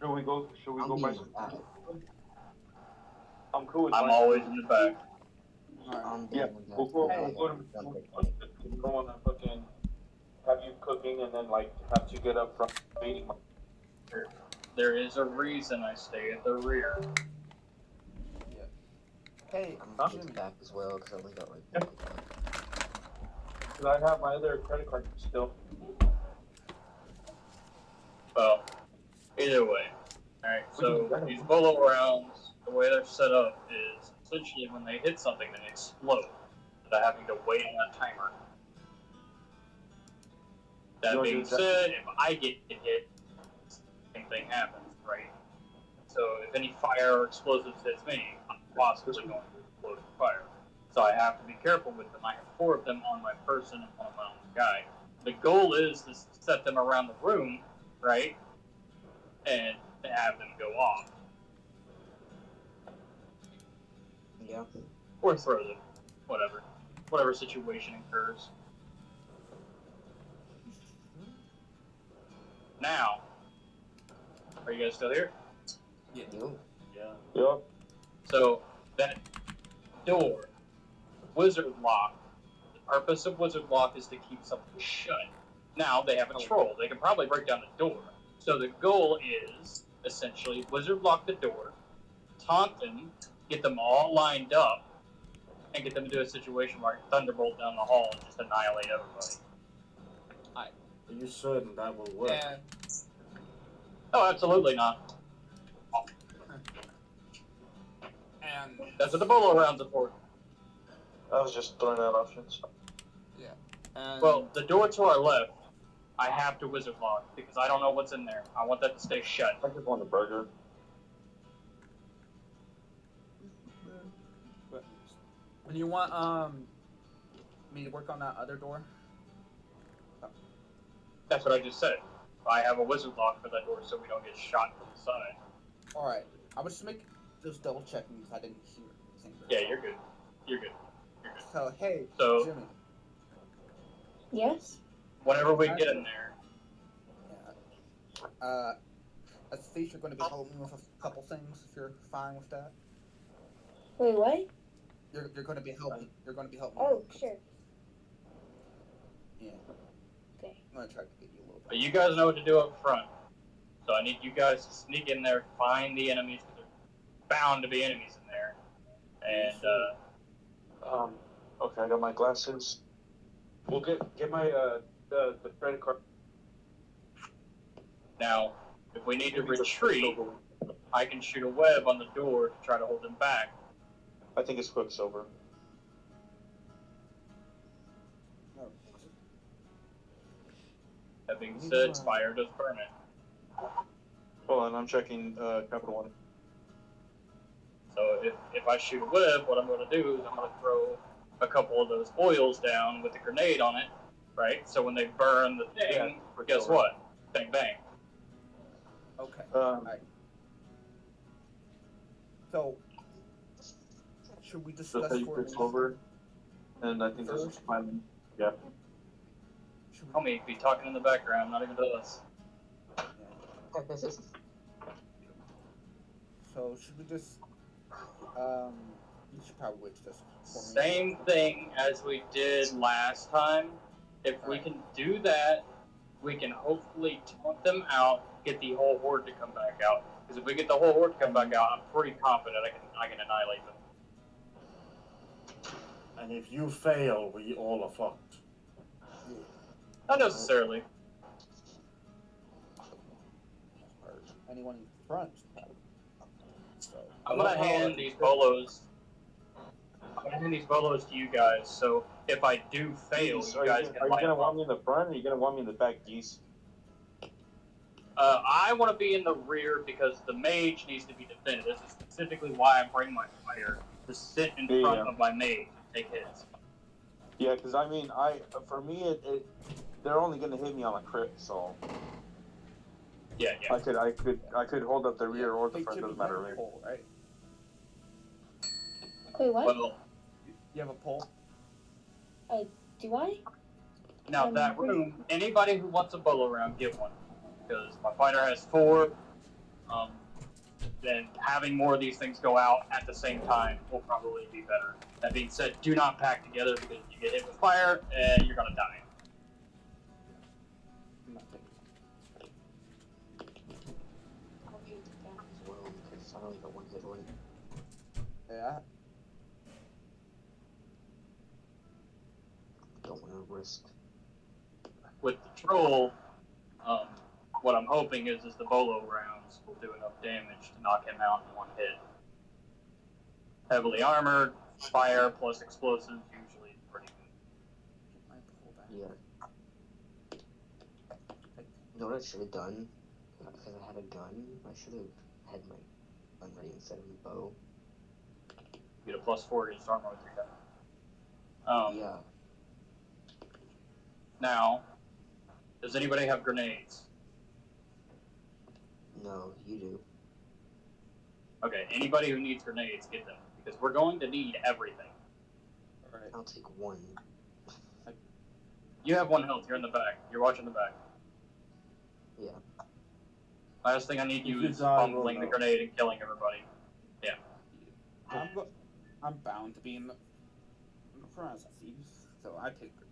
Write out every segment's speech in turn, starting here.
Should we go? Should we I'm go by being some? back. I'm cool with. I'm always in the back. Alright. I'm Yeah, being back. we'll go. Hey. We'll go to. We'll go on a fucking. Have you cooking and then like have to get up from waiting. There is a reason I stay at the rear. Yeah. Hey, I'm Huh? just back as well because I only got like. Yep. Cause I have my other credit card still. Well, either way. Alright, so these bolo rounds, the way they're set up is essentially when they hit something, they explode without having to wait on a timer. That being said, if I get hit, same thing happens, right? So if any fire or explosives hits me, I'm possibly going to explode in fire. So I have to be careful with them. I have 4 of them on my person and 1 on my own guy. The goal is to set them around the room, right? And to have them go off. Yeah. Or throw them. Whatever. Whatever situation occurs. Now, are you guys still here? Yeah. Yep. So, that door, wizard lock, the purpose of wizard lock is to keep something shut. Now, they have a troll. They can probably break down the door. So the goal is, essentially, wizard lock the door, taunt them, get them all lined up, and get them into a situation where I can thunderbolt down the hall and just annihilate everybody. Are you certain that will work? and Oh, absolutely not. and That's what the bolo rounds are for. I was just throwing out options. yeah. And Well, the door to our left, I have to wizard lock because I don't know what's in there. I want that to stay shut. I just want a burger. when you want me to work on that other door? That's what I just said. I have a wizard lock for that door so we don't get shot from the side. Alright. I was just just double checking because I didn't hear anything. Yeah, you're good. You're good. You're good. So hey, So- Jimmy. Yes? Whenever we get in there, Yeah. As Thief, you're going to be helping me with a couple things if you're fine with that. Wait, what? You're going to be helping. You're going to be helping. Oh, me. sure. Yeah. Okay. I'm going to try to get you a little but bit. you guys know what to do up front. So I need you guys to sneak in there, find the enemies, because there's bound to be enemies in there. And, Okay, I got my glasses. We'll get my the credit card. now, if we need to retreat, I can shoot a web on the door to try to hold them back. I think it's Quicksilver. No. That being said, fire does burn it. Hold on, I'm checking Capital One. So if I shoot a web, what I'm going to do is I'm going to throw a couple of those oils down with a grenade on it, right? So when they burn the thing, guess what? Bang, bang. Okay. Um, So, should we Just say discuss for Quicksilver, and I think this is fine. Yeah. Should we, Homie, be talking in the background, not even to us. so should we just you should probably wait this for me. Same thing as we did last time. If we can do that, we can hopefully taunt them out, get the whole horde to come back out. Because if we get the whole horde to come back out, I'm pretty confident I can annihilate them. And if you fail, we all are fucked. Not necessarily. Or anyone in front. So I'm gonna hand these bolos. I'm gonna hand these bolos to you guys. So if I do fail, you guys can Are you light gonna them want up. me in the front, or are you gonna want me in the back, geese? I want to be in the rear because the mage needs to be defended. This is specifically why I bring my fire to sit in front of my mage and take hits. Yeah, because I mean, for me, they're only gonna hit me on a crit, so Yeah. I could hold up the rear or the Hey, front. Jimmy, Doesn't matter you have a really. pole, right? Wait, what? Well, You have a pole? Do I? now that room, anybody who wants a bolo round, get one. Because my fighter has 4, then having more of these things go out at the same time will probably be better. That being said, do not pack together because you get hit with fire and you're gonna die. I'm not taking I'll use that as well because I only got one hit point. Yeah. Don't want to risk. With the troll, what I'm hoping is the bolo rounds will do enough damage to knock him out in one hit. Heavily armored, fire plus explosives usually is pretty good. Get my pull back. Yeah. You know what I should have done? Because I had a gun, I should have had my gun ready instead of a bow. You get a +4 against armor with your gun. Yeah. Now, does anybody have grenades? No, you do. Okay, anybody who needs grenades, get them. Because we're going to need everything. Alright. I'll take one. You have 1 health, you're in the back. You're watching the back. Yeah. Last thing I need you If you is die, fumbling the roll grenade and killing everybody. I'm bound to be in the front of thieves, so I take grenade.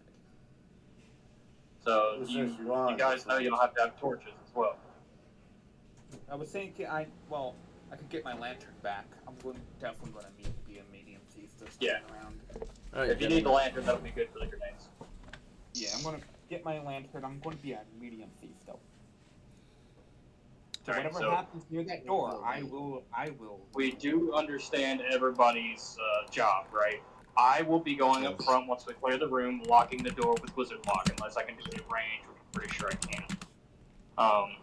So This you is wrong, guys know you don't have to have torches as well. I was saying, I could get my lantern back. I'm definitely going to be a medium thief this time around. Alright, If you need the lantern, that'll be good for the grenades. Yeah, I'm going to get my lantern. I'm going to be a medium thief, though. So Alright, whatever so happens near that door, I will. we do understand everybody's job, right? I will be going up front once we clear the room, locking the door with wizard lock, unless I can do it at range, which I'm pretty sure I can.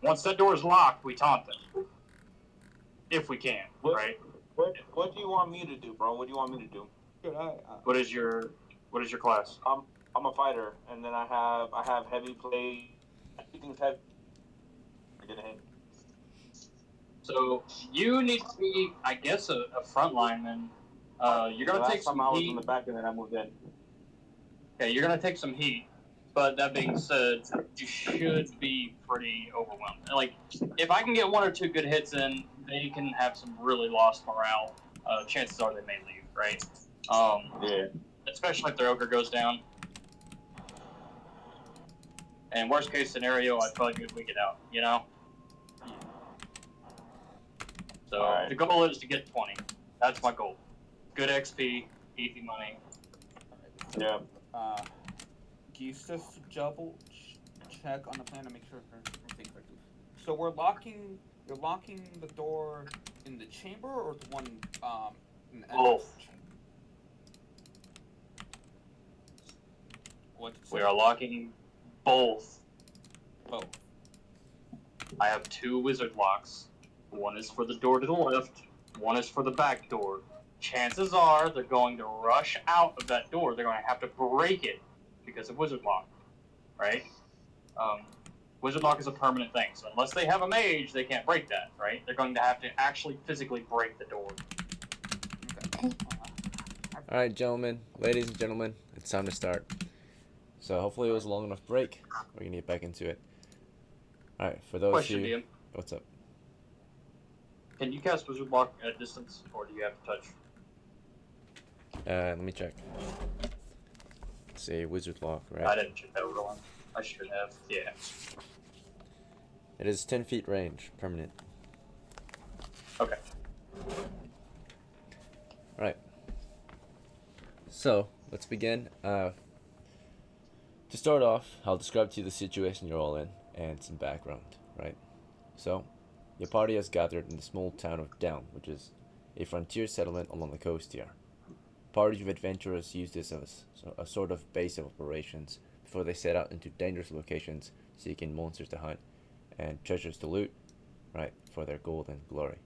Once that door is locked, we taunt them. If we can, right? What do you want me to do, bro? What do you want me to do? Good, What is your class? I'm a fighter, and then I have heavy play. Everything's heavy. We're gonna hit. So you need to be, I guess, a front lineman. You're gonna take some I was heat. in the back, and then I moved in. Okay, you're gonna take some heat. But that being said, you should be pretty overwhelmed. Like, if I can get 1 or 2 good hits in, they can have some really lost morale. Chances are they may leave, right? Yeah. Especially if their ogre goes down. And worst case scenario, I'd probably good we get out, you know? So Alright. the goal is to get 20. That's my goal. Good XP, easy money. Yeah. Can you just double check on the plan to make sure everything's correct? So you're locking the door in the chamber or the one in the Both. chamber? What? We are locking both. Both. I have 2 wizard locks. One is for the door to the left, one is for the back door. Chances are they're going to rush out of that door. They're going to have to break it because of wizard lock, right? Wizard lock is a permanent thing, so unless they have a mage, they can't break that, right? They're going to have to actually physically break the door. Okay. Alright, gentlemen, ladies and gentlemen, it's time to start. So hopefully it was a long enough break. We're gonna get back into it. Alright, for those Question, who... DM. What's up? Can you cast wizard lock at distance, or do you have to touch? Let me check. Say wizard lock, right? I didn't check that one. I should have. Yeah. It is 10 feet range, permanent. Okay. Alright. So, let's begin. To start off, I'll describe to you the situation you're all in and some background, right? So, your party has gathered in the small town of Down, which is a frontier settlement along the coast here. Parties of adventurers use this as a sort of base of operations before they set out into dangerous locations seeking monsters to hunt and treasures to loot, right, for their gold and glory.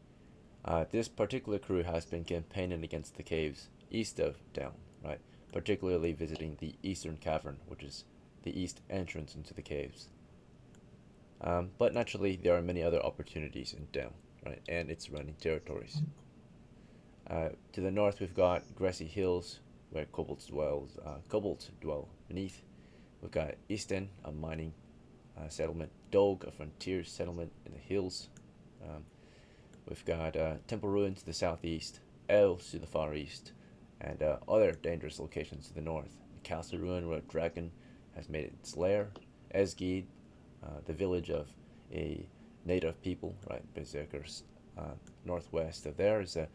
This particular crew has been campaigning against the caves east of Down, right, particularly visiting the Eastern Cavern, which is the east entrance into the caves. But naturally, there are many other opportunities in Down, right, and its surrounding territories. To the north, we've got grassy hills where kobolds dwell beneath. We've got Easton, a mining settlement, Dog, a frontier settlement in the hills, We've got Temple Ruin to the southeast, Elves to the far east, and other dangerous locations to the north. Castle Ruin, where a dragon has made its lair. Esgid, the village of a native people, right, berserkers. Northwest of there is a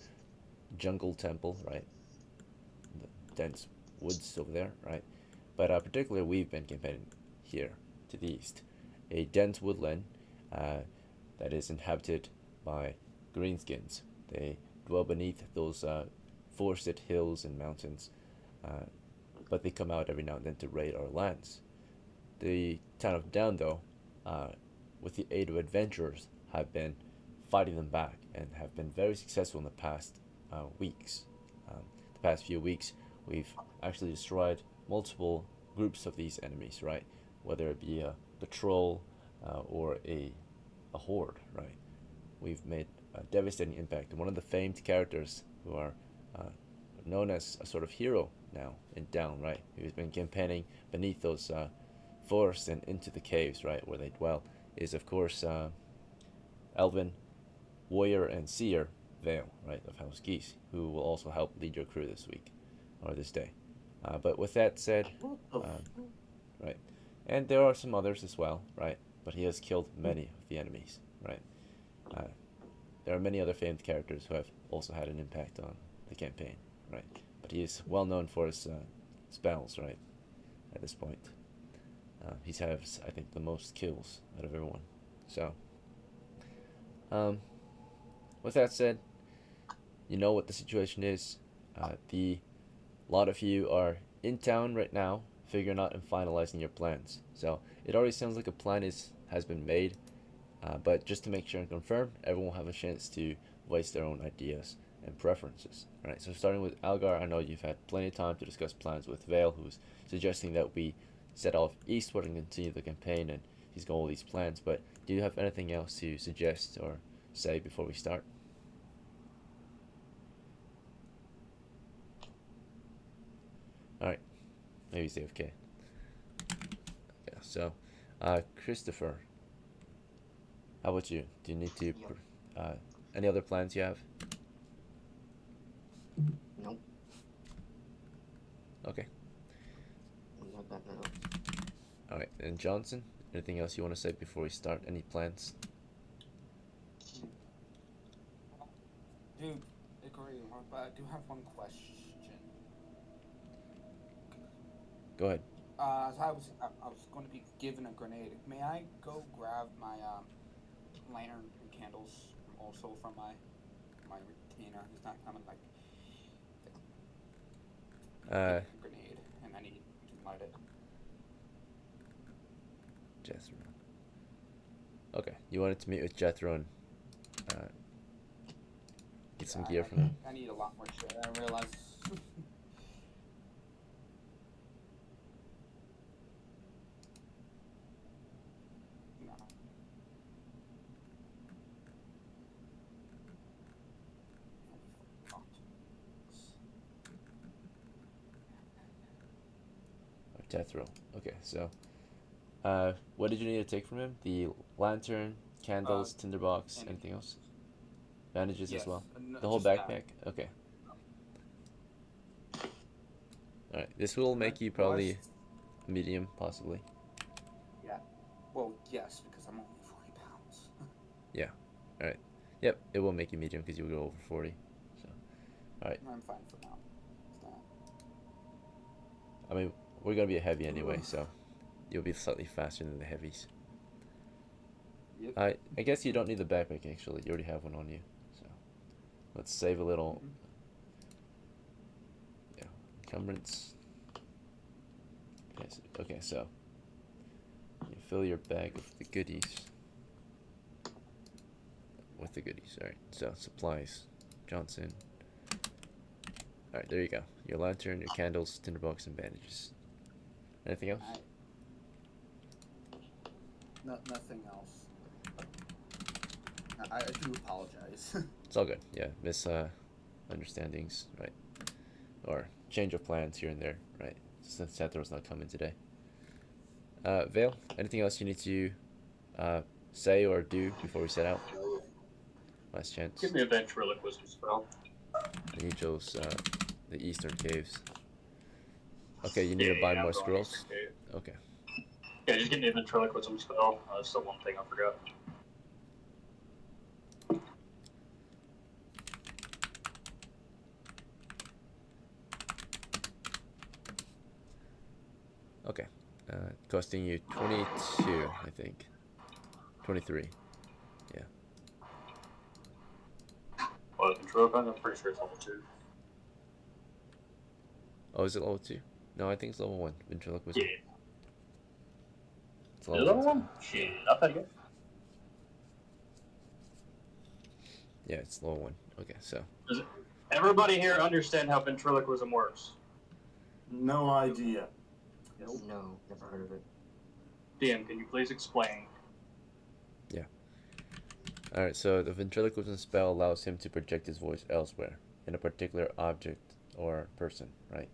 jungle temple, right, the dense woods over there, right. But particularly, we've been campaigning here to the east, a dense woodland that is inhabited by greenskins. They dwell beneath those forested hills and mountains, but they come out every now and then to raid our lands. The town of Down, though, with the aid of adventurers, have been fighting them back and have been very successful in the past weeks. The past few weeks, we've actually destroyed multiple groups of these enemies, right? Whether it be a patrol or a horde, right? We've made a devastating impact. And one of the famed characters who are known as a sort of hero now in Down, right? Who's been campaigning beneath those forests and into the caves, right, where they dwell, is of course Elvin, warrior, and seer Vale, right, of House Geese, who will also help lead your crew this week or this day. But with that said, right, and there are some others as well, right? But he has killed many of the enemies, right? There are many other famed characters who have also had an impact on the campaign, right? But he is well known for his spells, right? At this point, he has, I think, the most kills out of everyone. So, with that said, you know what the situation is. A lot of you are in town right now, figuring out and finalizing your plans. So it already sounds like a plan has been made. But just to make sure and confirm, everyone will have a chance to voice their own ideas and preferences. Right. So starting with Algar, I know you've had plenty of time to discuss plans with Vale, who's suggesting that we set off eastward and continue the campaign, and he's got all these plans. But do you have anything else to suggest or say before we start? All right. Maybe he's AFK. Yeah. So, Christopher, how about you? Do you need to any other plans you have? Nope. Okay. Not that now. All right. And Johnson, anything else you want to say before we start? Any plans? Dude, agree, but I do have one question. Go ahead. As I was going to be given a grenade. May I go grab my lantern and candles also from my retainer? He's not coming like a grenade, and I need to light it. Jethro. Okay, you wanted to meet with Jethro and get some gear from him. I need a lot more shit. I realize. No. Jethro. Okay, so what did you need to take from him? The lantern, candles, tinderbox, anything else? Bandages Yes, as well. no, The whole just that. backpack. Okay. All right. This will make you probably medium, possibly. Yeah. Well, yes, because I'm only 40 pounds. Yeah. All right. Yep. It will make you medium because you'll go over 40. So, all right. I'm fine for now. It's not. I mean, we're gonna be a heavy anyway, so you'll be slightly faster than the heavies. Yep. I guess you don't need the backpack actually. You already have one on you. So let's save a little. Yeah, encumbrance. Okay, so you fill your bag with the goodies. With the goodies, alright. So supplies, Johnson. Alright, there you go. Your lantern, your candles, tinderbox, and bandages. Anything else? Nothing else. I do apologize. It's all good. Yeah, misunderstandings, right? Or change of plans here and there, right? Since Santhor's not coming today. Vale, anything else you need to say or do before we set out? Last chance. Give me a ventriloquism spell. And you chose the Eastern Caves. Okay, you need Yeah, to buy I'm more going scrolls? Eastern Cave. Okay. Yeah, just give me a ventriloquism spell. That's the one thing I forgot. Okay. Costing you 22, I think. 23. Well, ventriloquism, I'm pretty sure it's level 2. Oh, is it level 2? No, I think it's level 1. Ventriloquism. Yeah. It's Is it level level 1. 1? Shit, I thought you. Yeah, it's level 1. Okay, so. Does everybody here understand how ventriloquism works? No idea. No, never heard of it. DM, can you please explain? Alright, so the ventriloquism spell allows him to project his voice elsewhere, in a particular object or person, right?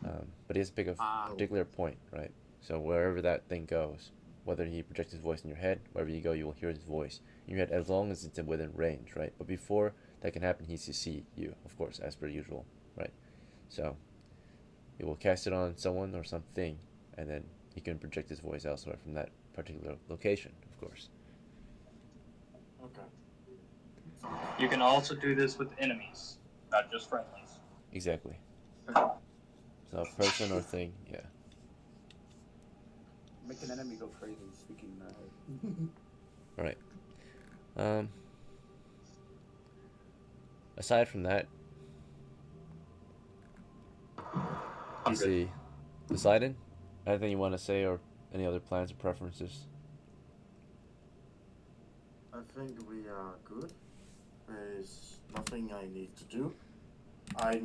But he has to pick a particular point, right? So wherever that thing goes, whether he projects his voice in your head, wherever you go, you will hear his voice in your head as long as it's within range, right? But before that can happen, he needs to see you, of course, as per usual, right? So he will cast it on someone or something, and then he can project his voice elsewhere from that particular location, of course. Okay. You can also do this with enemies, not just friendlies. Exactly. So person or thing, yeah. Make an enemy go crazy speaking in their head. Alright. Aside from that, I'm you good. see, Poseidon? Anything you want to say or any other plans or preferences? I think we are good. There's nothing I need to do. I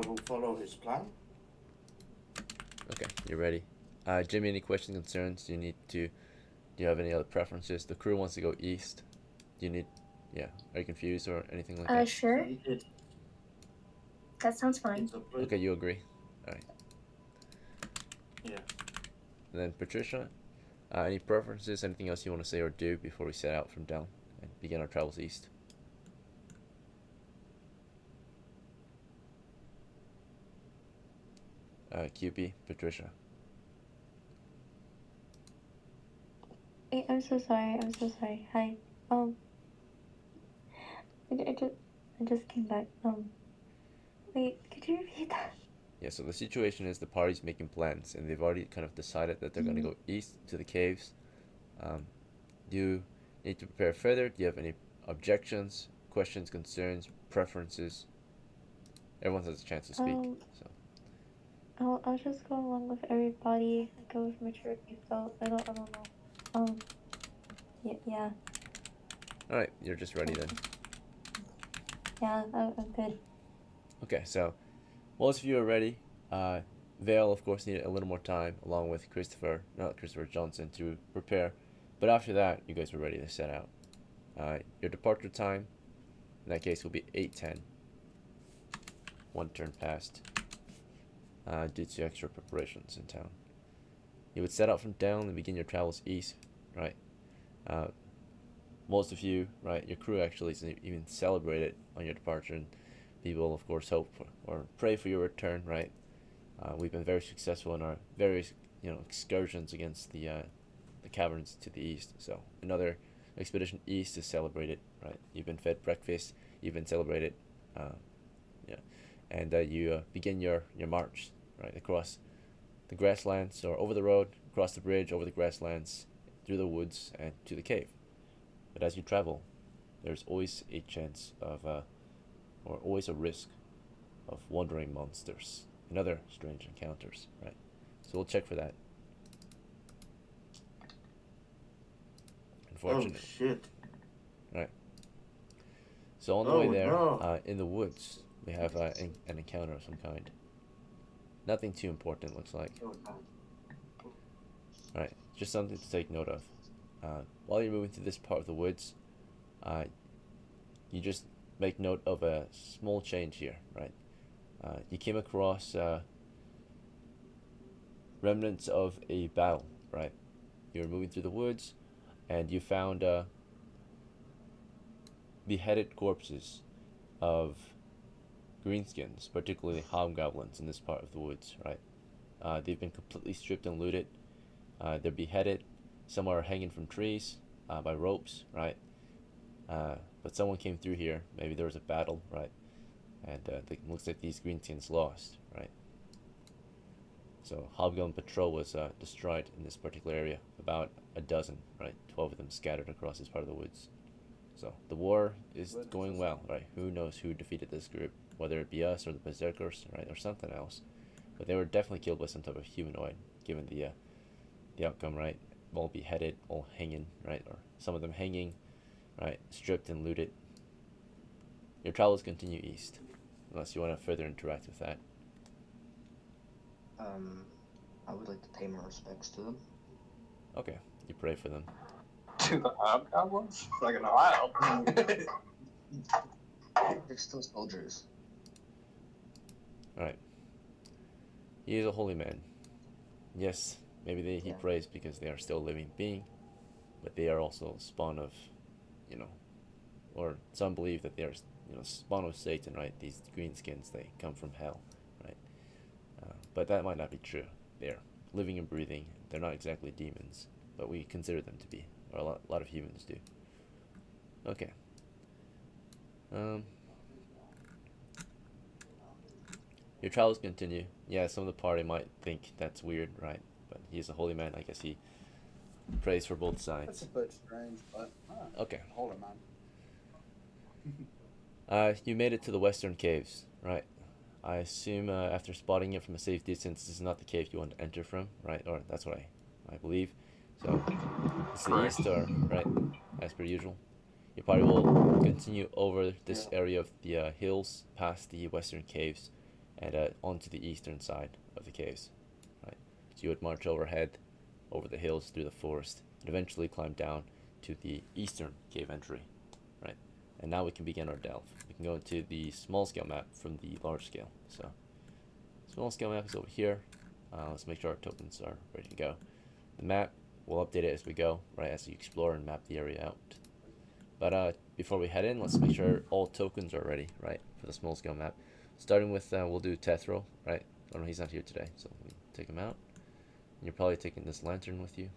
will follow his plan. Okay, you're ready. Jimmy, any questions, concerns? Do you have any other preferences? The crew wants to go east. Do you need, are you confused or anything like that? Sure. It, That sounds fine. it's a bit, Okay, you agree. Alright. yeah. And then Patricia, any preferences, anything else you want to say or do before we set out from down and begin our travels east? QP, Patricia. Wait, I'm so sorry. I'm so sorry. Hi. I just came back. Wait, could you repeat that? Yeah, so the situation is the party's making plans, and they've already kind of decided that they're going to go east to the caves. Do you need to prepare further? Do you have any objections, questions, concerns, preferences? Everyone has a chance to speak. So I'll just go along with everybody. Go with maturity. So I don't know. Yeah. all right, you're just ready then. Yeah, I'm good. Okay, so most of you are ready. Vale, of course, needed a little more time, along with Christopher Johnson, to prepare. But after that, you guys were ready to set out. Your departure time, in that case, will be 8:10. One turn past, due to extra preparations in town. You would set out from down and begin your travels east, right? Most of you, right, your crew actually isn't even celebrated on your departure, and people, of course, hope for or pray for your return, right? We've been very successful in our various, excursions against the caverns to the east. So another expedition east is celebrated, right? You've been fed breakfast, you've been celebrated, and you begin your march, right, across the grasslands or over the road, across the bridge, over the grasslands, through the woods, and to the cave. But as you travel, there's always a chance of, or always a risk of wandering monsters and other strange encounters, right? So we'll check for that. Unfortunately. Oh shit. Right. So on the way there, no. in the woods, we have an encounter of some kind. Nothing too important, looks like. Oh, Alright, just something to take note of. While you're moving through this part of the woods, you just make note of a small change here, right? You came across remnants of a battle, right? You were moving through the woods, and you found beheaded corpses of greenskins, particularly hobgoblins in this part of the woods, right? They've been completely stripped and looted. They're beheaded. Some are hanging from trees by ropes, right? But someone came through here. Maybe there was a battle, right? And it looks like these greenskins lost, right? So Hobgoblin Patrol was destroyed in this particular area. About a dozen, right? 12 of them scattered across this part of the woods. So the war is going well, right? Who knows who defeated this group? Whether it be us or the Berserkers, right? Or something else. But they were definitely killed by some type of humanoid, given the outcome, right? All beheaded, all hanging, right? Or some of them hanging, right? Stripped and looted. Your travels continue east, unless you want to further interact with that. I would like to pay my respects to them. Okay, you pray for them. To the hobgoblins? Like in a while. They're still soldiers. Alright. He is a holy man. Yes, maybe he Yeah. prays because they are still a living being, but they are also spawn of, or some believe that they are, spawn of Satan, right? These greenskins, they come from hell, right? But that might not be true. They're living and breathing. They're not exactly demons, but we consider them to be, or a lot of humans do. Okay. Your travels continue. Yeah, some of the party might think that's weird, right? But he's a holy man. I guess he prays for both That's sides. a bit strange, but Okay. hold it, man. You made it to the western caves, right? I assume after spotting it from a safe distance, this is not the cave you want to enter from, right? Or that's what I believe. So it's the Correct. east, or right, as per usual. Your party will continue over this area of the hills, past the western caves, and onto the eastern side of the caves, right? So you would march overhead, over the hills, through the forest, and eventually climb down to the eastern cave entry, right? And now we can begin our delve. We can go into the small scale map from the large scale. So, small scale map is over here. Let's make sure our tokens are ready to go. The map, we'll update it as we go, right, as you explore and map the area out. But before we head in, let's make sure all tokens are ready, right, for the small scale map. Starting with, we'll do Tethro, right? Oh no, he's not here today, so let me take him out. And you're probably taking this lantern with you.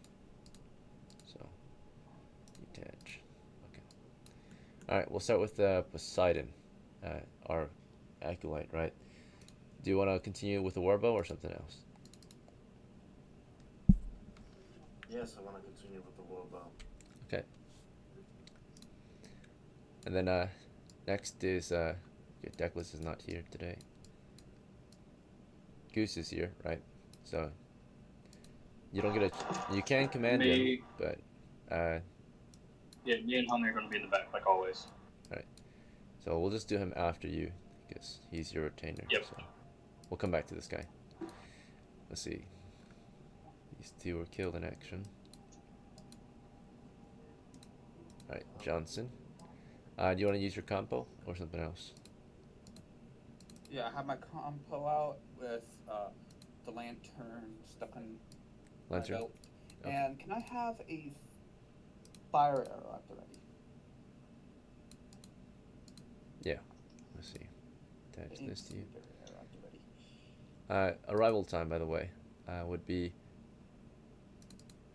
So, detach. Okay. Alright, we'll start with Poseidon, our acolyte, right? Do you want to continue with the warbow or something else? Yes, I want to continue with the warbow. Okay. And then next is okay, Deckless is not here today. Goose is here, right? So you don't get you can command him, but Yeah, me and Homie are going to be in the back, like always. Alright. So we'll just do him after you, because he's your retainer. Yep. So we'll come back to this guy. Let's see. These two were killed in action. Alright, Johnson. Do you want to use your compo or something else? Yeah, I have my compo out with the lantern stuck in my Lantern? belt. Okay. And can I have a fire arrow at the ready? Yeah. Let's see. Attach this to you. Arrow at the ready. Arrival time, by the way, would be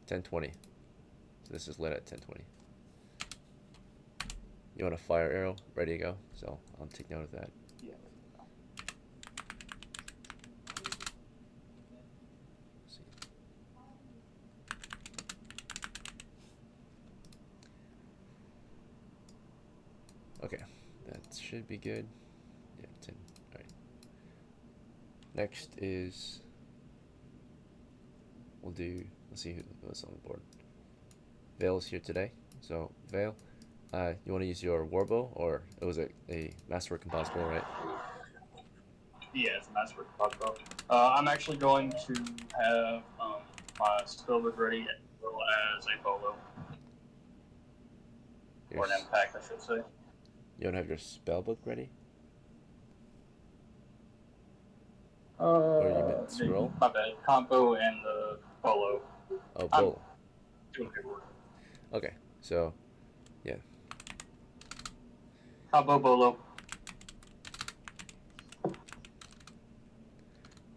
10:20. So this is lit at 10:20. You want a fire arrow ready to go? So I'll take note of that. Yeah. Let's see. Okay, that should be good. Yeah, 10. Alright. Next is we'll do, let's see who's on the board. Vale's here today. So Vale, you want to use your warbow, or it was a masterwork impossible, right? Yeah, it's a masterwork crossbow. I'm actually going to have my spellbook ready as well as a bolo. Or an impact, I should say. You don't have your spellbook ready? Or you meant scroll? My bad. Combo and the bolo. Oh, bowl. Doing good work. Okay, so yeah. Cabo Bolo.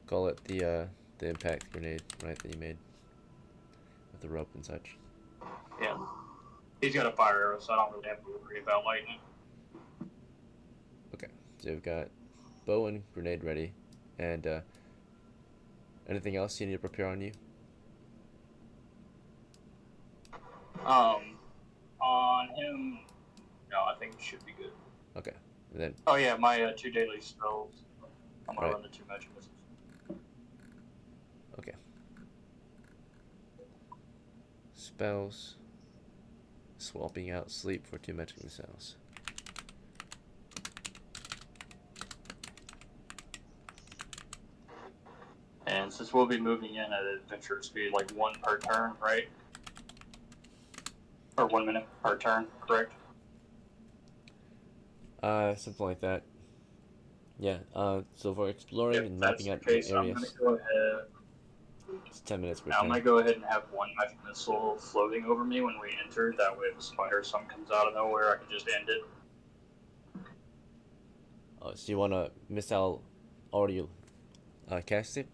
Call it the impact grenade, right, that you made with the rope and such. Yeah. He's got a fire arrow, so I don't really have to worry about lightning. Okay, so you've got bow and grenade ready, and anything else you need to prepare on you? On him, no, I think he should be good. Okay, and then Oh yeah, my 2 daily spells. I'm gonna Right. run the 2 magic missiles. okay. Spells. Swapping out sleep for 2 magic missiles. And since we'll be moving in at adventure speed, like 1 per turn, right? Or 1 minute per turn, correct? Something like that. Yeah. So for exploring If and that's mapping the out new case, I'm gonna areas, go ahead. it's 10 minutes per I'm turn. gonna go ahead and have 1 magic missile floating over me when we enter. That way, if a spider or something comes out of nowhere, I can just end it. So you want to missile already cast it?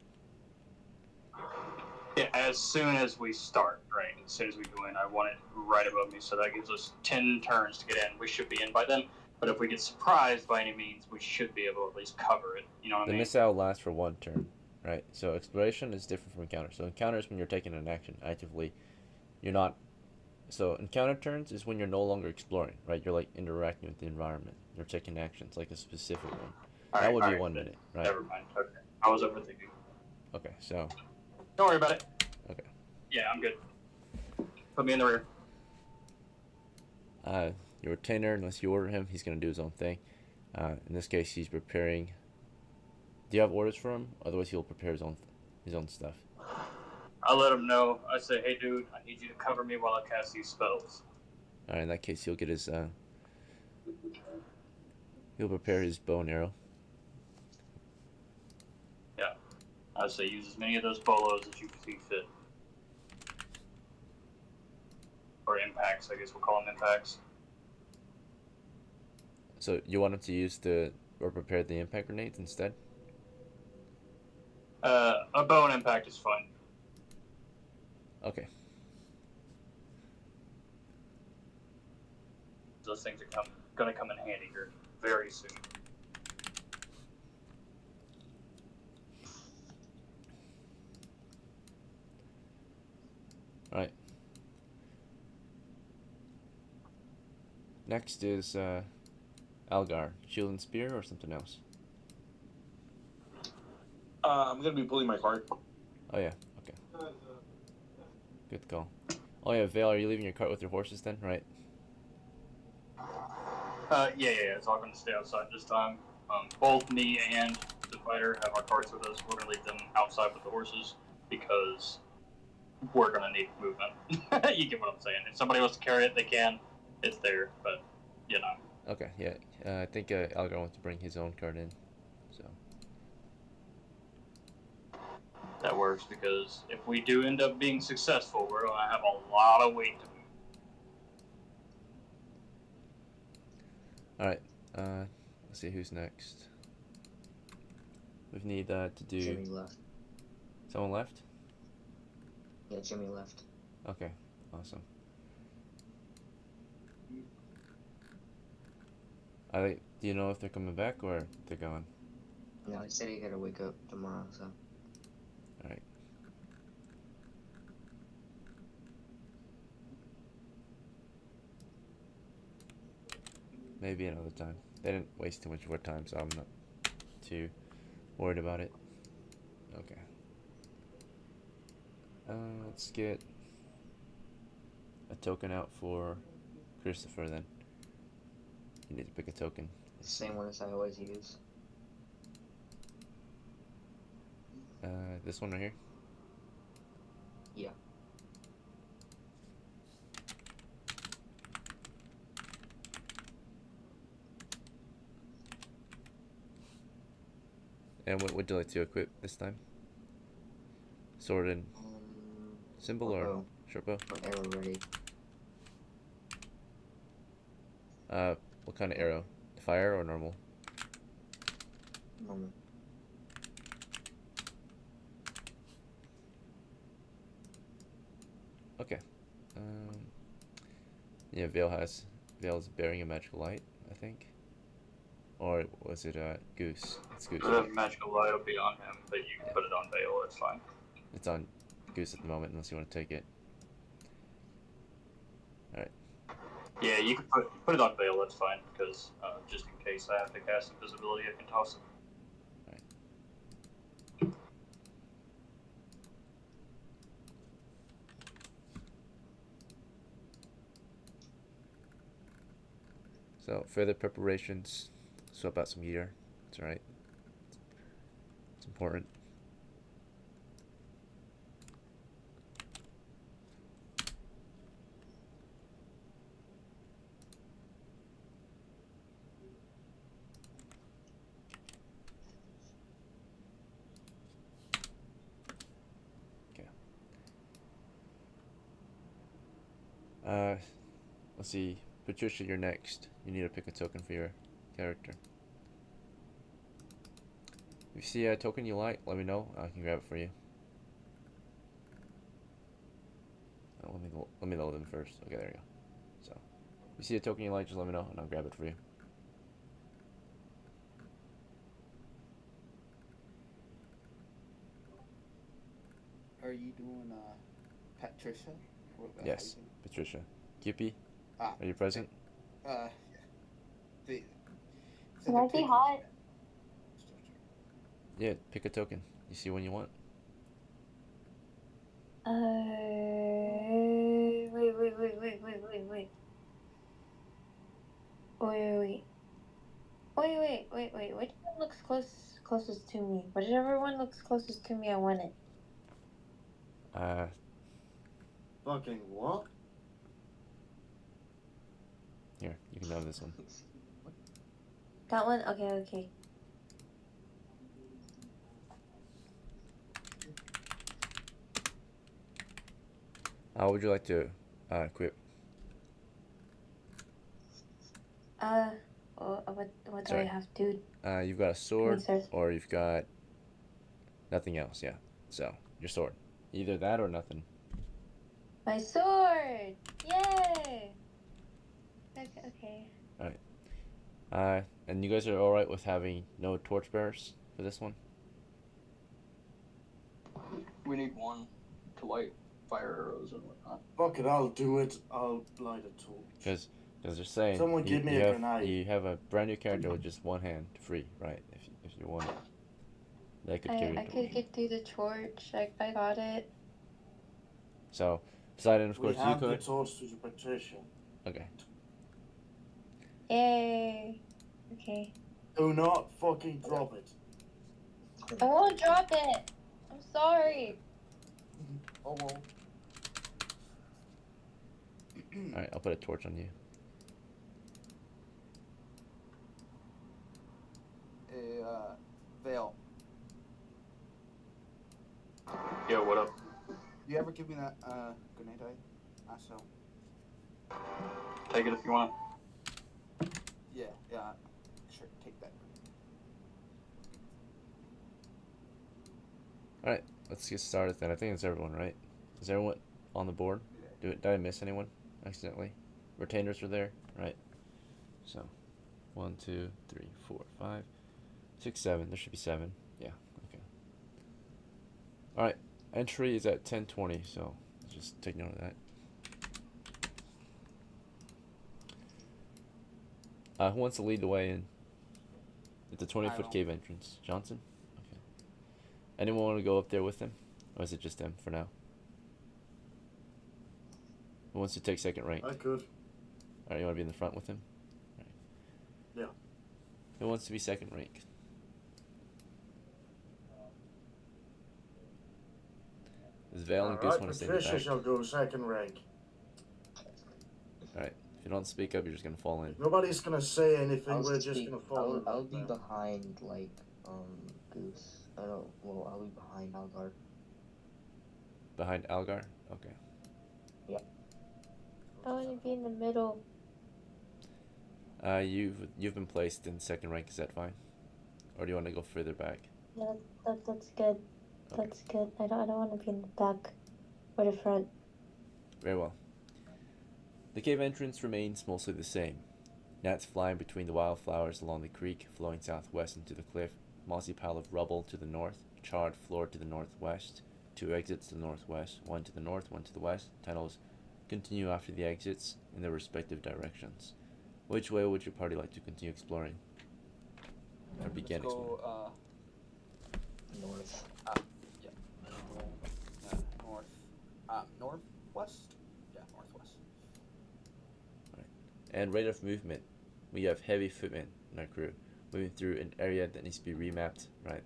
Yeah, as soon as we start, right? As soon as we go in, I want it right above me, so that gives us 10 turns to get in. We should be in by then. But if we get surprised by any means, we should be able to at least cover it. You know what The I mean? missile lasts for 1 turn, right? So exploration is different from encounter. So encounter is when you're taking an action actively. You're not. So encounter turns is when you're no longer exploring, right? You're like interacting with the environment. You're taking actions, like a specific one. That would be 1 minute, right? Never mind. Okay. I was overthinking. Okay, so Don't worry about it. okay. Yeah, I'm good. Put me in the rear. Your retainer, unless you order him, he's gonna do his own thing. In this case, he's preparing. Do you have orders for him? Otherwise, he'll prepare his own stuff. I let him know. I say, hey, dude, I need you to cover me while I cast these spells. All right, in that case, he'll get his. He'll prepare his bow and arrow. Yeah. I say, use as many of those bolos as you see fit. Or impacts, I guess we'll call them impacts. So you want him to use or prepare the impact grenades instead? A bow and impact is fine. Okay. Those things are gonna come in handy here very soon. All right. Next is Algar. Shield and spear or something else? I'm gonna be pulling my cart. Oh yeah. Okay. Good call. Oh yeah, Vale, are you leaving your cart with your horses then? Right. Yeah. It's all gonna stay outside this time. Both me and the fighter have our carts with us. We're gonna leave them outside with the horses because we're gonna need movement. You get what I'm saying? If somebody wants to carry it, they can. It's there, but you know. Okay. Yeah. I think Algar wants to bring his own cart in. So. That works because if we do end up being successful, we're gonna have a lot of weight to move. All right. Let's see who's next. We need to do. Jimmy left. Someone left? Yeah, Jimmy left. Okay. Awesome. Do you know if they're coming back or they're gone? No, he said he gotta wake up tomorrow, so. All right. Maybe another time. They didn't waste too much of our time, so I'm not too worried about it. Okay. Let's get a token out for Christopher then. You need to pick a token. Same one as I always use. This one right here? Yeah. And what would you like to equip this time? Sword and symbol or bow. short bow? Or arrow ready. What kind of arrow fire or normal? Normal. Okay. Yeah, Vale's bearing a magical light, I think. Or was it Goose? It's Goose. The Right? magical light will be on him, but you can Yeah. put it on Vale. It's fine. It's on Goose at the moment, unless you want to take it. Yeah, you can put it on Vale. That's fine because just in case I have to cast invisibility, I can toss it. So further preparations. Swap out some gear. It's alright. It's important. Let's see. Patricia, you're next. You need to pick a token for your character. If you see a token you like, let me know. I can grab it for you. Oh, let me load them first. Okay, there you go. So, if you see a token you like, just let me know, and I'll grab it for you. Are you doing Patricia? Yes, Patricia. Kippy, Ah, are you present? The. Can I be hot? Yeah, pick a token. You see one you want? Wait. Which one looks closest to me? Whichever one looks closest to me, I want it. Fucking what? Here, you can have this one. That one? Okay. How would you like to equip? What do I have, dude? You've got a sword, Sorry. or you've got nothing else. Yeah. So your sword, either that or nothing. My sword! Yay! Okay. And you guys are all right with having no torchbearers for this one? We need one to light fire arrows and whatnot. Fuck it, I'll do it. I'll light a torch. Because they're saying Someone give me a grenade. You have a brand new character with just one hand free, right? If you want it, they could carry I it. could get through the torch. I got it. So Poseidon, of course, we you have could. the torch to the Patricia. Okay. Yay. Okay. Do not fucking drop it. I won't drop it. I'm sorry. Oh well. All right, I'll put a torch on you. Vale. Yeah, what up? You ever give me that grenade so. Take it if you want. Yeah, sure, take that. All right, let's get started then. I think it's everyone, right? Is everyone on the board? Did I miss anyone accidentally? Retainers are there, right? So, 1, 2, 3, 4, 5, 6, 7. There should be 7. Yeah. Okay. All right. Entry is at 10:20, so just take note of that. Who wants to lead the way in? It's a 20-foot cave entrance. Johnson? Okay. Anyone want to go up there with them? Or is it just them for now? Who wants to take second rank? I could. Alright, you want to be in the front with him? Right. Yeah. Who wants to be second rank? Does Vale and Goose want to stay in the Patricia back? shall go second rank. Alright, if you don't speak up, you're just going to fall in. Nobody's gonna say anything, I'll we're just gonna follow. I'll be behind, like, Goose. I'll be behind Algar. Behind Algar? Okay. Yep. I want to be in the middle. You've been placed in second rank. Is that fine, or do you want to go further back? Yeah, that's good. Okay. That's good. I don't want to be in the back or the front. Very well. The cave entrance remains mostly the same. Gnats flying between the wildflowers along the creek, flowing southwest into the cliff, mossy pile of rubble to the north, charred floor to the northwest, two exits to the northwest, one to the north, one to the west. Tunnels continue after the exits in their respective directions. Which way would your party like to continue exploring? Or begin Let's exploring? go, North. north. Northwest? Yeah, northwest. And rate of movement. We have heavy footmen in our crew, moving through an area that needs to be remapped, right?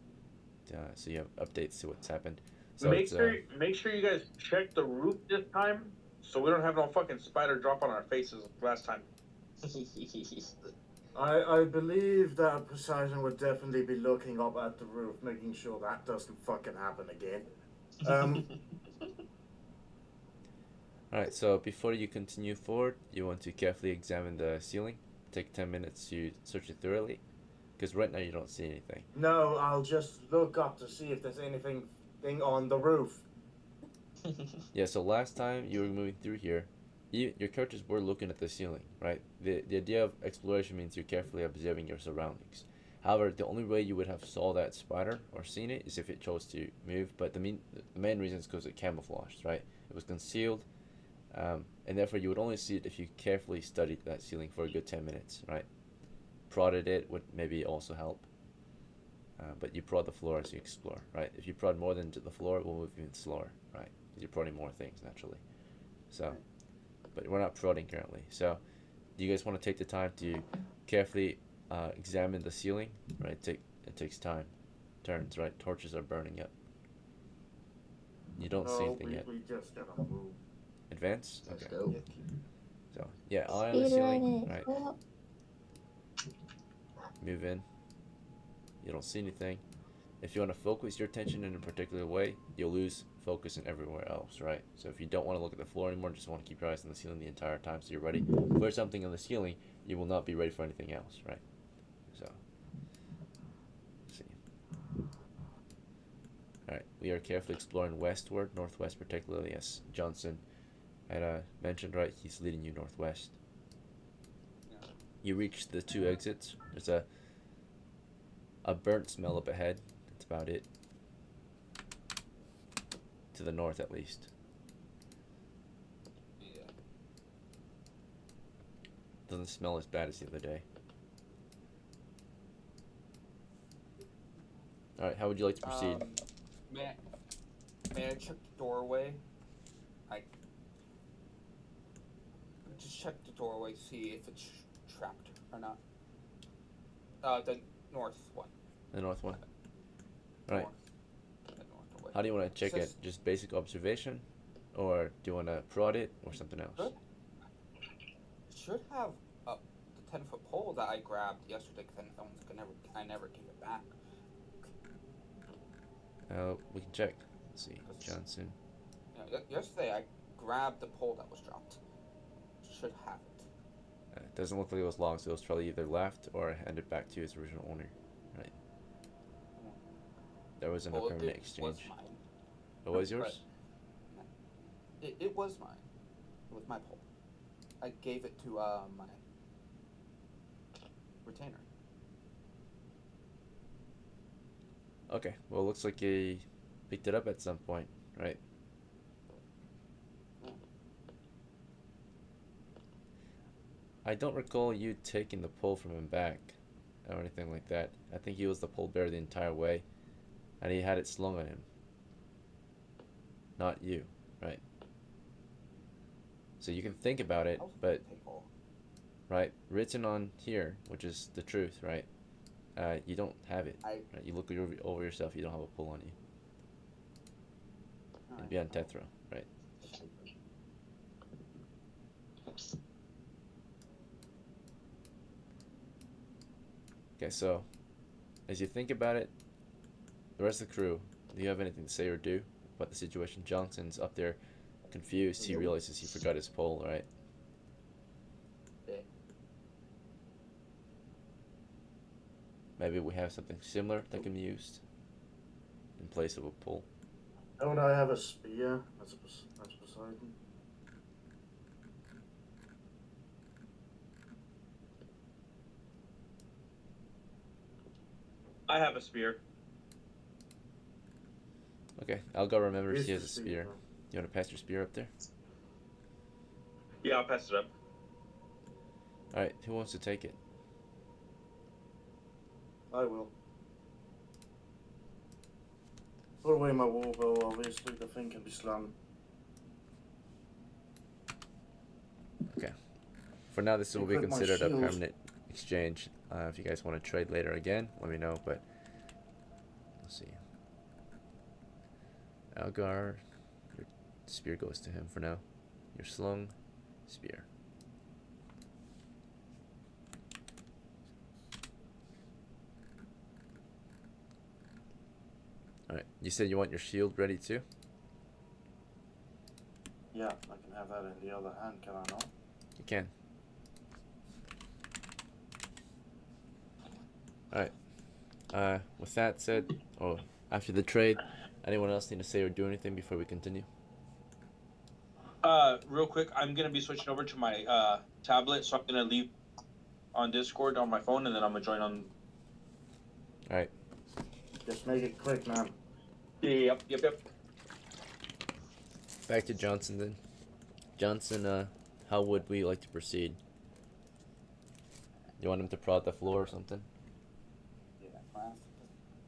So you have updates to what's happened. So make it's, sure you guys check the roof this time, so we don't have no fucking spider drop on our faces last time. I believe that Poseidon would definitely be looking up at the roof, making sure that doesn't fucking happen again. Alright, so before you continue forward, you want to carefully examine the ceiling. Take 10 minutes to search it thoroughly, because right now you don't see anything. No, I'll just look up to see if there's anything on the roof. Yeah, so last time you were moving through here, your characters were looking at the ceiling, right? The idea of exploration means you're carefully observing your surroundings. However, the only way you would have saw that spider or seen it is if it chose to move, but the main reason is because it camouflaged, right? It was concealed, and therefore you would only see it if you carefully studied that ceiling for a good 10 minutes, right? Prodded it would maybe also help, but you prod the floor as you explore, right? If you prod more than the floor, it will move even slower, right? Because you're prodding more things naturally. So, but we're not prodding currently. So, do you guys want to take the time to carefully examine the ceiling, right? It takes time, turns, right? Torches are burning up. You don't see anything yet. We just gotta move. Advance? Let's Okay. go. So, yeah, eye on the Speed ceiling, run it. right? Oh, Move in. You don't see anything. If you want to focus your attention in a particular way, you'll lose focus in everywhere else, right? So if you don't want to look at the floor anymore, just want to keep your eyes on the ceiling the entire time so you're ready for something on the ceiling, you will not be ready for anything else, right? So, let's see. Alright, we are carefully exploring westward, northwest particularly, as Johnson had mentioned, right? He's leading you northwest. Yeah. You reach the two exits. There's a burnt smell up ahead. That's about it. To the north, at least. Yeah. Doesn't smell as bad as the other day. Alright, how would you like to proceed? May I check the doorway? Just check the doorway, see if it's trapped or not. The north one. The north one? Right. The north away. How do you want to check it? Says- Just basic observation? Or do you want to prod it or something else? Good. Should have the 10-foot pole that I grabbed yesterday because I never gave it back. We can check. Let's see. Johnson. Yesterday I grabbed the pole that was dropped. Should have it. It doesn't look like it was long, so it was probably either left or handed back to its original owner. Right. There was no permanent exchange. Was mine. It was yours? It was mine. It was my pole. I gave it to my retainer. Okay. Well, it looks like he picked it up at some point, right? I don't recall you taking the pole from him back or anything like that. I think he was the pole bearer the entire way, and he had it slung on him. Not you, right? So you can think about it, but right, written on here, which is the truth, right? You don't have it. Right? You look over yourself, you don't have a pull on you. It'd be on Tethra, right? Okay, so as you think about it, the rest of the crew, do you have anything to say or do about the situation? Johnson's up there confused. He realizes he forgot his pole, right? maybe we have something similar that can be used in place of a pole. Don't I have a spear as Poseidon? I have a spear. Okay, Algar remembers Here's he has the a spear. You want to pass your spear up there? Yeah, I'll pass it up. Alright, who wants to take it? I will. Put away my warbow, obviously, the thing can be slung. For now, this will be Equip my considered a shield. permanent exchange. If you guys want to trade later again, let me know, but let's see. Algar, your spear goes to him for now. Your slung spear. Alright, you said you want your shield ready too? Yeah, I can have that in the other hand, can I not? You can. Alright. With that said, after the trade, anyone else need to say or do anything before we continue? Real quick, I'm gonna be switching over to my tablet, so I'm gonna leave on Discord on my phone, and then I'm gonna join on. Alright. Just make it quick, man. Yep. Back to Johnson then. Johnson, how would we like to proceed? You want him to prod the floor or something? Yeah, I'm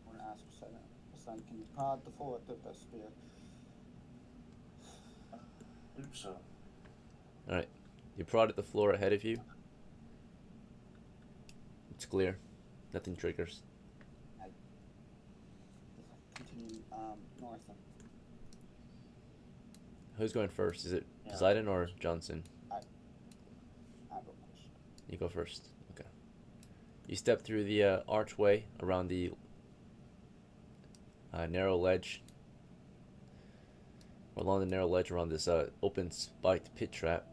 gonna ask Poseidon, can you prod the floor with the spear? Do so. Alright. You prod at the floor ahead of you. It's clear. Nothing triggers. Continue north. Who's going first? Is it Yeah. Poseidon or Johnson? I go first. You go first. Okay. You step through the archway around the narrow ledge. Along the narrow ledge around this open spiked pit trap.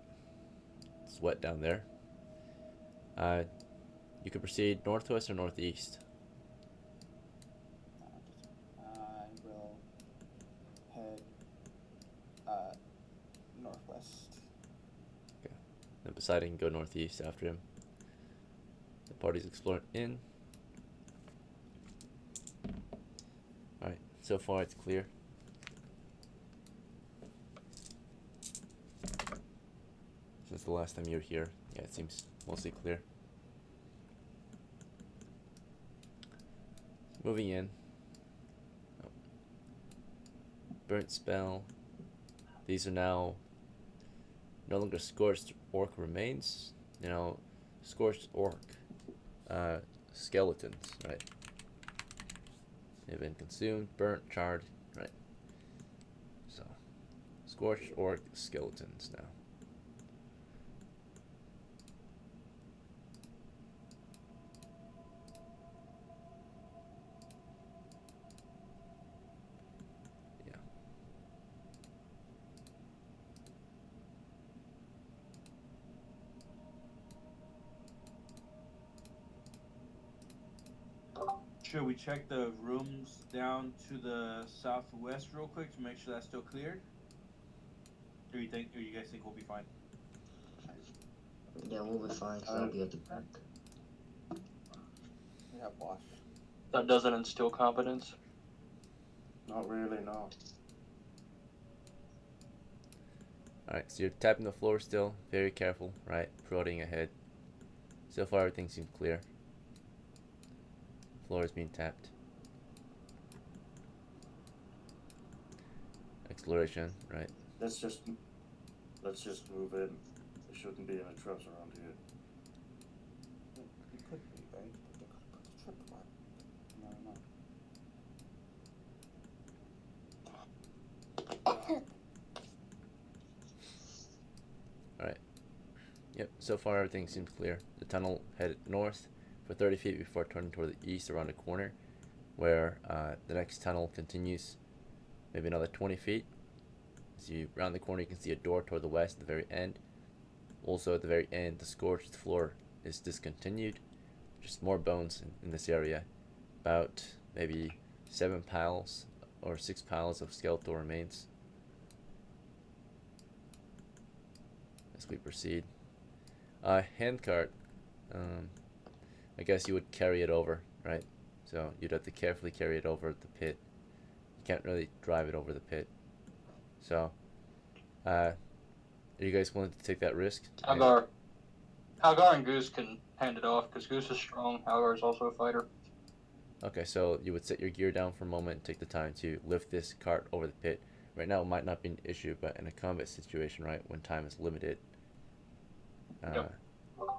It's wet down there. You can proceed northwest or northeast. I will head northwest. Then Poseidon can go northeast after him. The party's exploring in. Alright, so far it's clear. Since the last time you were here, yeah, it seems mostly clear. Moving in. Oh. Burnt spell. These are now no longer scorched orc remains. You know, scorched orc skeletons, right? They've been consumed, burnt, charred, right? So, scorched orc skeletons now. Should we check the rooms down to the southwest real quick to make sure that's still cleared? Or you guys think we'll be fine? Yeah, we'll be fine, because I'll be at the back. We have wash. That doesn't instill confidence. Not really, no. Alright, so you're tapping the floor still. Very careful, right? Prodding ahead. So far everything seems clear. Floor is being tapped. Exploration, right? Let's just move in. There shouldn't be any traps around here. It could be, right? But they could put the tripwire. You never know. Alright. Yep, so far everything seems clear. The tunnel headed north for 30 feet before turning toward the east around a corner, where the next tunnel continues maybe another 20 feet. As you round the corner, you can see a door toward the west at the very end. Also at the very end, the scorched floor is discontinued. just more bones in this area. About maybe 7 piles or 6 piles of skeletal remains. As we proceed. Handcart. I guess you would carry it over, right? So you'd have to carefully carry it over the pit. You can't really drive it over the pit. So, are you guys willing to take that risk? Halgar and Goose can hand it off because Goose is strong. Halgar is also a fighter. Okay, so you would set your gear down for a moment and take the time to lift this cart over the pit. Right now it might not be an issue, but in a combat situation, right, when time is limited, Yep.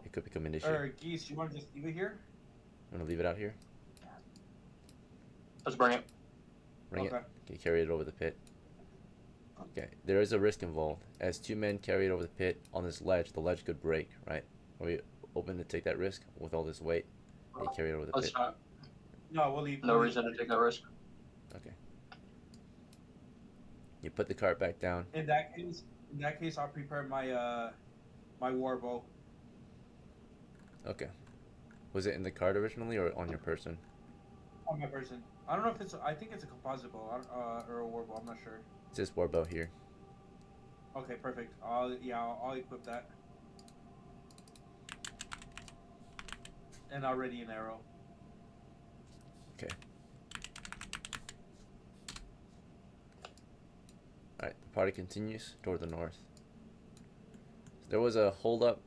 it could become an issue. Geese, you want to just leave it here? I'm gonna leave it out here. Let's bring it. Bring Okay. it. Okay, carry it over the pit. Okay, there is a risk involved. As 2 men carry it over the pit on this ledge, the ledge could break, right? Are we open to take that risk with all this weight? That you carry it over the Let's pit. not. No, we'll leave. No reason to take that risk. Okay. You put the cart back down. In that case, I'll prepare my my war bow. Okay. Was it in the cart originally or on your person? On my person. I don't know if it's. I think it's a composite bow or a war bow. I'm not sure. It says war bow here. Okay, perfect. I'll equip that. And I'll ready an arrow. Okay. Alright, the party continues toward the north. So there was a hold-up.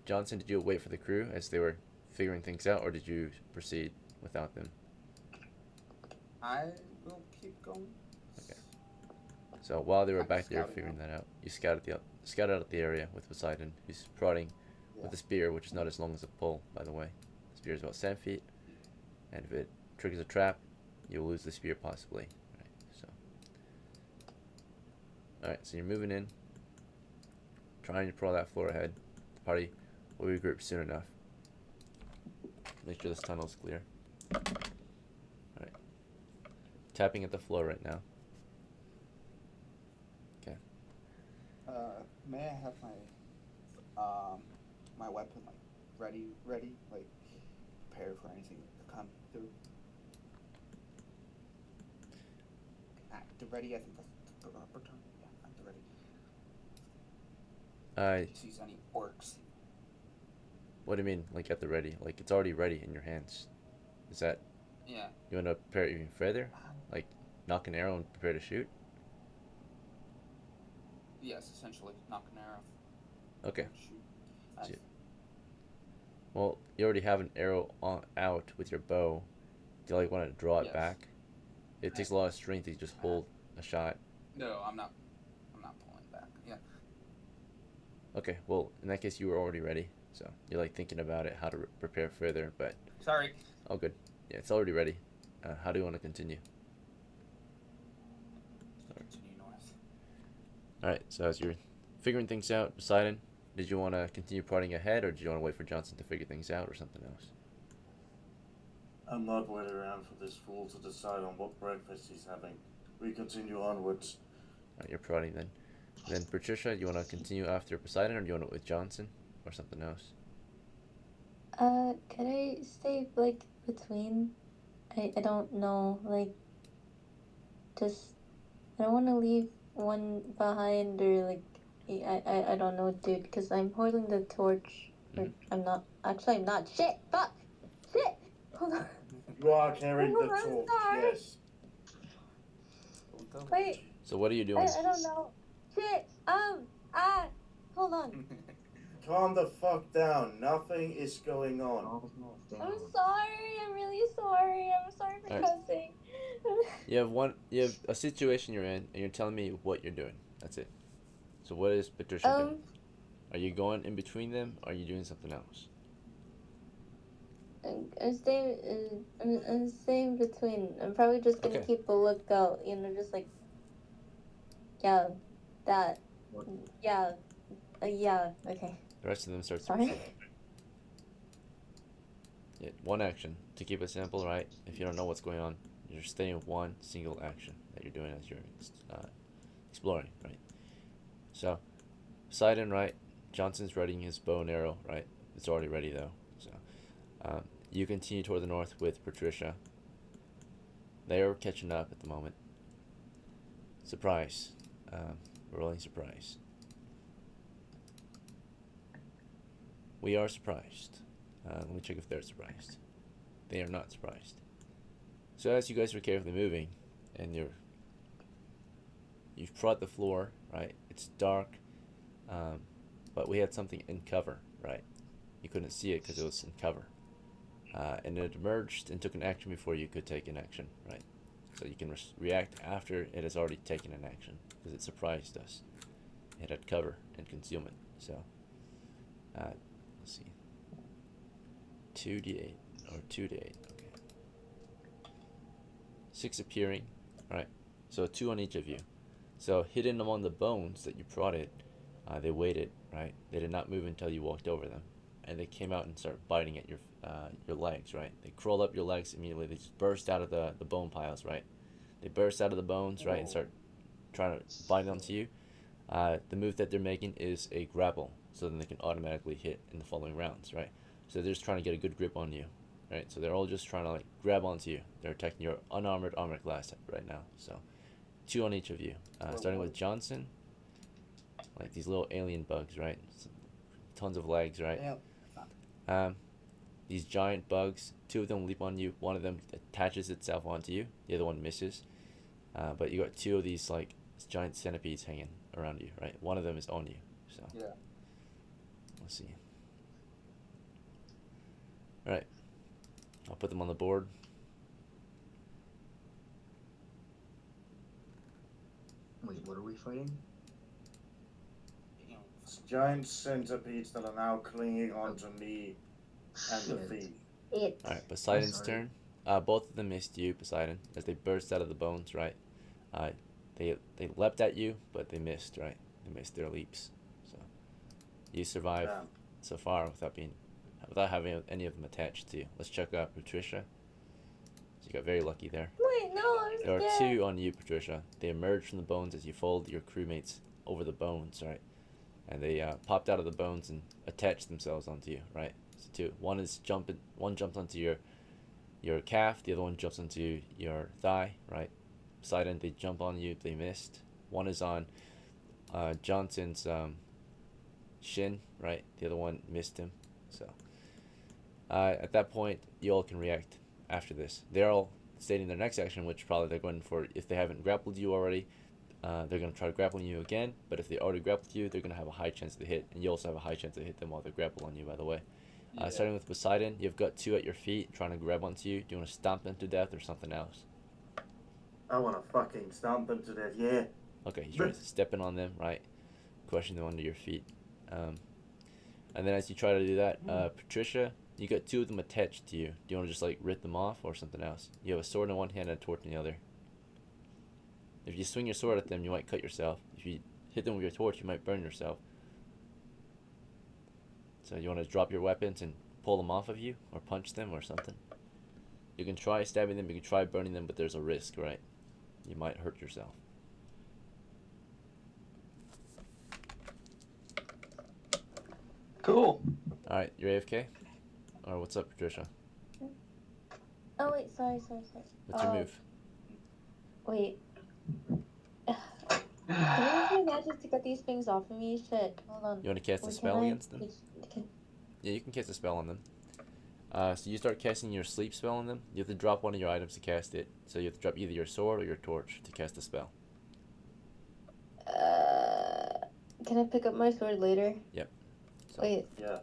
Johnson, did you wait for the crew as they were figuring things out, or did you proceed without them? I will keep going. Okay. So while they were I'm back there scouting figuring that out, you scouted out the area with Poseidon, who's prodding with a spear, which is not as long as a pole, by the way. The spear is about 7 feet, and if it triggers a trap, you'll lose the spear possibly. Alright, so you're moving in, trying to prod that floor ahead. The party will regroup soon enough. Make sure this tunnel's clear. Alright. Tapping at the floor right now. Okay. May I have my weapon like ready, like prepared for anything to come through? At the ready, I think that's the proper term. Yeah, at the ready. Sees any orcs? What do you mean, like at the ready? Like it's already ready in your hands. Is that? Yeah. You want to prepare it even further? Like knock an arrow and prepare to shoot? Yes, essentially, knock an arrow. Okay. Shoot. Well, you already have an arrow out with your bow. Do you like want to draw it back? It takes a lot of strength to just hold a shot. No, I'm not pulling back. Yeah. Okay, well, in that case, you were already ready. So you're like thinking about it, how to prepare further, but Sorry. all good. Yeah, it's already ready. How do you want to continue? Continue north. All right. So as you're figuring things out, Poseidon, did you want to continue prodding ahead, or did you want to wait for Johnson to figure things out, or something else? I'm not waiting around for this fool to decide on what breakfast he's having. We continue onwards. All right, you're prodding then. Then Patricia, you want to continue after Poseidon, or do you want to with Johnson, or something else? Could I stay, like, between? I don't know, like, just, I don't want to leave one behind, or, like, I don't know, dude, because I'm holding the torch, or I'm not, actually, I'm not, shit, fuck, shit, hold on. You are carrying the I'm torch, sorry. yes. Wait, So what are you doing? I don't know, shit, hold on. Calm the fuck down. Nothing is going on. I'm sorry. I'm really sorry. I'm sorry for Alright. cussing. You have a situation you're in, and you're telling me what you're doing. That's it. So what is Patricia doing? Are you going in between them, or are you doing something else? I'm staying between. I'm probably just gonna Okay. keep a lookout. Just like, yeah, that, yeah, yeah. Okay. The rest of them start to Sorry. proceed. Yeah, one action. To keep it simple, right? If you don't know what's going on, you're staying one single action that you're doing as you're exploring, right? So, Poseidon, right? Johnson's readying his bow and arrow, right? It's already ready though. So, you continue toward the north with Patricia. They're catching up at the moment. Surprise. Rolling surprise. We are surprised. Let me check if they're surprised. They are not surprised. So as you guys are carefully moving, and you've trod the floor, right? It's dark, but we had something in cover, right? You couldn't see it because it was in cover. And it emerged and took an action before you could take an action, right? So you can react after it has already taken an action, because it surprised us. It had cover and concealment. So, let's see. 2d8 or 2d8. Okay. 6 appearing. Alright. So 2 on each of you. So hidden among the bones that you prodded, they waited, right? They did not move until you walked over them. And they came out and started biting at your legs, right? They crawled up your legs immediately. They just burst out of the bone piles, right? They burst out of the bones, right, and start trying to bite onto you. The move that they're making is a grapple, so then they can automatically hit in the following rounds, right? So they're just trying to get a good grip on you, right? So they're all just trying to like grab onto you. They're attacking your unarmored armor class right now. So 2 on each of you, starting with Johnson. Like these little alien bugs, right? Tons of legs, right? These giant bugs. 2 of them leap on you. One of them attaches itself onto you. The other one misses. But you got 2 of these like giant centipedes hanging around you, right? One of them is on you. So Yeah. let's see. All right, I'll put them on the board. Wait, what are we fighting? It's giant centipedes that are now clinging onto me and the thief. It. All right, Poseidon's sorry. turn. Both of them missed you, Poseidon, as they burst out of the bones, right? They leapt at you, but they missed, right? They missed their leaps. So you survive Damn. so far without having any of them attached to you. Let's check out Patricia. So you got very lucky there. Wait, no, I'm There are scared. 2 on you, Patricia. They emerged from the bones as you fold your crewmates over the bones, right? And they popped out of the bones and attached themselves onto you, right? So 2. One jumped onto your calf. The other one jumps onto your thigh, right? Poseidon, they jump on you. They missed. One is on Johnson's shin, right? The other one missed him. So at that point, you all can react after this. They're all stating their next action, which probably they're going for. If they haven't grappled you already, they're going to try to grapple you again. But if they already grappled you, they're going to have a high chance to hit. And you also have a high chance to hit them while they grapple on you, by the way. Yeah. Starting with Poseidon, you've got 2 at your feet trying to grab onto you. Do you want to stomp them to death or something else? I want to fucking stomp them to death, yeah. Okay, he's trying to step in on them, right? Crushing them under your feet. And then as you try to do that, Patricia, you got 2 of them attached to you. Do you want to just like rip them off or something else? You have a sword in one hand and a torch in the other. If you swing your sword at them, you might cut yourself. If you hit them with your torch, you might burn yourself. So you want to drop your weapons and pull them off of you, or punch them or something. You can try stabbing them, you can try burning them, but there's a risk, right? You might hurt yourself. Cool. Alright, you're AFK? Or what's up, Patricia? Oh wait, sorry. What's your move? Wait. Can you use my magic to get these things off of me? Shit, hold on. You want to cast a Wait, spell can I- against them? Yeah, you can cast a spell on them. So you start casting your sleep spell on them. You have to drop one of your items to cast it. So you have to drop either your sword or your torch to cast the spell. Can I pick up my sword later? Yep. So, Wait. Yeah.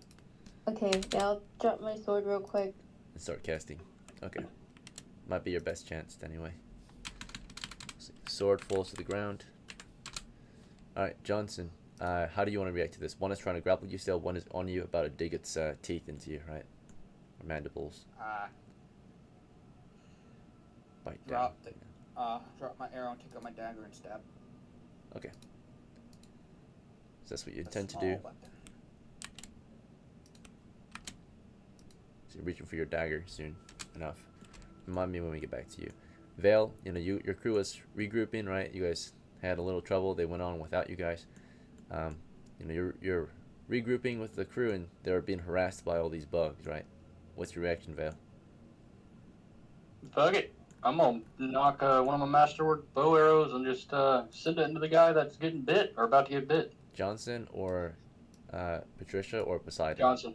Okay, yeah, I'll drop my sword real quick. and start casting. Okay. Might be your best chance anyway. See. Sword falls to the ground. Alright, Johnson. How do you want to react to this? One is trying to grapple you still. One is on you, about to dig its teeth into you, right? Or mandibles. Bite down. Drop my arrow and kick up my dagger and stab. Okay. So that's what you A intend to small do. weapon. So you're reaching for your dagger soon enough. Remind me when we get back to you. Vale, you know, your crew was regrouping, right? You guys had a little trouble. They went on without you guys. You know, you're regrouping with the crew, and they're being harassed by all these bugs, right? What's your reaction, Vale? Fuck it. I'm gonna knock one of my masterwork bow arrows and just send it into the guy that's getting bit or about to get bit. Johnson or Patricia or Poseidon? Johnson.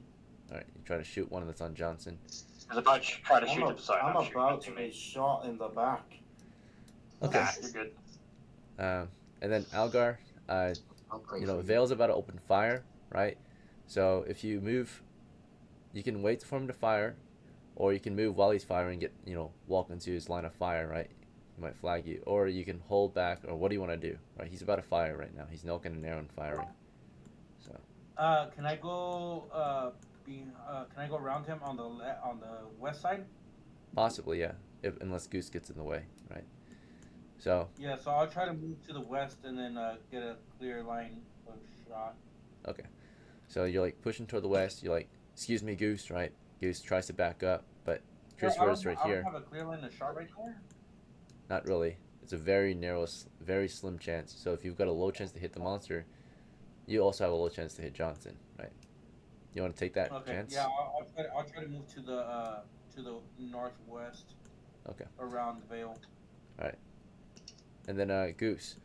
All right, you try to shoot one that's on Johnson. Because if I try to shoot the Poseidon, I'm I'm shooting about my to be teammate. shot in the back. Okay. Ah, you're good. And then Algar, I'll pray you for know, you. Vale's about to open fire, right? So if you move, you can wait for him to fire, or you can move while he's firing, get, you know, walk into his line of fire, right? He might flag you, or you can hold back, or what do you want to do, right? He's about to fire right now. He's knocking an arrow and firing. So Can I go? Can I go around him on the west side? possibly, yeah, unless Goose gets in the way, right? So Yeah. So I'll try to move to the west and then get a clear line of shot. okay, so you're like pushing toward the west. You're like, excuse me, Goose, right? Goose tries to back up, but Christopher's right I here. don't have a clear line of shot right there. Not really. It's a very narrow, very slim chance. So if you've got a low chance to hit the monster, you also have a low chance to hit Johnson, right? You want to take that Okay. chance? Yeah. I'll try to move to the northwest. Okay. Around Vale. And then Goose,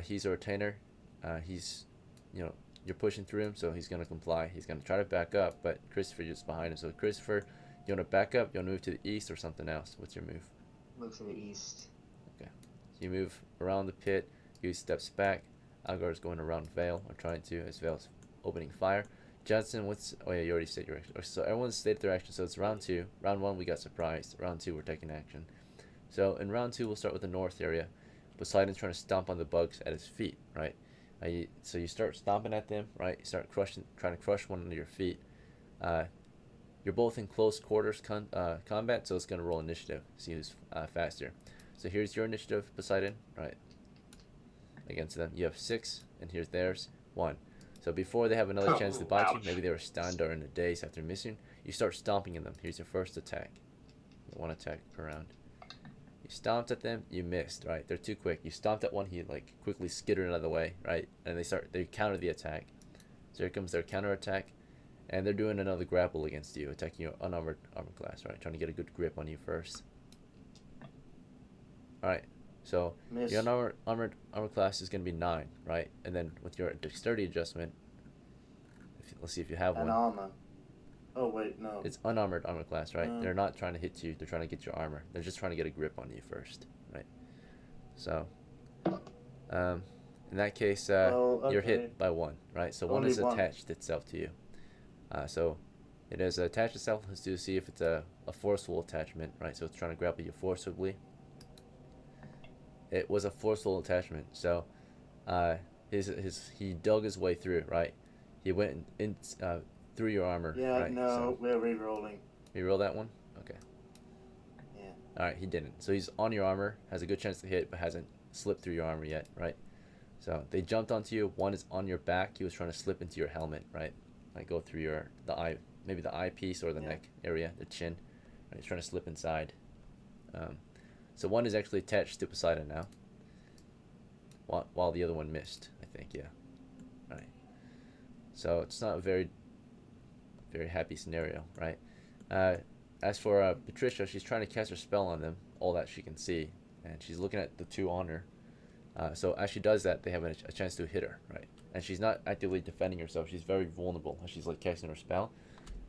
he's a retainer. He's, you know, you're pushing through him, so he's gonna comply. He's gonna try to back up, but Christopher just behind him. So Christopher, you wanna back up? You wanna move to the east or something else? What's your move? Move to the east. So you move around the pit. Goose steps back. Algar is going around Vale, or trying to, as Vale's opening fire. Johnson, what's... Oh yeah, you already said your action. So everyone's stated their action, so it's round 2. Round 1, we got surprised. Round 2, we're taking action. So in round 2, we'll start with the north area. Poseidon's trying to stomp on the bugs at his feet, right? So you start stomping at them, right? You start trying to crush one under your feet. You're both in close quarters combat, so it's going to roll initiative. See who's faster. So here's your initiative, Poseidon, right? Against them. You have 6, and here's theirs, 1. So before they have another chance to bite you, Ouch. maybe they were stunned or in a daze after missing, you start stomping in them. Here's your first attack. 1 attack per round. You stomped at them, you missed, right? They're too quick. You stomped at one, he like quickly skittered out of the way, right? And they counter the attack. So here comes their counter attack, and they're doing another grapple against you, attacking your unarmored armor class, right? Trying to get a good grip on you first. Alright, so Miss. your armored armor class is going to be 9, right? And then with your dexterity adjustment, let's see if you have An one. armor. Oh wait, no. It's unarmored armor class, right? Mm. They're not trying to hit you. They're trying to get your armor. They're just trying to get a grip on you first, right? So, in that case, you're okay. hit by 1, right? So 1 Only is one. attached itself to you. So it has attached itself to see if it's a forceful attachment, right? So it's trying to grapple you forcibly. It was a forceful attachment. So he dug his way through, right? He went in through your armor, Yeah, right? no, So, we're re-rolling. you roll that one? Okay. Yeah. Alright, he didn't. So he's on your armor, has a good chance to hit, but hasn't slipped through your armor yet, right? So they jumped onto you. 1 is on your back. He was trying to slip into your helmet, right? Like go through the eye, maybe the eyepiece or the neck area, the chin. Right? He's trying to slip inside. So 1 is actually attached to Poseidon now, while the other one missed, I think, yeah. Right. So it's not a very happy scenario, right? As for Patricia, she's trying to cast her spell on them, all that she can see, and she's looking at the 2 on her. So as she does that, they have a chance to hit her, right? And she's not actively defending herself. She's very vulnerable as she's like casting her spell.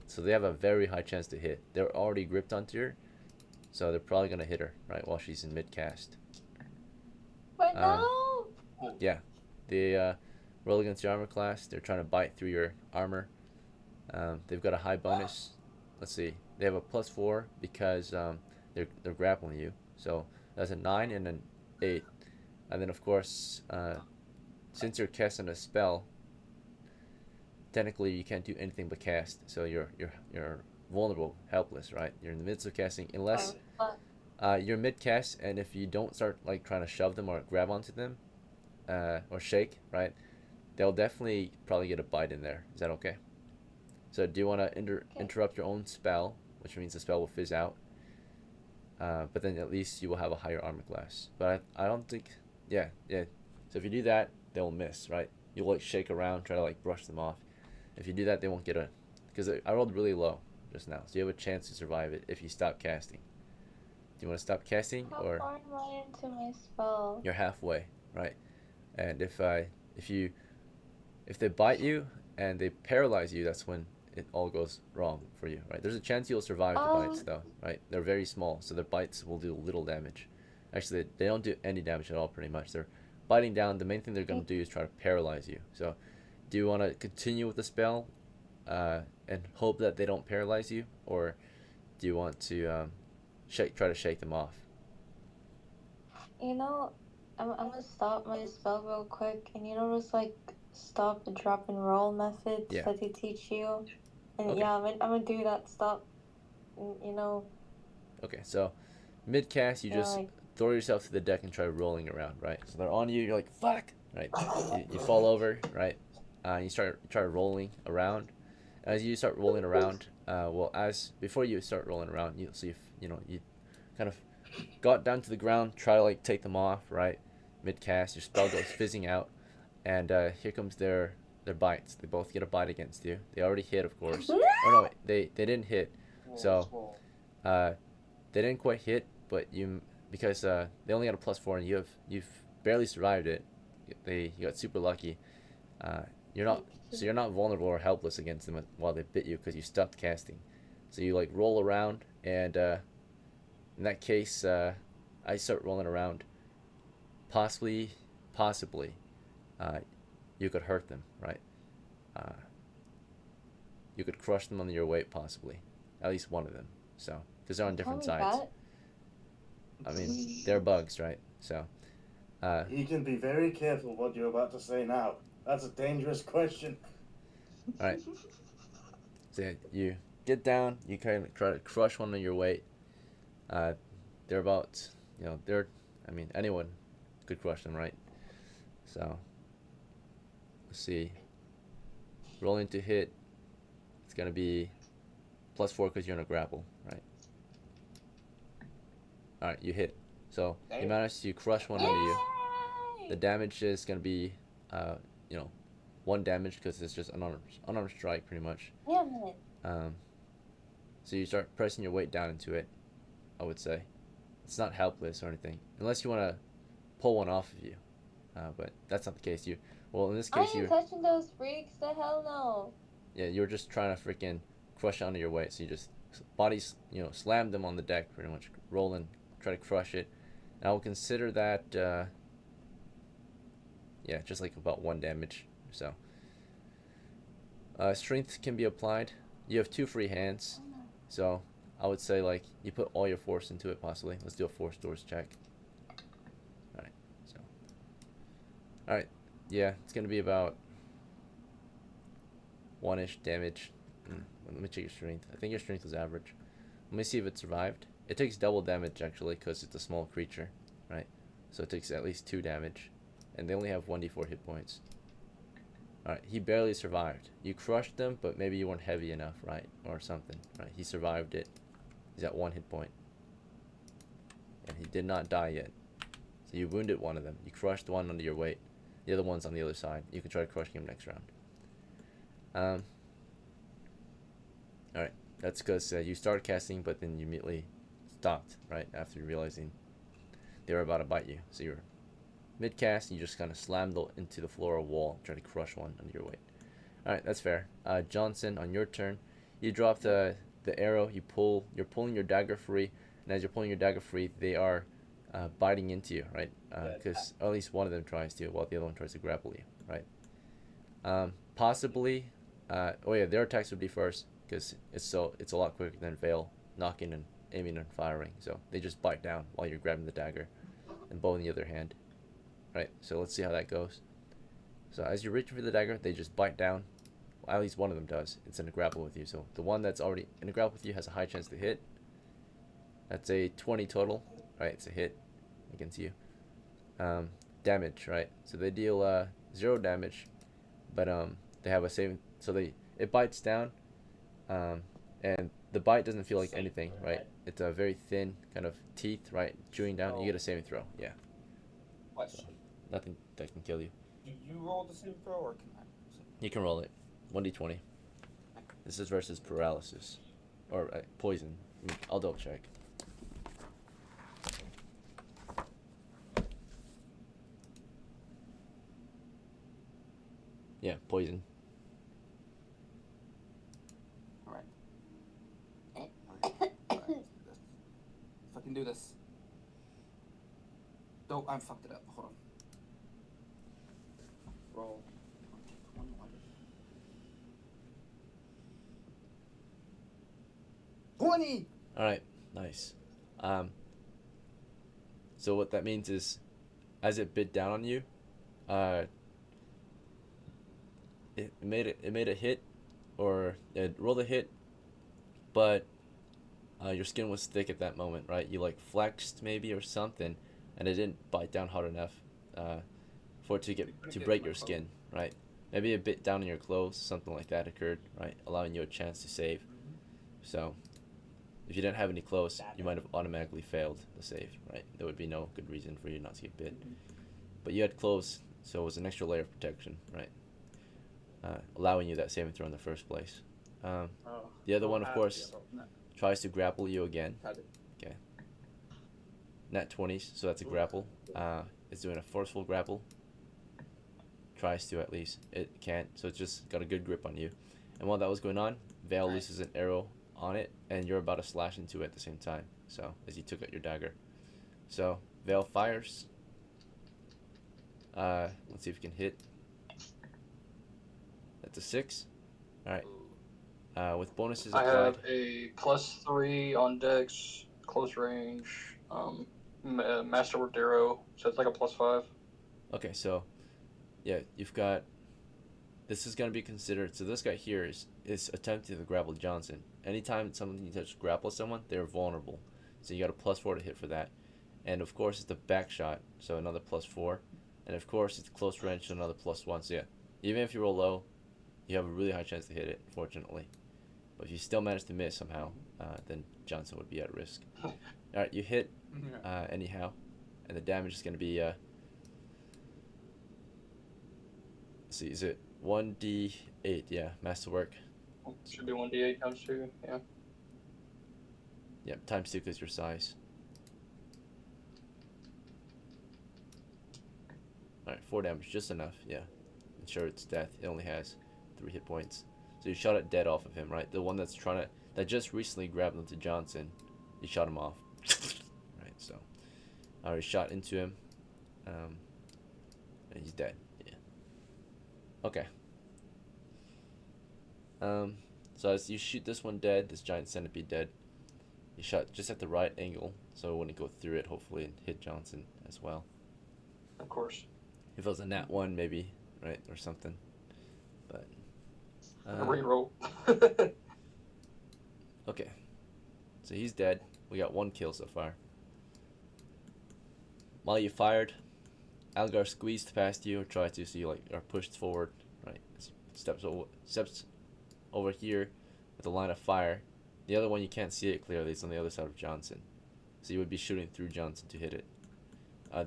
So they have a very high chance to hit. They're already gripped onto her, so they're probably gonna hit her, right, while she's in mid cast. But no! Yeah, they roll against your armor class. They're trying to bite through your armor. They've got a high bonus. Let's see. They have a +4 because they're grappling you. So that's a 9 and an 8. And then of course, since you're casting a spell, technically you can't do anything but cast. So you're vulnerable, helpless, right? You're in the midst of casting, unless you're mid cast, and if you don't start like trying to shove them or grab onto them, or shake, right? They'll definitely probably get a bite in there. Is that okay? So do you want to interrupt your own spell, which means the spell will fizz out? But then at least you will have a higher armor class. But I don't think, yeah. So if you do that, they'll miss, right? You'll like shake around, try to like brush them off. If you do that, they won't get a, because I rolled really low. just now. So you have a chance to survive it if you stop casting. Do you want to stop casting, How or far am I into my spell? you're halfway, right? And if they bite you and they paralyze you, that's when it all goes wrong for you, right? There's a chance you'll survive the bites, though, right? They're very small, so their bites will do little damage. Actually, they don't do any damage at all, pretty much. They're biting down. The main thing they're going to do is try to paralyze you. So, do you want to continue with the spell and hope that they don't paralyze you, or do you want to try to shake them off? You know, I'm gonna stop my spell real quick, and you know those like stop, drop, and roll methods Yeah. that they teach you, and Okay. yeah, I'm gonna do that. Stop, you know. Okay, so mid cast, you Yeah, just like, throw yourself to the deck and try rolling around, right? So they're on you, you're like, fuck, right? You fall over, right? You try rolling around. As you start rolling around, before you start rolling around, you'll see if you kind of got down to the ground, try to like take them off, right? Mid cast, your spell goes fizzing out, and here comes their bites. They both get a bite against you. They already hit, of course. Oh no, wait, they didn't hit. So they didn't quite hit, but because they only got a +4 and you've barely survived it. You got super lucky. You're not vulnerable or helpless against them while they bit you because you stopped casting. So you like roll around, and in that case, I start rolling around. Possibly, you could hurt them, right? You could crush them under your weight, possibly, at least one of them. So because they're on different sides. I mean, they're bugs, right? So. You can be very careful what you're about to say now. That's a dangerous question. All right. So you get down. You kind of try to crush one under your weight. They're about, anyone could crush them, right? So let's see. Rolling to hit. It's gonna be +4 because you're in a grapple, right? All right, you hit. So you managed to crush one under you. The damage is gonna be, 1 damage because it's just unarmed strike, pretty much. Yeah, So you start pressing your weight down into it. I would say, it's not helpless or anything, unless you want to pull one off of you. But that's not the case. In this case, I ain't touching those freaks. The hell no. Yeah, you're just trying to freaking crush under your weight. So you just bodies, slam them on the deck, pretty much roll and try to crush it. And I will consider that. Just like about 1 damage. So, strength can be applied. You have 2 free hands, so I would say like you put all your force into it. Possibly, let's do a force doors check. All right, so, all right, yeah, it's gonna be about 1-ish damage. Let me check your strength. I think your strength is average. Let me see if it survived. It takes double damage actually because it's a small creature, right? So it takes at least 2 damage. And they only have 1d4 hit points. Alright, he barely survived. You crushed them, but maybe you weren't heavy enough, right? Or something, right? He survived it. He's at 1 hit point. And he did not die yet. So you wounded one of them. You crushed one under your weight. The other one's on the other side. You can try crushing him next round. Alright, that's because you started casting, but then you immediately stopped, right? After realizing they were about to bite you. So you're mid-cast, you just kind of slammed into the floor or wall, trying to crush one under your weight. Alright, that's fair. Johnson, on your turn, you drop the arrow, you're pulling your dagger free, and as you're pulling your dagger free, they are biting into you, right? Because at least one of them tries to, while the other one tries to grapple you, right? Possibly, their attacks would be first, because it's a lot quicker than Veil, knocking and aiming and firing, so they just bite down while you're grabbing the dagger, and bow in the other hand. Right, so let's see how that goes. So as you're reaching for the dagger, they just bite down. Well, at least one of them does. It's in a grapple with you. So the one that's already in a grapple with you has a high chance to hit. That's a 20 total. Right, it's a hit against you. Damage, right? So they deal 0 damage, but they have a saving. So it bites down, and the bite doesn't feel like anything, right? It's a very thin kind of teeth, right? Chewing down. You get a saving throw. Yeah. Question. Nothing that can kill you. Do you roll the same throw, or can I? You can roll it. 1d20. This is versus paralysis. or poison. I'll double check. Yeah, poison. Alright. Alright, let's do this. If I can do this. Oh, I fucked it up. Hold on. Roll. 21. 20! All right, nice. So what that means is, as it bit down on you, it made a hit, or it rolled a hit, but your skin was thick at that moment, right? You like flexed maybe or something, and it didn't bite down hard enough for it to break your skin, right? Maybe it bit down in your clothes, something like that occurred, right? Allowing you a chance to save. So if you didn't have any clothes, you might have automatically failed the save, right? There would be no good reason for you not to get bit. But you had clothes, so it was an extra layer of protection, right? Allowing you that saving throw in the first place. The other one, of course, tries to grapple you again. Okay. Nat 20s, so that's a grapple. It's doing a forceful grapple. Tries to, at least. It can't, so it's just got a good grip on you. And while that was going on, Vale looses an arrow on it, and you're about to slash into it at the same time. So, as you took out your dagger. So, Vale fires. Let's see if you can hit. That's a 6. Alright. With bonuses I applied. have a +3 on Dex, close range, Masterwork arrow, so it's like a +5. Okay, so yeah, you've got. This is going to be considered. So this guy here is attempting to grapple Johnson. Anytime someone you touch grapple someone, they're vulnerable. So you got a +4 to hit for that, and of course it's the back shot, so another +4, and of course it's close range, so another +1. So yeah, even if you roll low, you have a really high chance to hit it. Fortunately, but if you still manage to miss somehow, then Johnson would be at risk. All right, you hit anyhow, and the damage is going to be. Let's see, is it 1d8? Yeah, masterwork. Should be 1d8 times 2, yeah. Yep, times 2 because your size. Alright, 4 damage, just enough, yeah. Ensure it's death. It only has 3 hit points. So you shot it dead off of him, right? The one that just recently grabbed onto Johnson, you shot him off. Right, so I already shot into him. And he's dead, yeah. Okay. So as you shoot this one dead, this giant centipede dead, you shot just at the right angle, so it wouldn't go through it, hopefully, and hit Johnson as well. Of course. If it was a nat 1, maybe, right, or something. But A reroll. okay, so he's dead. We got 1 kill so far. While you fired, Algar squeezed past you, or tried to, so you like are pushed forward, right? Steps over here with a line of fire. The other one you can't see it clearly. It's on the other side of Johnson, so you would be shooting through Johnson to hit it.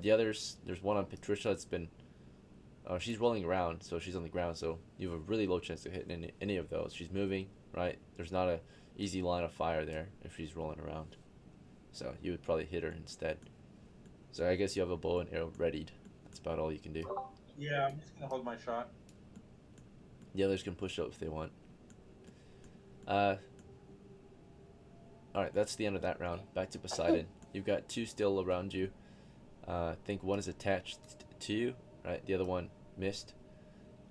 The others, there's one on Patricia that's been. She's rolling around, so she's on the ground. So you have a really low chance of hitting any of those. She's moving, right? There's not a easy line of fire there if she's rolling around. So you would probably hit her instead. So I guess you have a bow and arrow readied. That's about all you can do. Yeah, I'm just gonna hold my shot. The others can push up if they want. Alright, that's the end of that round. Back to Poseidon. You've got 2 still around you. I think one is attached to you, right? The other one missed.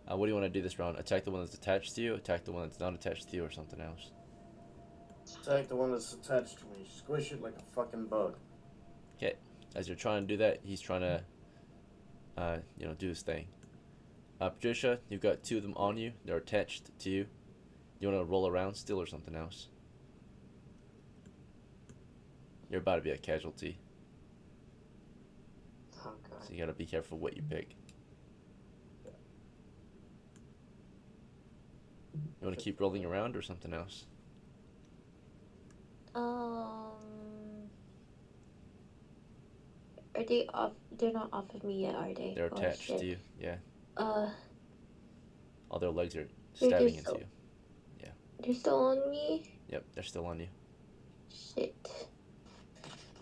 What do you want to do this round? Attack the one that's attached to you, attack the one that's not attached to you, or something else? Attack the one that's attached to me. Squish it like a fucking bug. Okay. As you're trying to do that, he's trying to, do his thing. Patricia, you've got 2 of them on you. They're attached to you. You want to roll around still or something else? You're about to be a casualty. Oh god. So you gotta be careful what you pick. You want to keep rolling around or something else? Are they off? They're not off of me yet, are they? They're Oh, attached shit. to you, yeah. Uh, All their legs are They're stabbing just into so- you. They're still on me? Yep, they're still on you. Shit.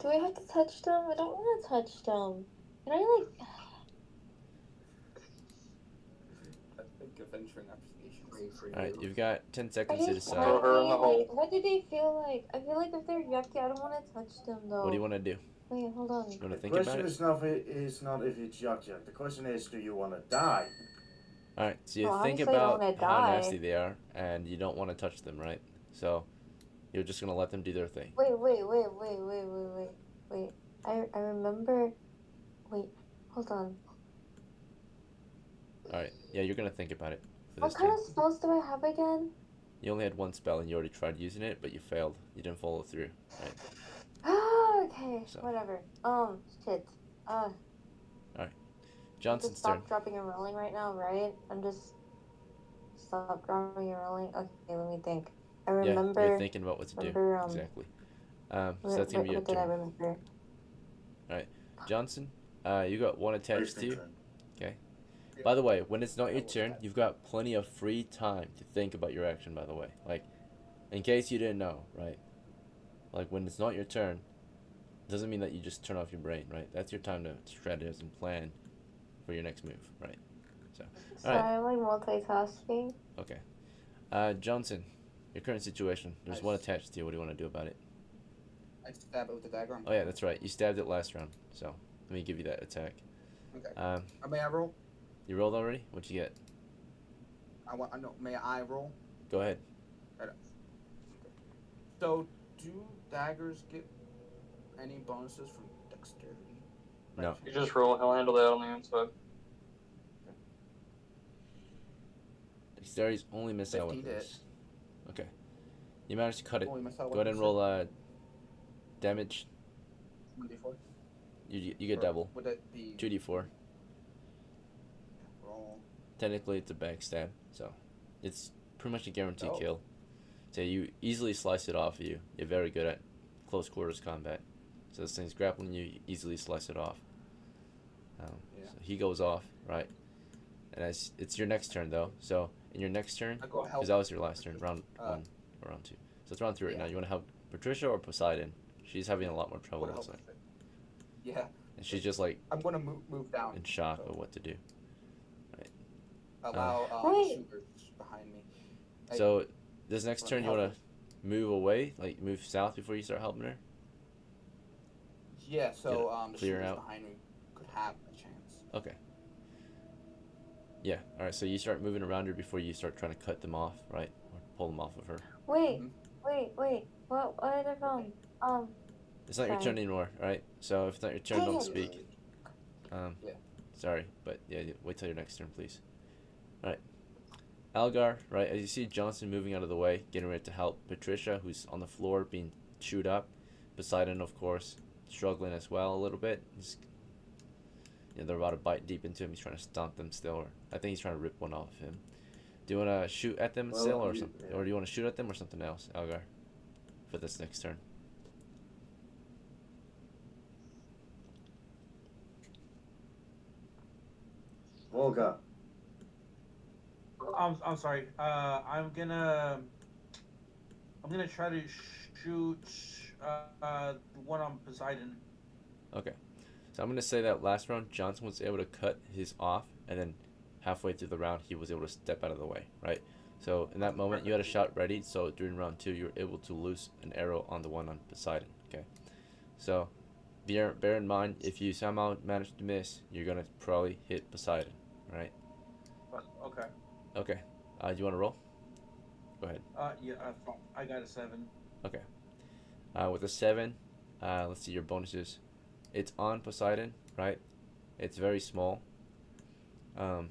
Do I have to touch them? I don't want to touch them. Can I like? I think of venturing investigations. Pray for you. Alright, you've got 10 Are seconds they to decide. Throw her in the slimy? hole. Like, what do they feel like? I feel like if they're yucky, I don't want to touch them though. What do you want to do? Wait, hold on. You want to The think about question it? is not if it's yuck. The question is, do you want to die? Alright, so you Well, think obviously I don't about wanna how die. nasty they are, and you don't want to touch them, right? So, you're just going to let them do their thing. Wait. I remember. Wait, hold on. Alright, yeah, you're going to think about it for What this kind turn. of spells do I have again? You only had one spell and you already tried using it, but you failed. You didn't follow through, right? Okay, So. whatever. Shit. Johnson's Just stop turn. dropping and rolling right now, right? I'm just stop dropping and rolling. Okay, let me think. I Yeah, remember. you're thinking about what to do. Exactly. So that's going to be your What did I turn. remember? Johnson, you got one attached to you. Turn. By the way, when it's not your turn, you've got plenty of free time to think about your action, by the way. Like, in case you didn't know, right? Like, when it's not your turn, doesn't mean that you just turn off your brain, right? That's your time to strategize and plan for your next move, right? So, Sorry, alright, I'm like multitasking. okay. Johnson, your current situation. There's one attached to you. What do you want to do about it? I stab it with the dagger. Oh, yeah, that's right. You stabbed it last round, so let me give you that attack. Okay. May I roll? You rolled already? What'd you get? I know. May I roll? Go ahead. So, do daggers get any bonuses from dexterity? No. You just roll. He'll handle that on the inside. Dexterity's only missile 15 weapons. Okay. You managed to cut it. Only missile Go ahead and weapons, roll damage. 1d4. You get Or double. Would it be 2d4. roll? Technically, it's a backstab, so it's pretty much a guaranteed Oh. kill. So you easily slice it off you. You're very good at close quarters combat. So this thing's grappling you, you easily slice it off. Yeah. So he goes off, right? And it's your next turn, though. So in your next turn, I go help. because that was your last turn, round 1 or round 2. So it's round 3 right Yeah. now. You want to help Patricia or Poseidon? She's having a lot more trouble, Would looks help like. with it. Yeah. And she's just like I'm gonna move down. in shock so of what to do. Allow Wait. the shooters behind me. I- So this next Let turn, me you help want to move away, like move south before you start helping her? Yeah. So the clear shooters out. behind me could have a chance. Okay. Yeah, alright, so you start moving around her before you start trying to cut them off, right? Or pull them off of her. Wait, Mhm. wait. What are they from? It's not your Sorry. turn anymore, right? So if it's not your turn, Dang don't it. speak. Yeah. Sorry, but yeah, wait till your next turn, please. Alright. Algar, right, as you see Johnson moving out of the way, getting ready to help Patricia, who's on the floor being chewed up. Poseidon, of course, struggling as well a little bit. They're about to bite deep into him. He's trying to stomp them still, or I think he's trying to rip one off him. Do you want to shoot at them still, or something? Yeah. Or do you want to shoot at them or something else, Algar, for this next turn? Volga. I'm sorry. I'm gonna try to shoot the one on Poseidon. Okay. So I'm going to say that last round, Johnson was able to cut his off, and then halfway through the round, he was able to step out of the way, right? So in that moment, you had a shot ready, so during round 2, you were able to loose an arrow on the one on Poseidon, okay? So bear in mind, if you somehow manage to miss, you're going to probably hit Poseidon, right? Okay. Okay. Do you want to roll? Go ahead. Yeah. I got a 7. Okay. With a 7, let's see your bonuses. It's on Poseidon, right? It's very small. So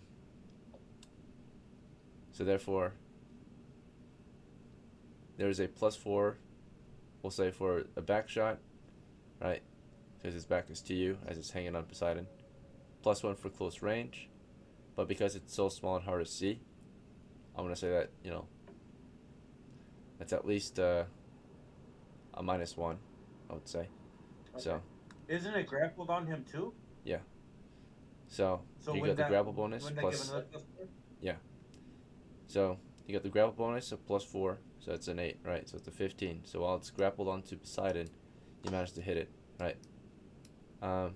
therefore, there's a +4, we'll say, for a back shot, right? Because his back is to you as it's hanging on Poseidon. +1 for close range. But because it's so small and hard to see, I'm going to say that, that's at least a -1, I would say. Okay. So, Isn't it grappled on him too? so you when got the that- grapple bonus when that give plus. another +4? So you got the grapple bonus of +4, so that's an 8, right? So it's a 15. So while it's grappled onto Poseidon, you managed to hit it, right? Nice.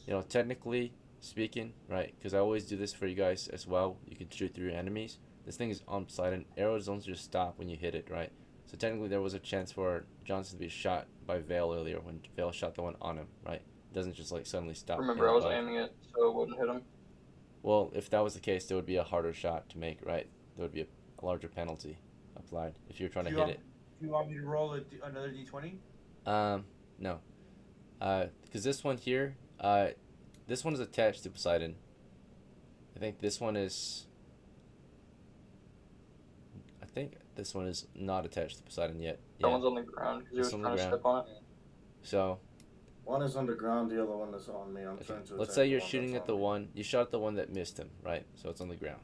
You know, technically speaking, right? Because I always do this for you guys as well. You can shoot through your enemies. This thing is on Poseidon. Arrows don't just stop when you hit it, right? So technically, there was a chance for Johnson to be shot by Vale earlier when Vale shot the one on him, right? It doesn't just like suddenly stop. Remember, I was aiming it so it wouldn't hit him. Well, if that was the case, there would be a harder shot to make, right? There would be a larger penalty applied if you're trying to hit it. Do you want me to roll another d20? No. Because this one here, this one is attached to Poseidon. I think this one is not attached to Poseidon yet. That one's on the ground because he was It's on trying the to ground. step on it. So One is on the ground, the other one is on me. I'm trying to. let's attack say the you're one shooting that's at the on me. one. You shot at the one that missed him, right? So it's on the ground.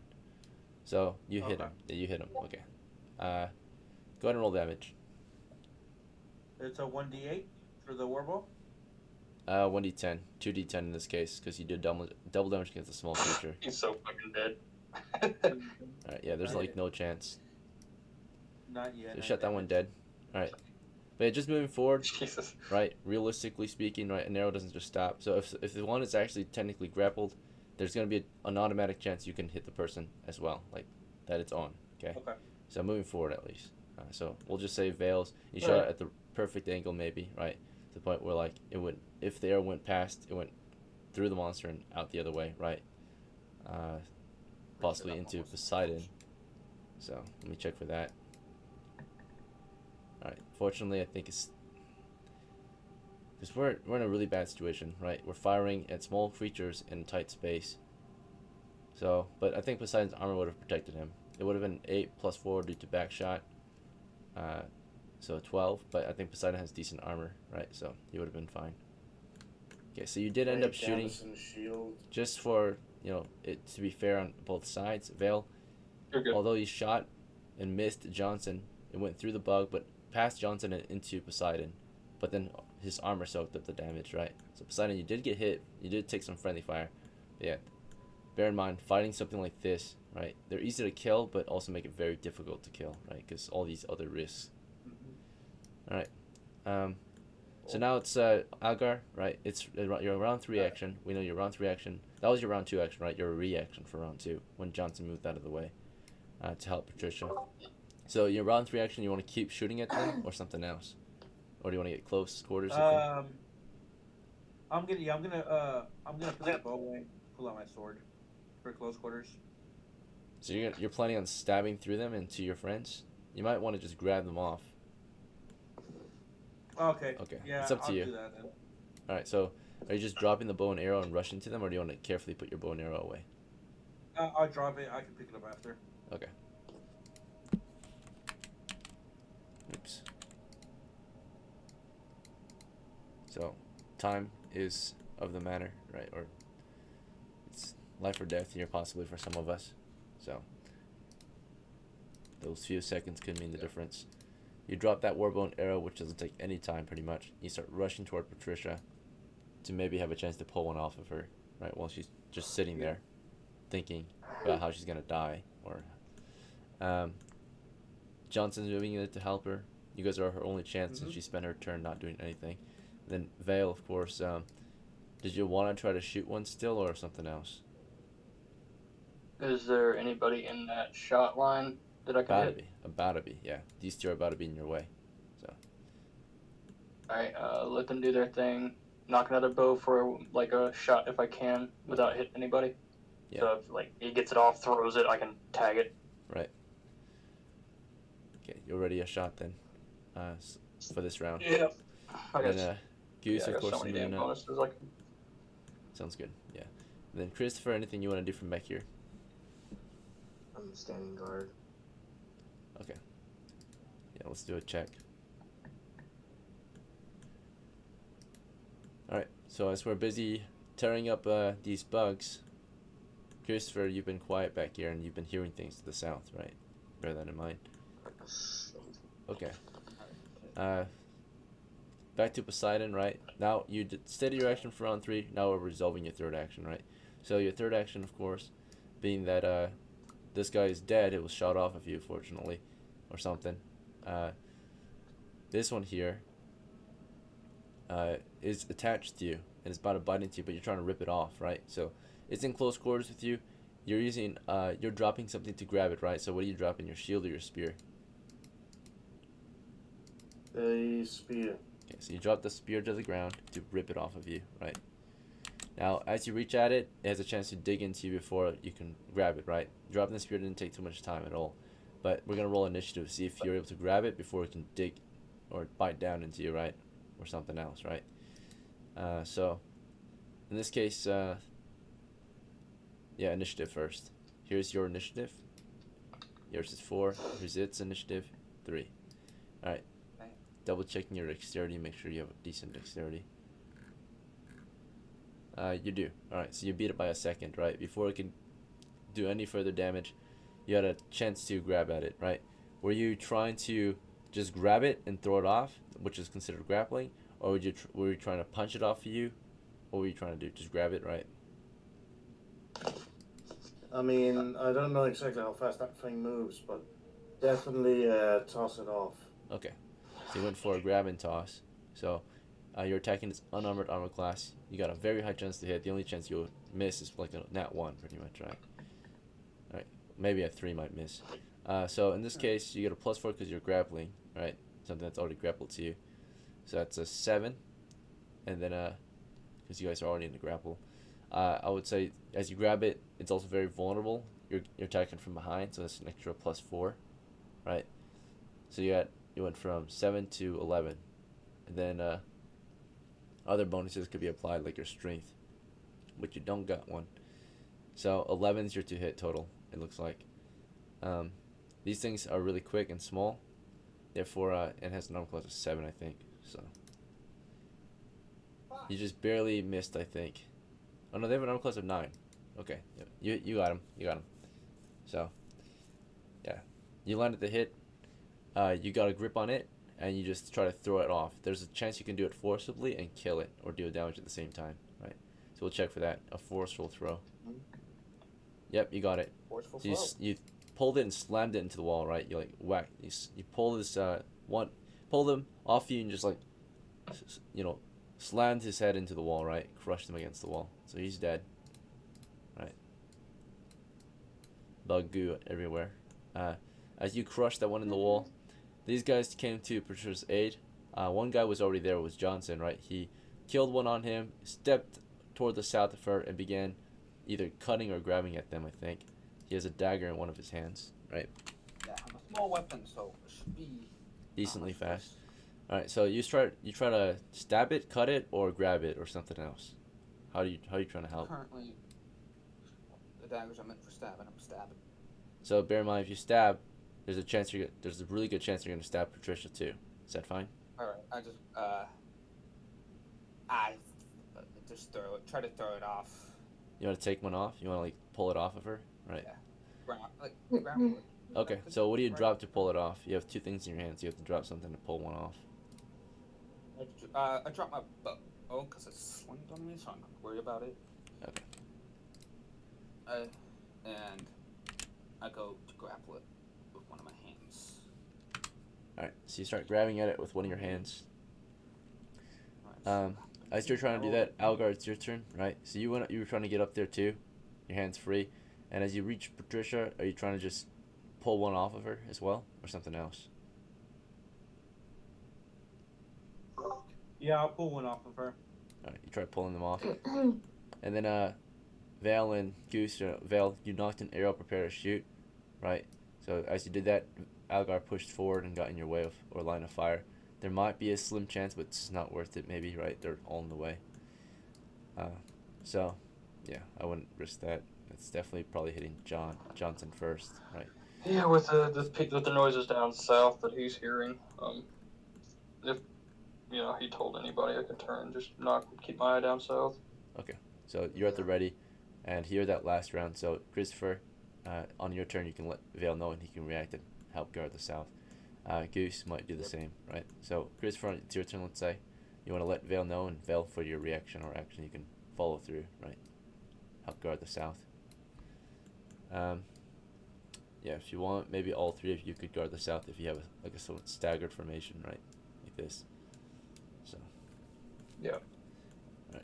So you hit Okay. him. Yeah, you hit him. Okay. Go ahead and roll damage. It's a 1d8 for the warbow. 1d10, 2d10 in this case, because you did double damage against a small creature. He's so fucking dead. All right, yeah, there's like no chance. Not yet. So shut that one dead. All right, but yeah, just moving forward, Jesus. right? Realistically speaking, right, an arrow doesn't just stop. So if the one is actually technically grappled, there's gonna be an automatic chance you can hit the person as well, like that it's on. Okay. Okay. So moving forward at least. So we'll just say Vales. You shot it at the perfect angle, maybe, right? To the point where like it would, if the arrow went past, it went through the monster and out the other way, right? Possibly into Poseidon. So let me check for that. All right. Fortunately, I think it's because we're in a really bad situation, right? We're firing at small creatures in tight space. So, but I think Poseidon's armor would have protected him. It would have been 8 + 4 due to back shot. So 12, but I think Poseidon has decent armor, right? So he would have been fine. Okay, so you did end up shooting Shield. just for, you know, it to be fair on both sides. Vale, You're good. although he shot and missed Johnson, it went through the bug, but past Johnson and into Poseidon. But then his armor soaked up the damage, right? So Poseidon, you did get hit. You did take some friendly fire. But yeah, bear in mind, fighting something like this, right? They're easy to kill, but also make it very difficult to kill, right? Because all these other risks. All right. So now it's Algar, right? It's your round 3 action. We know your round 3 action. That was your round 2 action, right? Your reaction for round 2 when Johnson moved out of the way to help Patricia. So your round 3 action, you want to keep shooting at them or something else, or do you want to get close quarters? I'm gonna put the bow away, pull out my sword for close quarters. So you're planning on stabbing through them into your friends? You might want to just grab them off. Okay. Okay. Yeah, It's up to I'll you. do that then. All right. So are you just dropping the bow and arrow and rushing to them, or do you want to carefully put your bow and arrow away? I'll drop it. I can pick it up after. Okay. Oops. So, time is of the matter, right? Or it's life or death here, possibly for some of us. So, those few seconds could mean the difference. You drop that warbone arrow, which doesn't take any time, pretty much. You start rushing toward Patricia to maybe have a chance to pull one off of her, right? While she's just sitting there, thinking about how she's gonna die. Or Johnson's moving in to help her. You guys are her only chance since she spent her turn not doing anything. And then Vale, of course. Did you want to try to shoot one still, or something else? Is there anybody in that shot line that I can hit? About to be, yeah. These two are about to be in your way. So. Alright, let them do their thing. Knock another bow for like a shot if I can without hitting anybody. Yeah. So if like he gets it off, throws it, I can tag it. Right. Okay, you're ready a shot then. For this round. Yeah. I And guess. then Goose, I of got course, so many moving damn up. bonuses. Like, Sounds good. Yeah. And then Christopher, anything you want to do from back here? I'm standing guard. Okay. Yeah, let's do a check. Alright, so as we're busy tearing up these bugs, Christopher, you've been quiet back here and you've been hearing things to the south, right? Bear that in mind. Okay. Back to Poseidon, right? Now, you did steady your action for round 3, now we're resolving your third action, right? So your third action, of course, being that this guy is dead. It was shot off of you, fortunately, or something. This one here is attached to you and it's about to bite into you, but you're trying to rip it off, right? So it's in close quarters with you. You're using you're dropping something to grab it, right? So what are you dropping? Your shield or your spear? A spear. Okay, so you drop the spear to the ground to rip it off of you, right? Now, as you reach at it, it has a chance to dig into you before you can grab it, right? Dropping the spear didn't take too much time at all. But we're going to roll initiative to see if you're able to grab it before it can dig or bite down into you, right? Or something else, right? So, in this case, yeah, initiative first. Here's your initiative. Yours is 4. Here's its initiative, 3. Alright. Double checking your dexterity, make sure you have a decent dexterity. You do. Alright, so you beat it by a second, right? Before it can do any further damage, you had a chance to grab at it, right? Were you trying to just grab it and throw it off, which is considered grappling? Or were you trying to punch it off of you? What were you trying to do? Just grab it, right? I mean, I don't know exactly how fast that thing moves, but definitely toss it off. Okay. So you went for a grab and toss. So you're attacking this unarmored armor class. You got a very high chance to hit. The only chance you'll miss is like a nat 1, pretty much, right? Alright. Maybe a 3 might miss. So in this case, you get a +4 because you're grappling, right? Something that's already grappled to you. So that's a 7. And then, because you guys are already in the grapple. I would say as you grab it, it's also very vulnerable. You're attacking from behind, so that's an extra +4, right? So you went from 7 to 11, and then other bonuses could be applied like your strength, but you don't got one. So 11's your 2 hit total. It looks like. These things are really quick and small, therefore it has an armor class of 7, I think. So you just barely missed, I think. Oh no, they have an armor class of 9. Okay, you got him. You got him. So, yeah, you landed the hit. You got a grip on it, and you just try to throw it off. There's a chance you can do it forcibly and kill it, or deal damage at the same time, right? So we'll check for that. A forceful throw. Yep, you got it. Forceful So throw. you pulled it and slammed it into the wall, right? You like whack. You pull this pull them off you and just like, slammed his head into the wall, right? Crushed him against the wall. So he's dead. Right. Bug goo everywhere. As you crushed that one in the wall, these guys came to Patricia's aid. One guy was already there, was Johnson, right? He killed one on him, stepped toward the south of her, and began either cutting or grabbing at them, I think. He has a dagger in one of his hands, right? Yeah, I'm a small weapon, so it should be Decently fast. Alright, so you try to stab it, cut it, or grab it, or something else. How are you trying to help? Currently, the daggers are meant for stabbing. I'm stabbing. So bear in mind, if you stab, there's a really good chance you're gonna stab Patricia too. Is that fine? All right, I just try to throw it off. You want to take one off? You want to like pull it off of her, right? Yeah. Ground. Okay. So what do you drop to pull it off? You have 2 things in your hands. You have to drop something to pull one off. I dropped my bow because it's slinged on me, so I'm not worried about it. Okay. And I go to grapple it with one of my hands. All right. So you start grabbing at it with one of your hands. All right, As you're trying to do that, Algar, it's your turn, right? So you were trying to get up there too, your hands free, and as you reach Patricia, are you trying to just pull one off of her as well, or something else? Yeah, I'll pull one off of her. All right, you try pulling them off, and then Vale and Goose, Vale, you knocked an arrow, prepare to shoot, right? So as you did that, Algar pushed forward and got in your way or line of fire. There might be a slim chance, but it's not worth it, maybe, right? They're all in the way. So, yeah, I wouldn't risk that. It's definitely probably hitting Johnson first, right? Yeah, with the noises down south that he's hearing, if he told anybody I could turn, just keep my eye down south. Okay, so you're at the ready, and here that last round. So Christopher, on your turn, you can let Vale know, and he can react and help guard the south. Goose might do the same, right? So Christopher, it's your turn. Let's say you want to let Vale know, and Vale, for your reaction or action, you can follow through, right? Help guard the south. Yeah, if you want, maybe all three of you could guard the south if you have like a sort of staggered formation, right? Like this. So. Yeah. Right.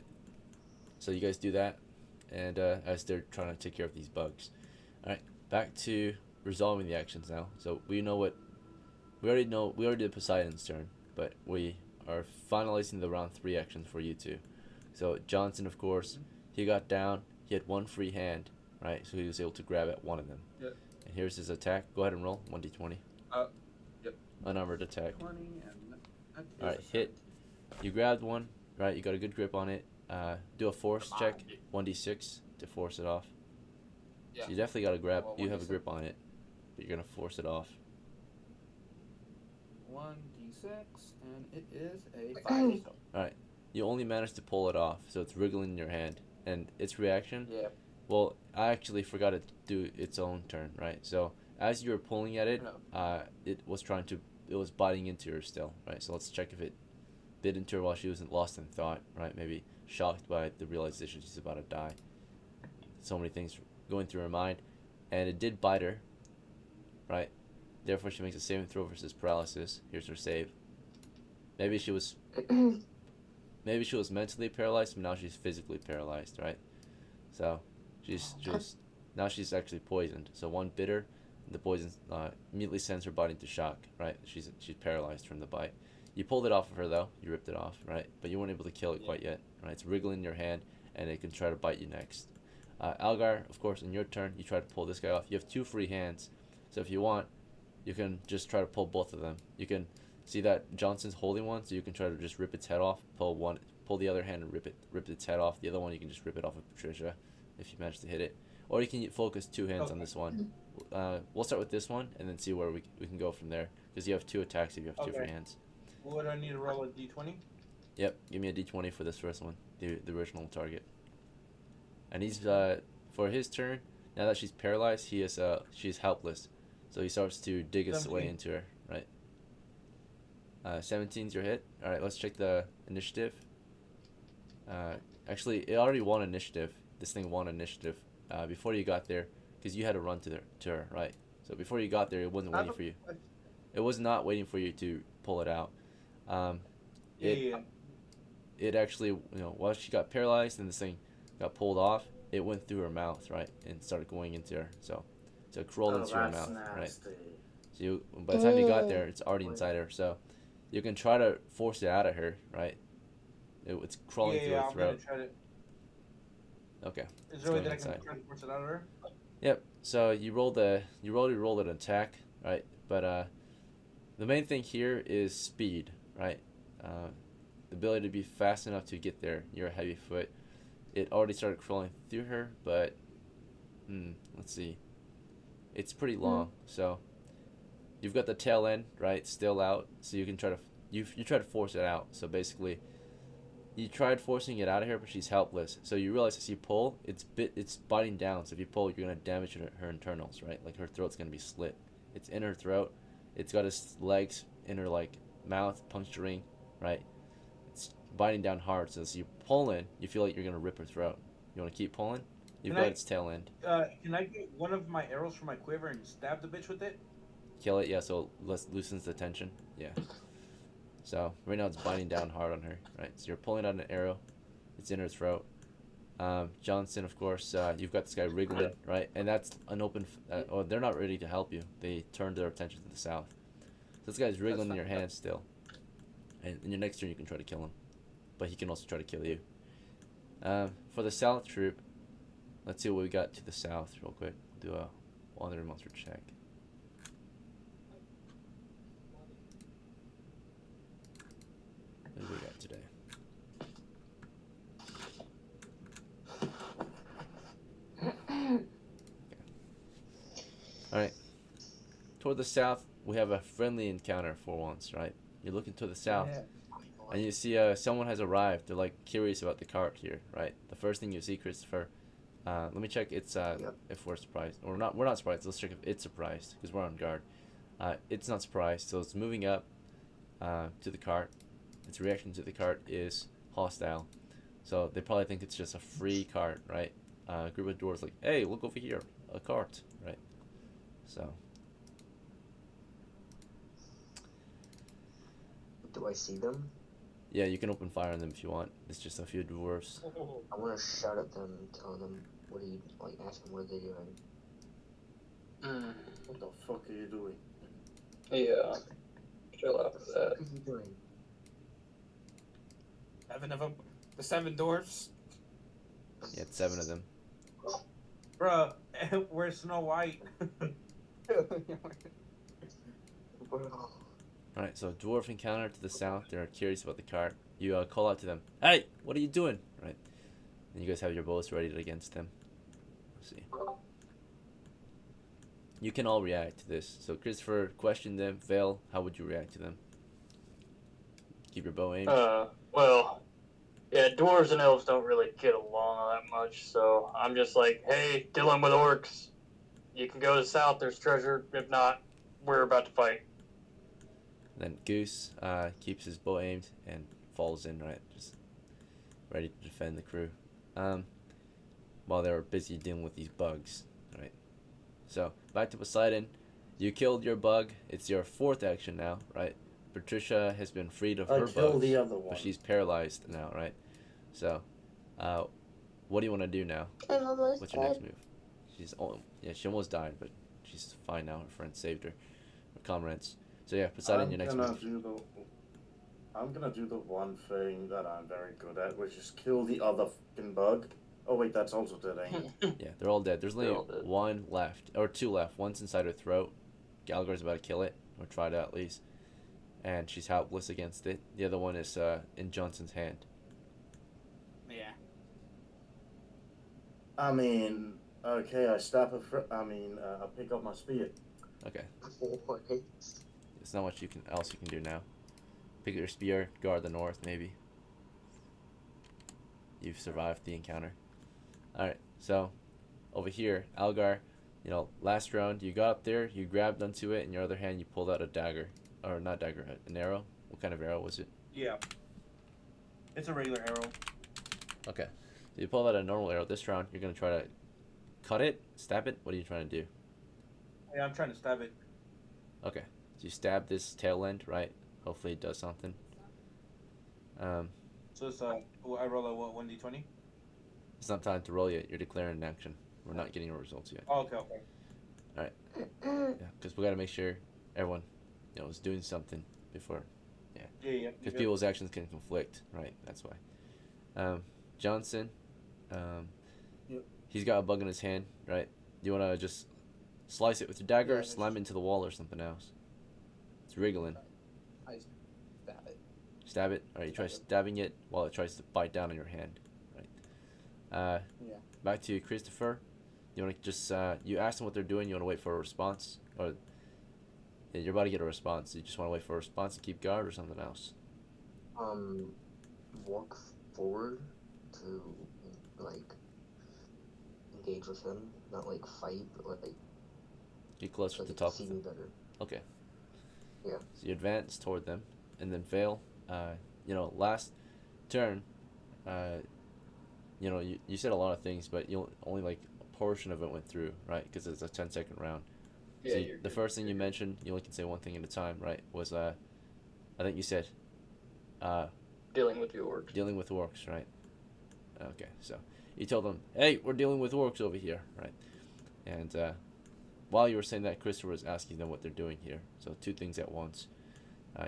So you guys do that, and as they're trying to take care of these bugs. All right, back to resolving the actions now. So we already did Poseidon's turn, but we are finalizing the round 3 actions for you two. So Johnson, of course, he got down. He had one free hand, right? So he was able to grab at one of them. Yeah. And here's his attack. Go ahead and roll 1d20. Yep. Unarmored attack. 20 and that is All right, a hit. You grabbed one, right? You got a good grip on it. Do a force Come check, on. 1d6 to force it off. Yeah. So you definitely got to grab. Well, You have a 1d6. grip on it, but you're gonna force it off. 1d6, and it is a 5. So. All right. You only managed to pull it off, so it's wriggling in your hand, and its reaction. Yeah. Well, I actually forgot to do its own turn, right? So as you were pulling at it, it was biting into her still, right? So let's check if it bit into her while she wasn't lost in thought, right? Maybe shocked by the realization she's about to die. So many things going through her mind, and it did bite her, right? Therefore, she makes a saving throw versus paralysis. Here's her save. Maybe she was mentally paralyzed, but now she's physically paralyzed, right? So now she's actually poisoned. So one bit her, the poison immediately sends her body into shock, right? She's paralyzed from the bite. You pulled it off of her though. You ripped it off, right? But you weren't able to kill it quite yet, right? It's wriggling in your hand, and it can try to bite you next. Algar, of course, in your turn, you try to pull this guy off. You have 2 free hands, so if you want, you can just try to pull both of them. You can see that Johnson's holding one, so you can try to just rip its head off. Pull the other hand and rip its head off. The other one you can just rip it off of Patricia, if you manage to hit it. Or you can focus 2 hands on this one. We'll start with this one and then see where we can go from there, because you have 2 attacks if you have 2 free hands. What do I need to roll, a d20? Yep, give me a d20 for this first one, the original target. And he's for his turn, now that she's paralyzed, she's helpless, so he starts to dig his way into her, right? 17's your hit. All right, let's check the initiative. Actually, it already won initiative. This thing won initiative before you got there, because you had to run to her, right? So before you got there, it wasn't waiting for you. It was not waiting for you to pull it out. It actually, while she got paralyzed and this thing got pulled off, it went through her mouth, right, and started going into her. So crawled into her mouth, right? So by the time you got there, it's already inside her. So you can try to force it out of her, right? It's crawling through her throat. Okay. Is there a way that I can try to force it out of her? Yep. So you already rolled an attack, right? But the main thing here is speed, right? The ability to be fast enough to get there. You're a heavy foot. It already started crawling through her, but let's see. It's pretty long, so you've got the tail end, right, still out, so you can try to you try to force it out. So basically, you tried forcing it out of here, but she's helpless. So you realize as you pull, it's biting down. So if you pull, you're gonna damage her internals, right? Like her throat's gonna be slit. It's in her throat. It's got its legs in her mouth, puncturing, right? It's biting down hard. So as you pull in, you feel like you're gonna rip her throat. You wanna keep pulling? You've got its tail end. Can I get one of my arrows from my quiver and stab the bitch with it? Kill it, yeah. So loosens the tension, yeah. So right now it's biting down hard on her, right? So you're pulling out an arrow, it's in her throat. Johnson, of course, you've got this guy wriggling, right? And that's an open. They're not ready to help you. They turned their attention to the south. So this guy's wriggling in your hand still. And in your next turn, you can try to kill him, but he can also try to kill you. For the south troop, let's see what we got to the south real quick. Do a wandering monster check. What do we got today? Alright. Toward the south, we have a friendly encounter for once, right? You're looking to the south, and you see someone has arrived. They're curious about the cart here, right? The first thing you see, Christopher. Let me check if we're surprised. Or not, we're not surprised. Let's check if it's surprised, because we're on guard. It's not surprised, so it's moving up to the cart. Its reaction to the cart is hostile. So they probably think it's just a free cart, right? A group of dwarves hey, look over here, a cart, right? So Do I see them? yeah, you can open fire on them if you want. It's just a few dwarves. I want to shout at them, tell them, what are you, like, ask them what are they doing. What the fuck are you doing? Yeah. Chill out What for the that. fuck are you doing? 7 of them. The 7 dwarves. Yeah, it's 7 of them. Bruh, where's Snow White? Bro. Alright, so dwarf encounter to the south. They're curious about the cart. You call out to them. Hey, what are you doing? Right. And you guys have your bows ready against them. Let's see. You can all react to this. So Christopher, question them. Vale, how would you react to them? Keep your bow aimed. Well, yeah, dwarves and elves don't really get along all that much, so I'm just like, hey, dealing with orcs. You can go to the south, there's treasure. If not, we're about to fight. Then Goose keeps his bow aimed and falls in, right? Just ready to defend the crew. While they were busy dealing with these bugs, right? So, back to Poseidon. You killed your bug. It's your 4th action now, right? Patricia has been freed of I her killed bugs, the other one. but she's paralyzed now, right? So, what do you want to do now? I'm almost What's your dead. next move? She almost died, but she's fine now. Her friend saved her. Her comrades. So yeah, Poseidon, your next move. I'm gonna do the one thing that I'm very good at, which is kill the other fucking bug. Oh wait, that's also dead, ain't it? Yeah, they're all dead. There's only They're all dead. 1 left, or 2 left. One's inside her throat. Gallagher's about to kill it, or try to at least, and she's helpless against it. The other one is in Johnson's hand. Yeah. I mean, okay, I stab her. I pick up my spear. Okay, What? there's not much else you can do now. Pick up your spear, guard the north, maybe. You've survived the encounter. Alright, so over here, Algar, last round you got up there, you grabbed onto it, in your other hand you pulled out a dagger. Or not dagger, an arrow. What kind of arrow was it? Yeah. It's a regular arrow. Okay. So you pulled out a normal arrow. This round you're gonna try to cut it, stab it. What are you trying to do? Yeah, I'm trying to stab it. Okay. So you stab this tail end, right? Hopefully it does something. So it's I roll a 1d20. It's not time to roll yet. You're declaring an action. We're not getting your results yet. Oh, okay. Yeah, because we gotta make sure everyone, is doing something before. Yeah. Because people's actions can conflict, right? That's why. Johnson, Yep. he's got a bug in his hand, right? You wanna just slice it with your dagger, Yeah, or slam it into the wall, or something else? It's wriggling. I stab it. Stab it. Alright, you try stabbing it while it tries to bite down on your hand, right? Yeah. Back to you, Christopher. You wanna just you ask them what they're doing. You wanna wait for a response, or yeah, you're about to get a response. You just wanna wait for a response to keep guard, or something else? Walk forward to, like, engage with him. Not, like, fight, but, like, Get closer so to they the can top see of me them. better. Okay. Yeah. So you advance toward them, and then Vale. Last turn. You said a lot of things, but only like a portion of it went through, right? Because it's a 10-second round. Yeah, So you're the good. first thing you mentioned, you only can say one thing at a time, right? Was I think you said Dealing with the orcs. dealing with orcs, right? Okay, so you told them, hey, we're dealing with orcs over here, right? And while you were saying that, Christopher was asking them what they're doing here. So 2 things at once.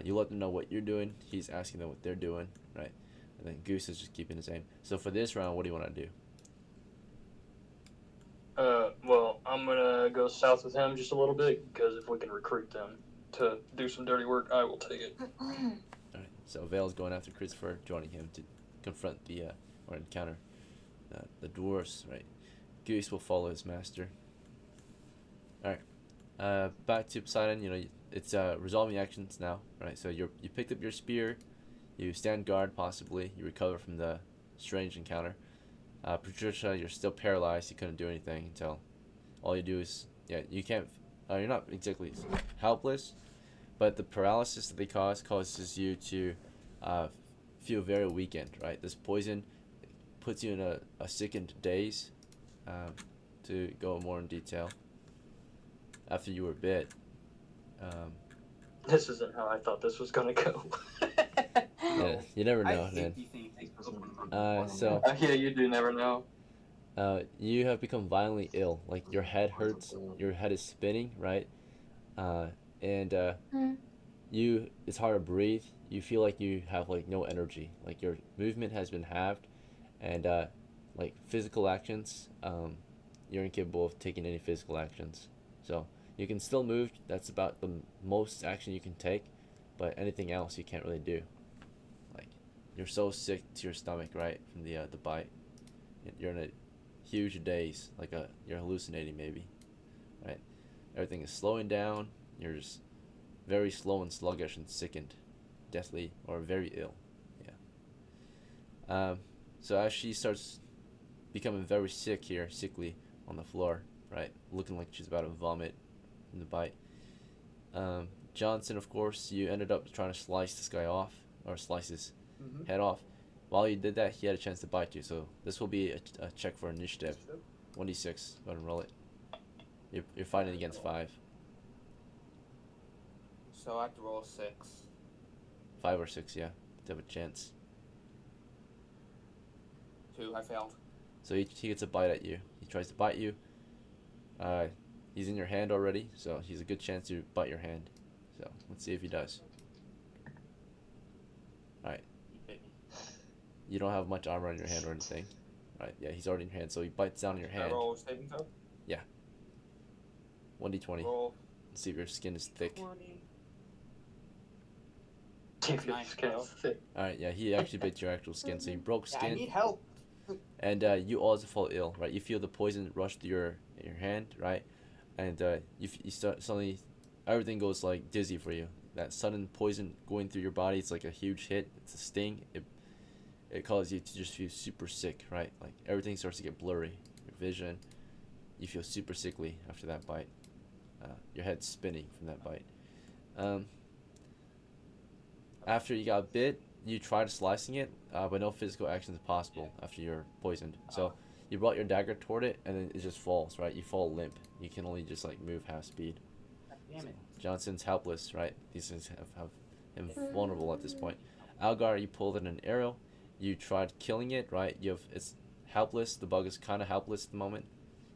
You let them know what you're doing. He's asking them what they're doing, right? And then Goose is just keeping his aim. So for this round, what do you want to do? Well, I'm gonna go south with him just a little bit, because if we can recruit them to do some dirty work, I will take it. Alright, so Vale's going after Christopher, joining him to confront or encounter the dwarves, right? Goose will follow his master. Alright, back to Poseidon, it's resolving actions now, right? So you picked up your spear, you stand guard possibly, you recover from the strange encounter. Patricia, you're still paralyzed, you couldn't do anything until all you do is, you can't, you're not exactly helpless, but the paralysis that they causes you to feel very weakened, right? This poison puts you in a sickened daze. To go more in detail. after you were bit. This isn't how I thought this was gonna go. Yeah, you never I know, hate man. these things. So Yeah, you do never know. you have become violently ill. Like your head hurts, your head is spinning, right? And it's hard to breathe. You feel like you have like no energy. Like your movement has been halved, and like physical actions, you're incapable of taking any physical actions. So you can still move. That's about the most action you can take, but anything else you can't really do. Like you're so sick to your stomach, right, from the bite. You're in a huge daze, like you're hallucinating maybe, right? Everything is slowing down. You're just very slow and sluggish and sickened, deathly or very ill. Yeah. So as she starts becoming very sick here, sickly on the floor, right, looking like she's about to vomit from the bite. Johnson, of course, you ended up trying to slice this guy off, or slice his head off. While you did that, he had a chance to bite you. So this will be a check for initiative. 1d6. Go ahead and roll it. You're fighting against 5. So I have to roll 6. 5 or 6, yeah. To have a chance. 2, I failed. So he gets a bite at you. He tries to bite you. He's in your hand already, so he's a good chance to bite your hand. So let's see if he does. Alright. You don't have much armor on your hand or anything. Right, yeah, he's already in your hand, so he bites down on your hand. I roll saving throw? 1d20. Roll Let's see if your skin is thick. 20. Alright, yeah, he actually bit your actual skin, so he broke Yeah, I skin. need help. And you also fall ill, right? You feel the poison rush through your hand, right? And you start suddenly, everything goes like dizzy for you. That sudden poison going through your body, it's like a huge hit. It's a sting. It causes you to just feel super sick, right? Like everything starts to get blurry. Your vision, you feel super sickly after that bite. Your head's spinning from that bite. After you got bit, you tried slicing it, but no physical action is possible after you're poisoned. So you brought your dagger toward it, and then it just falls, right? You fall limp. You can only just like move half speed. Damn it. Johnson's helpless, right? These things have him vulnerable at this point. Algar, you pulled in an arrow. You tried killing it, right? It's helpless. The bug is kind of helpless at the moment.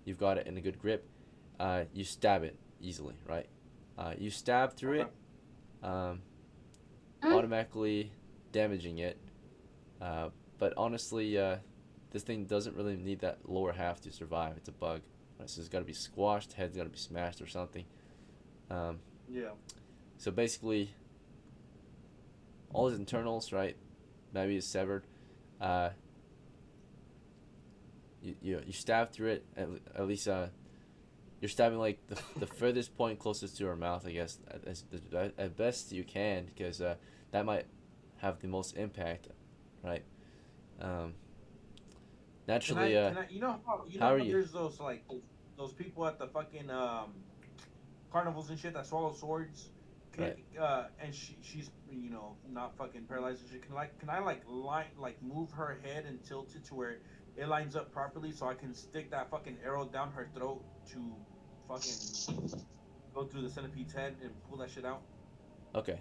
You've got it in a good grip. You stab it easily, right? You stab through it, automatically damaging it. But honestly, this thing doesn't really need that lower half to survive. It's a bug, right? So it's got to be squashed. Head's got to be smashed or something. Yeah. So basically, all his internals, right? Maybe is severed. You stab through it. At least you're stabbing like the furthest point closest to her mouth, I guess, at best you can, because that might have the most impact, right? Naturally, Can I, you know how how are you? there's those like those people at the fucking carnivals and shit that swallow swords. Right. And she's not fucking paralyzed and shit. Can I move her head and tilt it to where it lines up properly so I can stick that fucking arrow down her throat to fucking go through the centipede's head and pull that shit out? Okay.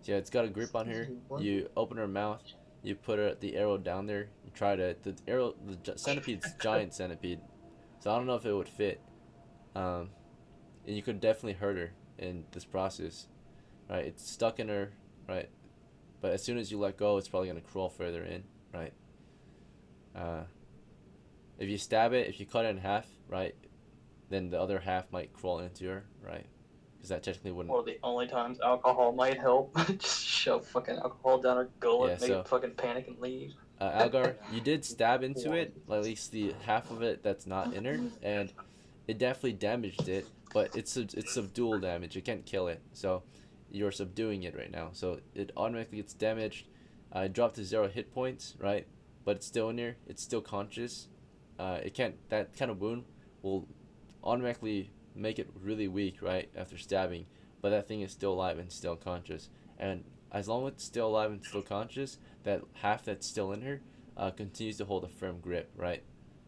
So yeah, it's got a grip on her. You open her mouth. You put the arrow down there. You try the centipede's giant centipede, so I don't know if it would fit. And you could definitely hurt her in this process, right? It's stuck in her, right? But as soon as you let go, it's probably gonna crawl further in, right? If you stab it, if you cut it in half, right, then the other half might crawl into her, right? Because that technically wouldn't. One of the only times alcohol might help. Just shove fucking alcohol down her gullet, Yeah, make so- it fucking panic and leave. Algar, you did stab into it, at least the half of it that's not in her, and it definitely damaged it, but it's subdual damage. It can't kill it, so you're subduing it right now. So it automatically gets damaged. It dropped to 0 hit points, right? But it's still in there. It's still conscious. It can't. That kind of wound will automatically make it really weak, right, after stabbing. But that thing is still alive and still conscious. And as long as it's still alive and still conscious, that half that's still in her continues to hold a firm grip, right?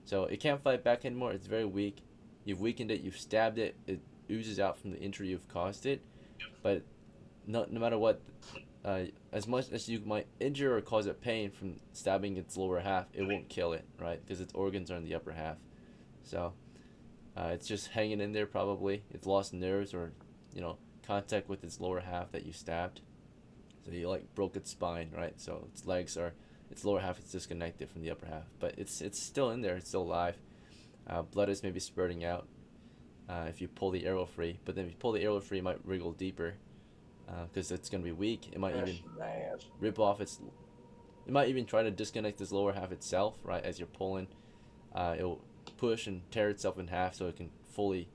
So it can't fight back anymore. It's very weak. You've weakened it. You've stabbed it. oozes out from the injury you've caused it, but no matter what, as much as you might injure or cause it pain from stabbing its lower half, it won't kill it, right? Because its organs are in the upper half. So it's just hanging in there probably. It's lost nerves or, contact with its lower half that you stabbed. So you like broke its spine, right? So its lower half is disconnected from the upper half, but it's still in there. It's still alive. Blood is maybe spurting out if you pull the arrow free, but then if you pull the arrow free, it might wriggle deeper because it's gonna be weak. It might even rip off its. It might even try to disconnect its lower half itself, right? As you're pulling, it'll push and tear itself in half so it can fully,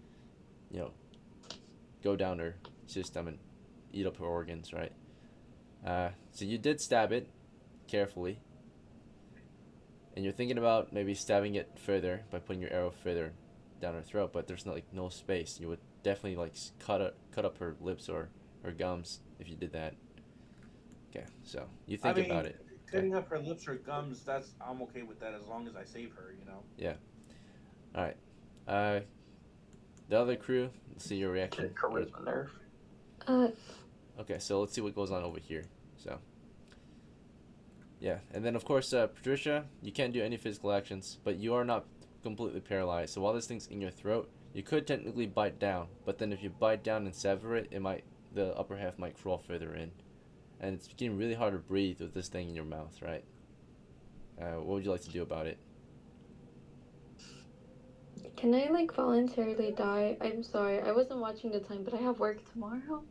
go down her system and eat up her organs, right? So you did stab it carefully, and you're thinking about maybe stabbing it further by putting your arrow further down her throat, but there's no space. You would definitely cut up her lips or her gums if you did that. Okay, so you think about it. Cutting up her lips or gums, I'm okay with that as long as I save her, Yeah. All right. The other crew, let's see your reaction. Charisma nerf. Okay, so let's see what goes on over here. So, yeah, and then of course, Patricia, you can't do any physical actions, but you are not completely paralyzed. So while this thing's in your throat, you could technically bite down, but then if you bite down and sever it, the upper half might crawl further in, and it's getting really hard to breathe with this thing in your mouth, right? What would you like to do about it? Can I voluntarily die? I'm sorry, I wasn't watching the time, but I have work tomorrow.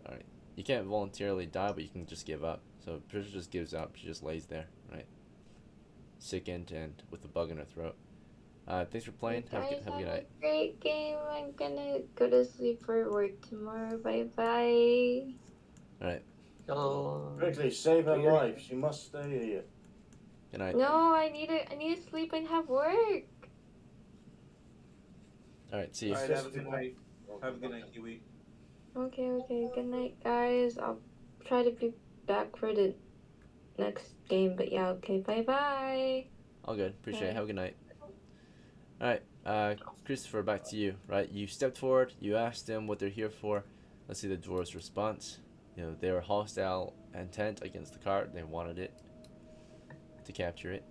Alright. You can't voluntarily die, but you can just give up. So Patricia just gives up. She just lays there, right? Sickened and with a bug in her throat. Thanks for playing. Have a good night. Great game. I'm gonna go to sleep for work tomorrow. Bye bye. Alright. Quickly, save her life. She must stay here. Good night. No, I need to sleep and have work. Alright, see you. Alright, have a good night. Have a good night, Kiwi. Okay. Good night, guys. I'll try to be back for the next game, but yeah, okay. Bye bye. All good. Appreciate it. Have a good night. Alright, Christopher, back to you, right? You stepped forward, you asked them what they're here for. Let's see the dwarves' response. They were hostile intent against the cart. They wanted it to capture it.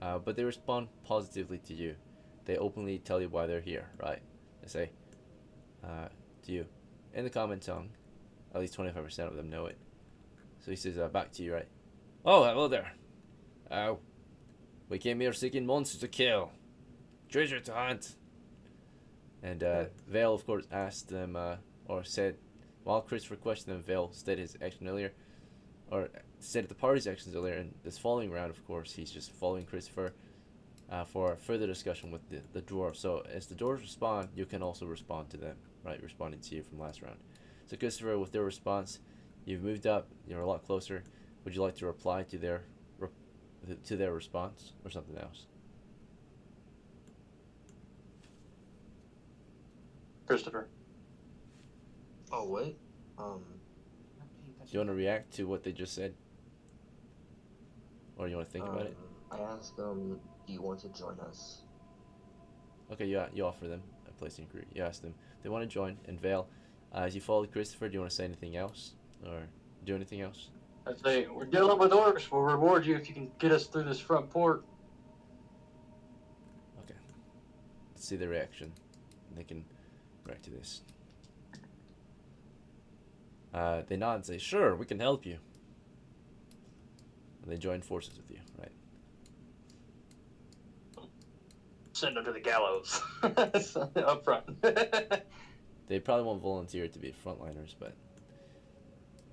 But they respond positively to you. They openly tell you why they're here, right? They say to you in the common tongue. At least 25% of them know it. So he says, back to you, right? Oh, hello there. We came here seeking monsters to kill, treasure to hunt. And Vale, of course, asked them, or said, while Christopher questioned them, Vale stated his action earlier, or stated the party's actions earlier. In this following round, of course, he's just following Christopher for further discussion with the dwarves. So as the dwarves respond, you can also respond to them, right? Responding to you from last round. So Christopher, with their response, you've moved up. You're a lot closer. Would you like to reply to their response or something else? Christopher. Oh, what? Do you want to react to what they just said? Or you want to think about it? I asked them, do you want to join us? Okay, you offer them a place in group. You ask them. They want to join. And Vale, as you followed Christopher, do you want to say anything else? Or do anything else? I'd say, we're dealing with orcs. We'll reward you if you can get us through this front port. Okay. Let's see the reaction. And they can react to this. They nod and say, sure, we can help you. And they join forces with you, right? Send them to the gallows. Up front. They probably won't volunteer to be frontliners, but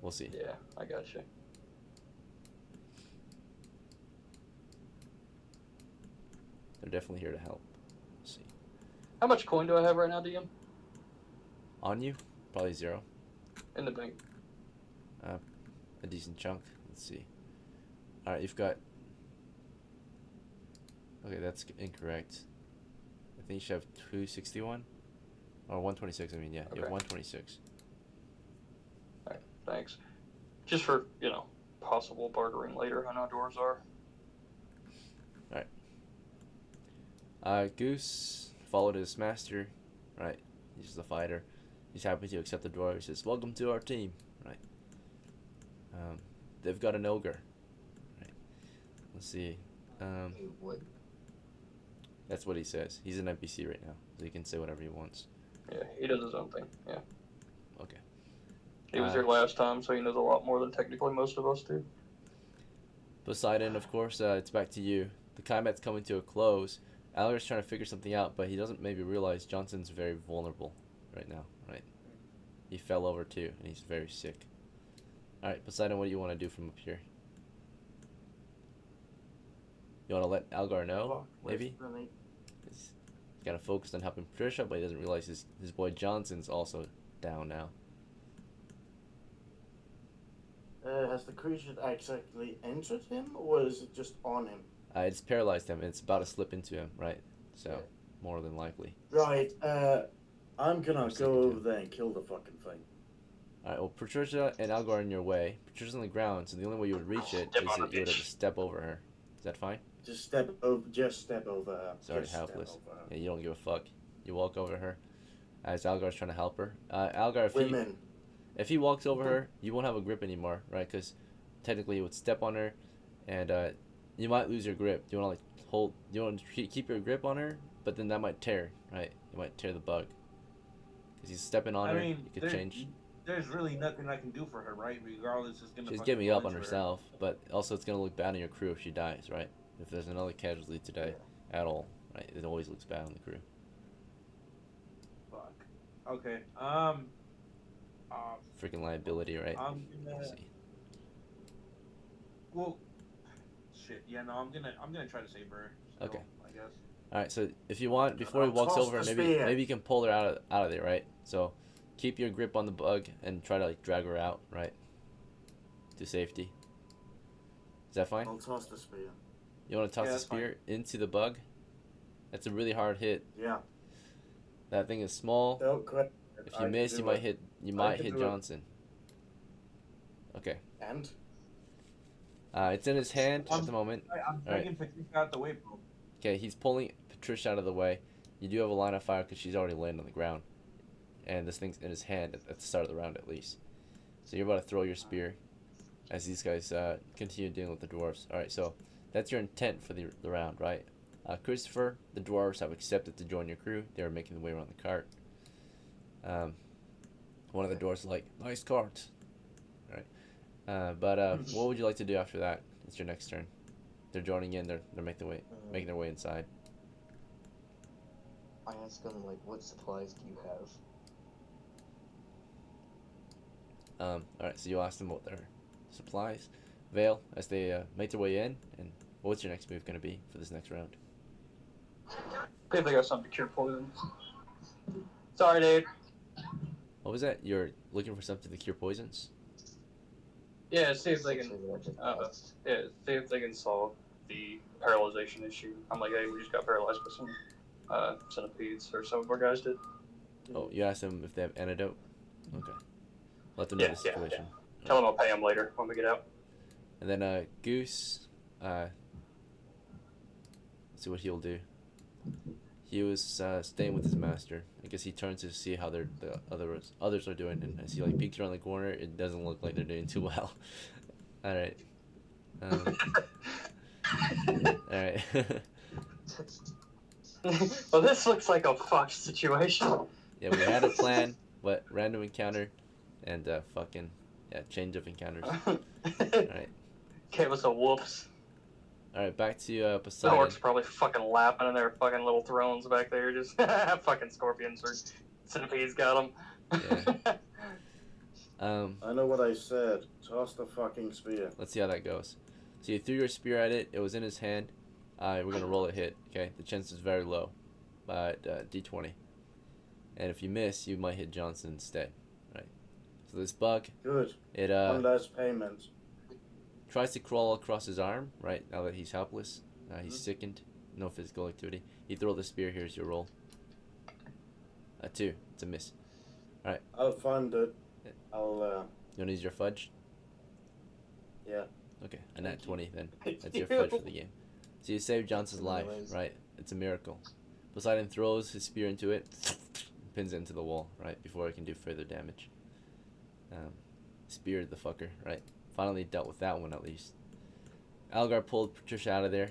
we'll see. Yeah, I got you. They're definitely here to help. Let's see. How much coin do I have right now, DM? On you? Probably 0. In the bank. A decent chunk. Let's see. Alright, you've got... Okay, that's incorrect. I think you should have 261? Or 126, I mean, yeah. Okay. You have 126. Alright, thanks. Just for, possible bartering later. I know doors are. Goose followed his master, right? He's the fighter. He's happy to accept the dwarf. He says, "Welcome to our team." Right. They've got an ogre. Right. Let's see. Wait, what? That's what he says. He's an NPC right now, so he can say whatever he wants. Yeah, he does his own thing. Yeah. Okay. He was here last time, so he knows a lot more than technically most of us do. Poseidon, of course, it's back to you. The combat's coming to a close. Algar's trying to figure something out, but he doesn't maybe realize Johnson's very vulnerable right now, right? He fell over too, and he's very sick. Alright, Poseidon, what do you want to do from up here? You want to let Algar know, maybe? He's kind of focused on helping Patricia, but he doesn't realize his boy Johnson's also down now. Has the creature exactly entered him, or is it just on him? It's paralyzed him, and it's about to slip into him, right? So, more than likely. Right, I'm gonna Just go like you over do. there and kill the fucking thing. Alright, well, Patricia and Algar are in your way. Patricia's on the ground, so the only way you would reach it Step is on that the you would have to bitch. step over her. Is that fine? Just step over her. It's already Just step helpless. over her. Yeah, you don't give a fuck. You walk over her as Algar's trying to help her. Algar, Women. if he walks over her, you won't have a grip anymore, right? Because technically you would step on her, and you might lose your grip. Do you want to you want to keep your grip on her, but then that might tear, right? You might tear the bug. Because he's stepping on I her, mean, you could change. there's really nothing I can do for her, right? Regardless, it's gonna. She's fucking giving go up on into her. herself, but also it's going to look bad on your crew if she dies, right? If there's another casualty today at all, right? It always looks bad on the crew. Fuck. Okay. Freaking liability, right? I'm gonna. Let's see. Well, shit. Yeah, no, I'm gonna try to save her. Still, Okay. I guess. Alright, so if you want, before he walks Toss over, the maybe spear. you can pull her out of there, right? So keep your grip on the bug and try to drag her out, right? To safety. Is that fine? I'll toss the spear. You want to toss Yeah, the that's fine. spear into the bug? That's a really hard hit. Yeah. That thing is small. Don't quit. If you miss, you might hit can do it. Johnson. Okay. And It's in his hand at the moment. I'm taking Patricia out the way, bro. Okay, he's pulling Patricia out of the way. You do have a line of fire because she's already laying on the ground. And this thing's in his hand at the start of the round, at least. So you're about to throw your spear as these guys continue dealing with the dwarves. Alright, so that's your intent for the round, right? Christopher, the dwarves have accepted to join your crew. They are making their way around the cart. One of the dwarves is like, nice cart. Alright. What would you like to do after that? It's your next turn. They're joining in. They're making their way inside. I ask them, like, what supplies do you have? Alright, so you ask them what their supplies. Vale, as they make their way in, and what's your next move going to be for this next round? See if they got something to cure poisons. Sorry, dude. What was that? You're looking for something to cure poisons? Yeah, see if they can. Essentially what I just asked. Yeah, see if they can solve the paralyzation issue. I'm like, hey, we just got paralyzed by some centipedes, or some of our guys did. Oh, you asked them if they have antidote? Okay. Let them know the situation. Tell them I'll pay them later when we get out. And then Goose, let's see what he'll do. He was staying with his master. I guess he turns to see how the others are doing, and as he peeks around the corner, it doesn't look like they're doing too well. All right. All right. Well, this looks like a fucked situation. Yeah, we had a plan, but random encounter, and change of encounters. All right. Gave us a whoops. All right, back to The Poseidon. orcs probably fucking lapping in their fucking little thrones back there, just fucking scorpions or centipedes got them. Yeah. I know what I said. Toss the fucking spear. Let's see how that goes. So you threw your spear at it. It was in his hand. We're gonna roll a hit. Okay, the chance is very low, but D20. And if you miss, you might hit Johnson instead. Right. So this bug, Good. it One less payment. tries to crawl across his arm. Right now that he's helpless, he's sickened. No physical activity. You throw the spear. Here's your roll. 2. It's a miss. I'll fund it. Yeah. I'll You wanna use your fudge? yeah. Okay, a nat 20 then. That's your fudge for the game. So you saved Johnson's life, right? It's a miracle. Poseidon throws his spear into it, pins it into the wall, right, before it can do further damage. Speared the fucker, right? Finally dealt with that one at least. Algar pulled Patricia out of there.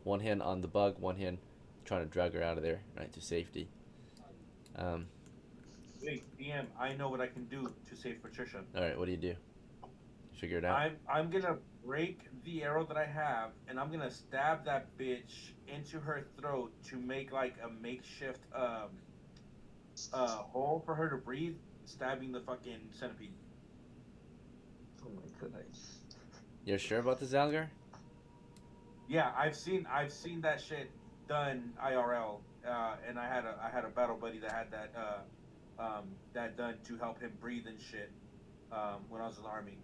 One hand on the bug, one hand trying to drag her out of there, right, to safety. Wait, DM, I know what I can do to save Patricia. Alright, what do you do? Figure it out. I'm gonna break the arrow that I have, and I'm gonna stab that bitch into her throat to make like a makeshift hole for her to breathe, stabbing the fucking centipede. Oh my goodness. You're sure about this, Algar? Yeah, I've seen that shit done IRL, and I had a battle buddy that had that done to help him breathe and shit when I was in the army.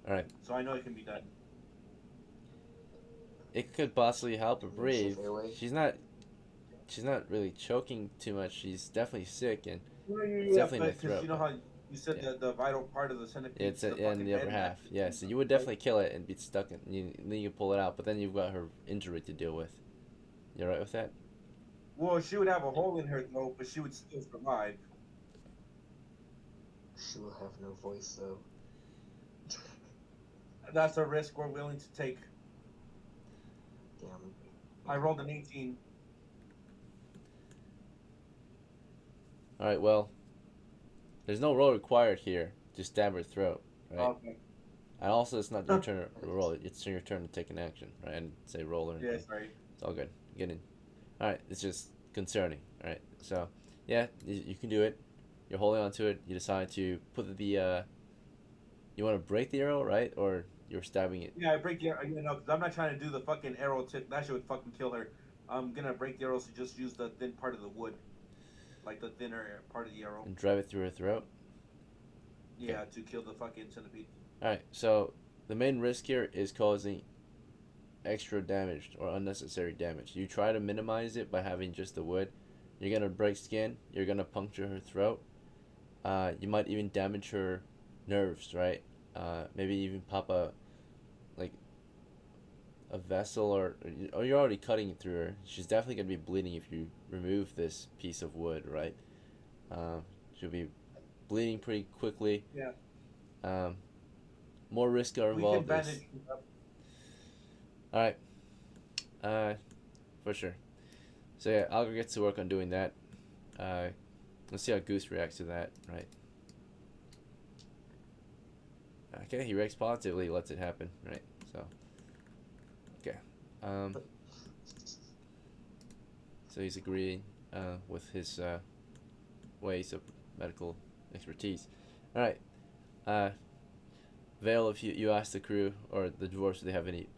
Alright. So I know it can be done. It could possibly help her breathe. Airway. She's not really choking too much. She's definitely sick, and It's definitely in the throat, You know how you said yeah. the vital part of the centipede. it's the in fucking the upper head, half. Yeah, so you would definitely kill it and be stuck in. Then you can pull it out, but then you've got her injury to deal with. You alright with that? Well, she would have a hole in her throat, but she would still survive. She will have no voice though. That's a risk we're willing to take. Damn. I rolled an 18. Alright, well, there's no roll required here to stab her throat, right? Okay. And also, it's not your turn to roll. It's your turn to take an action, right? And say roll or anything. Yeah, sorry. It's all good. Get in. Alright, it's just concerning, alright? So, yeah, you can do it. You're holding on to it. You decide to put the, you want to break the arrow, right? Or you're stabbing it. Yeah, I break the arrow, because I'm not trying to do the fucking arrow tip. That shit would fucking kill her. I'm gonna break the arrow to just use the thin part of the wood. Like the thinner part of the arrow. And drive it through her throat. Yeah, to kill the fucking centipede. Alright, so the main risk here is causing extra damage or unnecessary damage. You try to minimize it by having just the wood. You're gonna break skin. You're gonna puncture her throat. You might even damage her nerves, right? Maybe even pop a vessel, or you're already cutting through her. She's definitely gonna be bleeding if you remove this piece of wood, right? She'll be bleeding pretty quickly. Yeah. More risk are We can involved. bandage up. All right. For sure. So yeah, Algar gets to work on doing that. Let's see how Goose reacts to that, right? Okay, he reacts positively, lets it happen, right? So, okay. So he's agreeing with his ways of medical expertise. All right. Vale, if you ask the crew or the dwarves if they have any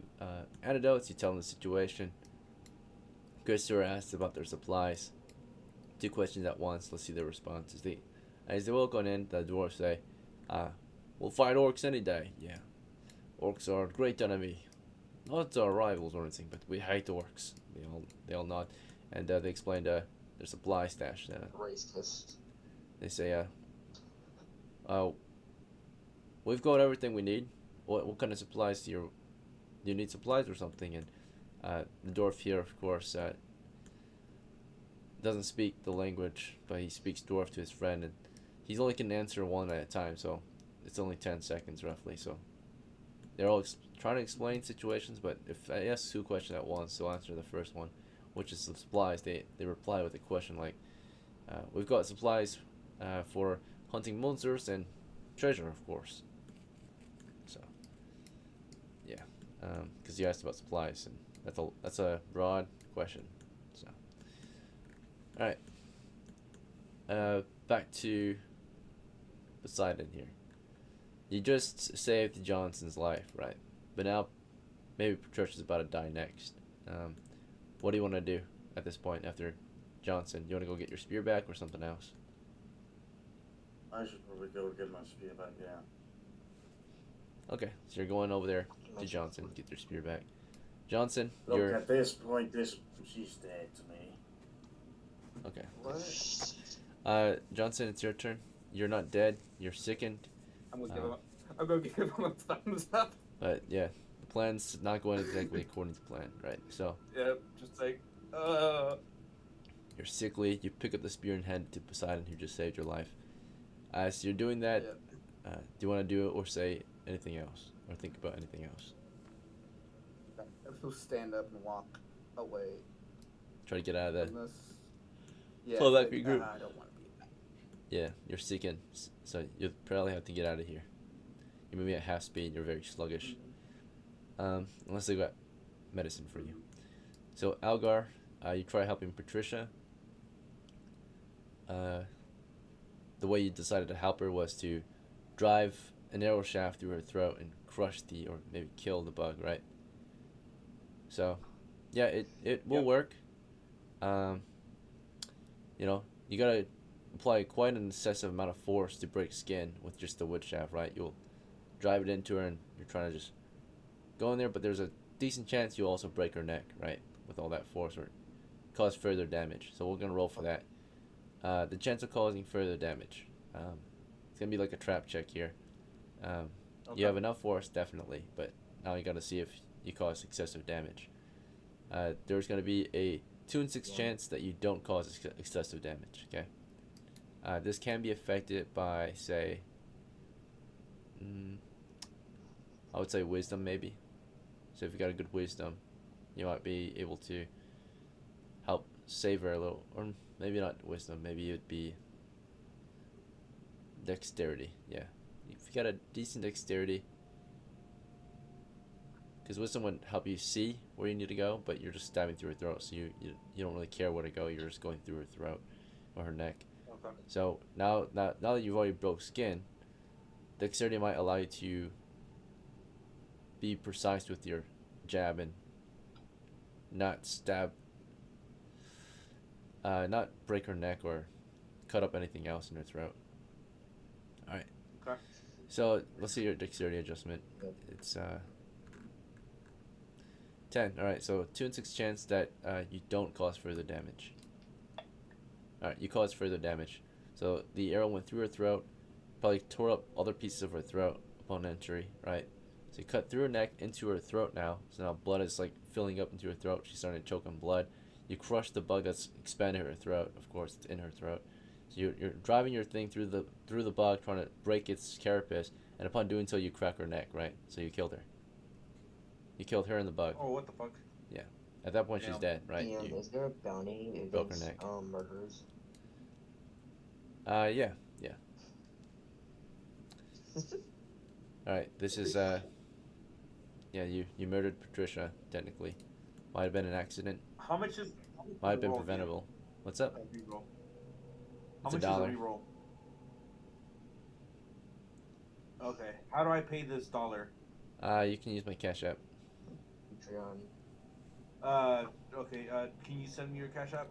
antidotes, you tell them the situation. Christopher asks about their supplies. 2 questions at once. Let's see their responses. As they walk on in, the dwarves say, "We'll fight orcs any day." Yeah, orcs are a great enemy. Not our rivals or anything, but we hate orcs. They all nod, and they explain their supply stash. Racist. They say, "We've got everything we need. What kind of supplies do you need supplies or something?" And the dwarf here, of course, doesn't speak the language, but he speaks dwarf to his friend, and he's only can answer one at a time, so it's only 10 seconds roughly. So they're all trying to explain situations, but if I ask 2 questions at once, they'll answer the first one, which is the supplies. They reply with a question like, "We've got supplies for hunting monsters and treasure, of course." So yeah, because you asked about supplies, and that's a broad question. So all right, back to Poseidon here. You just saved Johnson's life, right? But now maybe Patricia's about to die next. What do you want to do at this point after Johnson? You want to go get your spear back or something else? I should probably go get my spear back, yeah. Okay, so you're going over there to Johnson, get your spear back. Johnson, Look, you're at this point, she's dead to me. okay. What? Johnson, it's your turn. You're not dead. You're sickened. I'm gonna give him a thumbs up. But yeah, the plan's not going exactly according to plan, right? So Yeah, just like, You're sickly. You pick up the spear and hand it to Poseidon, who just saved your life. As you're doing that, Yeah. do you want to do it or say anything else, or think about anything else? He'll stand up and walk away. Try to get out of that. Unless, yeah, Pull back like, regroup. I don't want to be. Yeah, you're seeking, so you'll probably have to get out of here. You're moving at half speed. You're very sluggish. Unless they got medicine for you. So Algar, you try helping Patricia. The way you decided to help her was to drive an arrow shaft through her throat and crush or maybe kill the bug, right? So, yeah, it will work. You know, you gotta apply quite an excessive amount of force to break skin with just the wood shaft, right? You'll drive it into her and you're trying to just go in there, but there's a decent chance you'll also break her neck, right? With all that force, or cause further damage. So we're gonna roll for that. The chance of causing further damage. It's gonna be like a trap check here. You have enough force, definitely, but now you gotta see if you cause excessive damage. There's gonna be a 2 in 6 chance that you don't cause excessive damage. Okay. This can be affected by, say, I would say wisdom, maybe. So if you got a good wisdom, you might be able to help save her a little, or maybe not wisdom, maybe it'd be dexterity. Yeah, if you got a decent dexterity, because wisdom would help you see where you need to go, but you're just stabbing through her throat, so you don't really care where to go. You're just going through her throat or her neck. Okay. So now that you've already broke skin, dexterity might allow you to be precise with your jab and not stab, not break her neck or cut up anything else in her throat. Alright. Okay. So let's see your dexterity adjustment. It's 10. Alright, so 2 in 6 chance that you don't cause further damage. Alright, you caused further damage. So the arrow went through her throat, probably tore up other pieces of her throat upon entry, right? So you cut through her neck into her throat now. So now blood is like filling up into her throat. She's starting to choke on blood. You crush the bug that's expanded her throat. Of course, it's in her throat. So you're driving your thing through the bug, trying to break its carapace, and upon doing so, you crack her neck, right? So you killed her. You killed her and the bug. Oh, what the fuck? Yeah. At that point, she's dead, right? Is there a bounty broke her against neck. murderers? Yeah. All right. This is yeah. You murdered Patricia. Technically, might have been an accident. How much is? Might have been reroll preventable. What's up? here? Reroll. How It's much $1. is a reroll? Okay. How do I pay this dollar? You can use my Cash App. Patreon. Okay. Can you send me your cash app?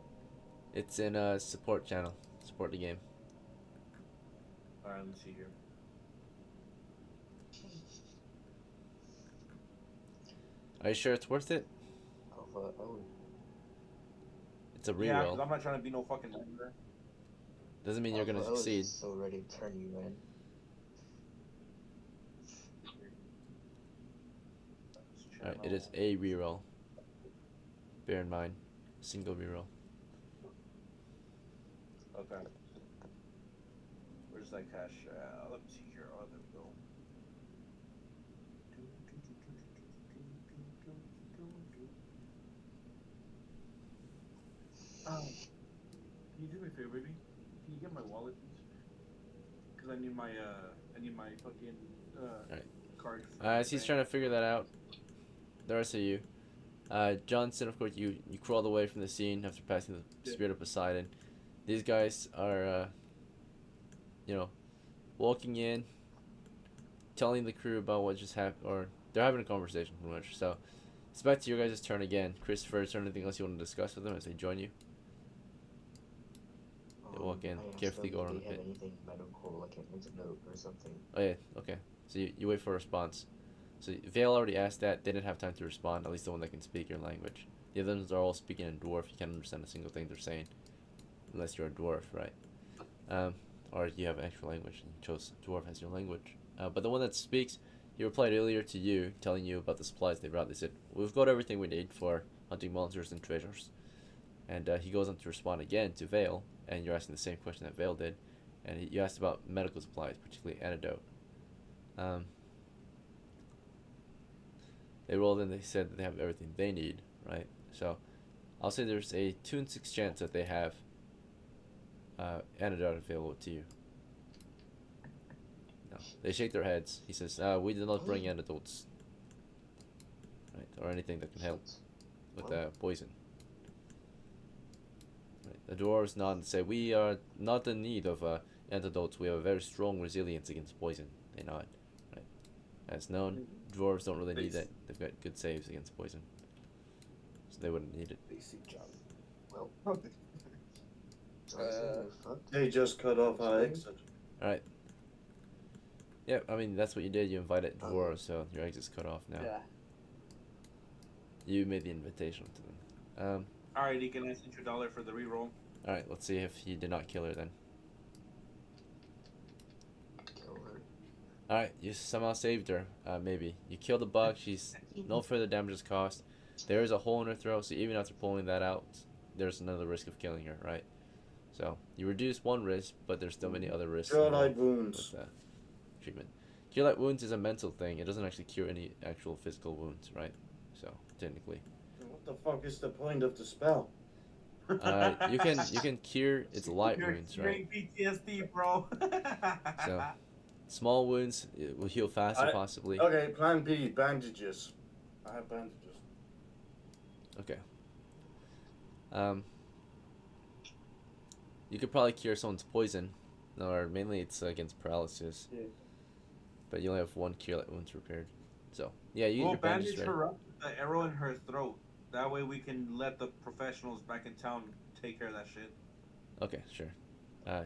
It's in support channel. Support the game. All right. Let me see here. Are you sure it's worth it? Oh. It's a Yeah, reroll. 'cause I'm not trying to be no fucking loser. Doesn't mean you're gonna I was succeed. so ready to turn you in. Alright, it is a reroll. Bear in mind, single reroll. Okay. Where's that cash? Let me see here. Oh, there we go. Can you do me a favor, baby? Can you get my wallet, please? Because I need my fucking Alright. card. As he's trying to figure that out, the rest of you, Johnson, of course, you crawled away from the scene after passing the spirit of Poseidon. These guys are, walking in, telling the crew about what just happened, or they're having a conversation pretty much. So it's back to your guys' turn again. Christopher, is there anything else you want to discuss with them as they join you? They walk in, carefully go around the Do they have pit. anything medical, like an antidote or something? Oh yeah, okay. So you wait for a response. So Vale already asked that. They didn't have time to respond, at least the one that can speak your language. The others are all speaking in dwarf. You can't understand a single thing they're saying. Unless you're a dwarf, right? Or you have an actual language and you chose dwarf as your language. But the one that speaks, he replied earlier to you, telling you about the supplies they brought. They said, we've got everything we need for hunting monsters and treasures. And he goes on to respond again to Vale, and you're asking the same question that Vale did, and you asked about medical supplies, particularly antidote. They rolled in. They said that they have everything they need, right? So, I'll say there's a 2 in 6 chance that they have antidote available to you. No, they shake their heads. He says, "We did not bring antidotes, right, or anything that can help with poison." Right. The dwarves nod and say, "We are not in need of antidotes. We have a very strong resilience against poison." They nod. Right. As known, dwarves don't really need it. They've got good saves against poison, so they wouldn't need it. Basic job. Well, They just cut off our exit. All right. Yeah, I mean that's what you did. You invited dwarves, so your exit's cut off now. Yeah. You made the invitation to them. Alright, Deacon, I sent you $1 for the reroll. All right. Let's see if he did not kill her then. Kill her. All right. You somehow saved her. Maybe you killed the bug. She's no further damage is caused. There is a hole in her throat, so even after pulling that out, there's another risk of killing her. Right. So you reduce one risk, but there's still many other risks. Cure light wounds. With treatment. Cure light wounds is a mental thing. It doesn't actually cure any actual physical wounds, right? So technically. What the fuck is the point of the spell? You can cure its light wounds, right? PTSD, bro. So small wounds it will heal faster, possibly. Okay, plan B, bandages. I have bandages. Okay. You could probably cure someone's poison, or mainly it's against paralysis. Yeah. But you only have 1 cure light wounds repaired. So yeah, you We'll get your bandages bandage ready. her up with the arrow in her throat. That way we can let the professionals back in town take care of that shit. Okay, sure.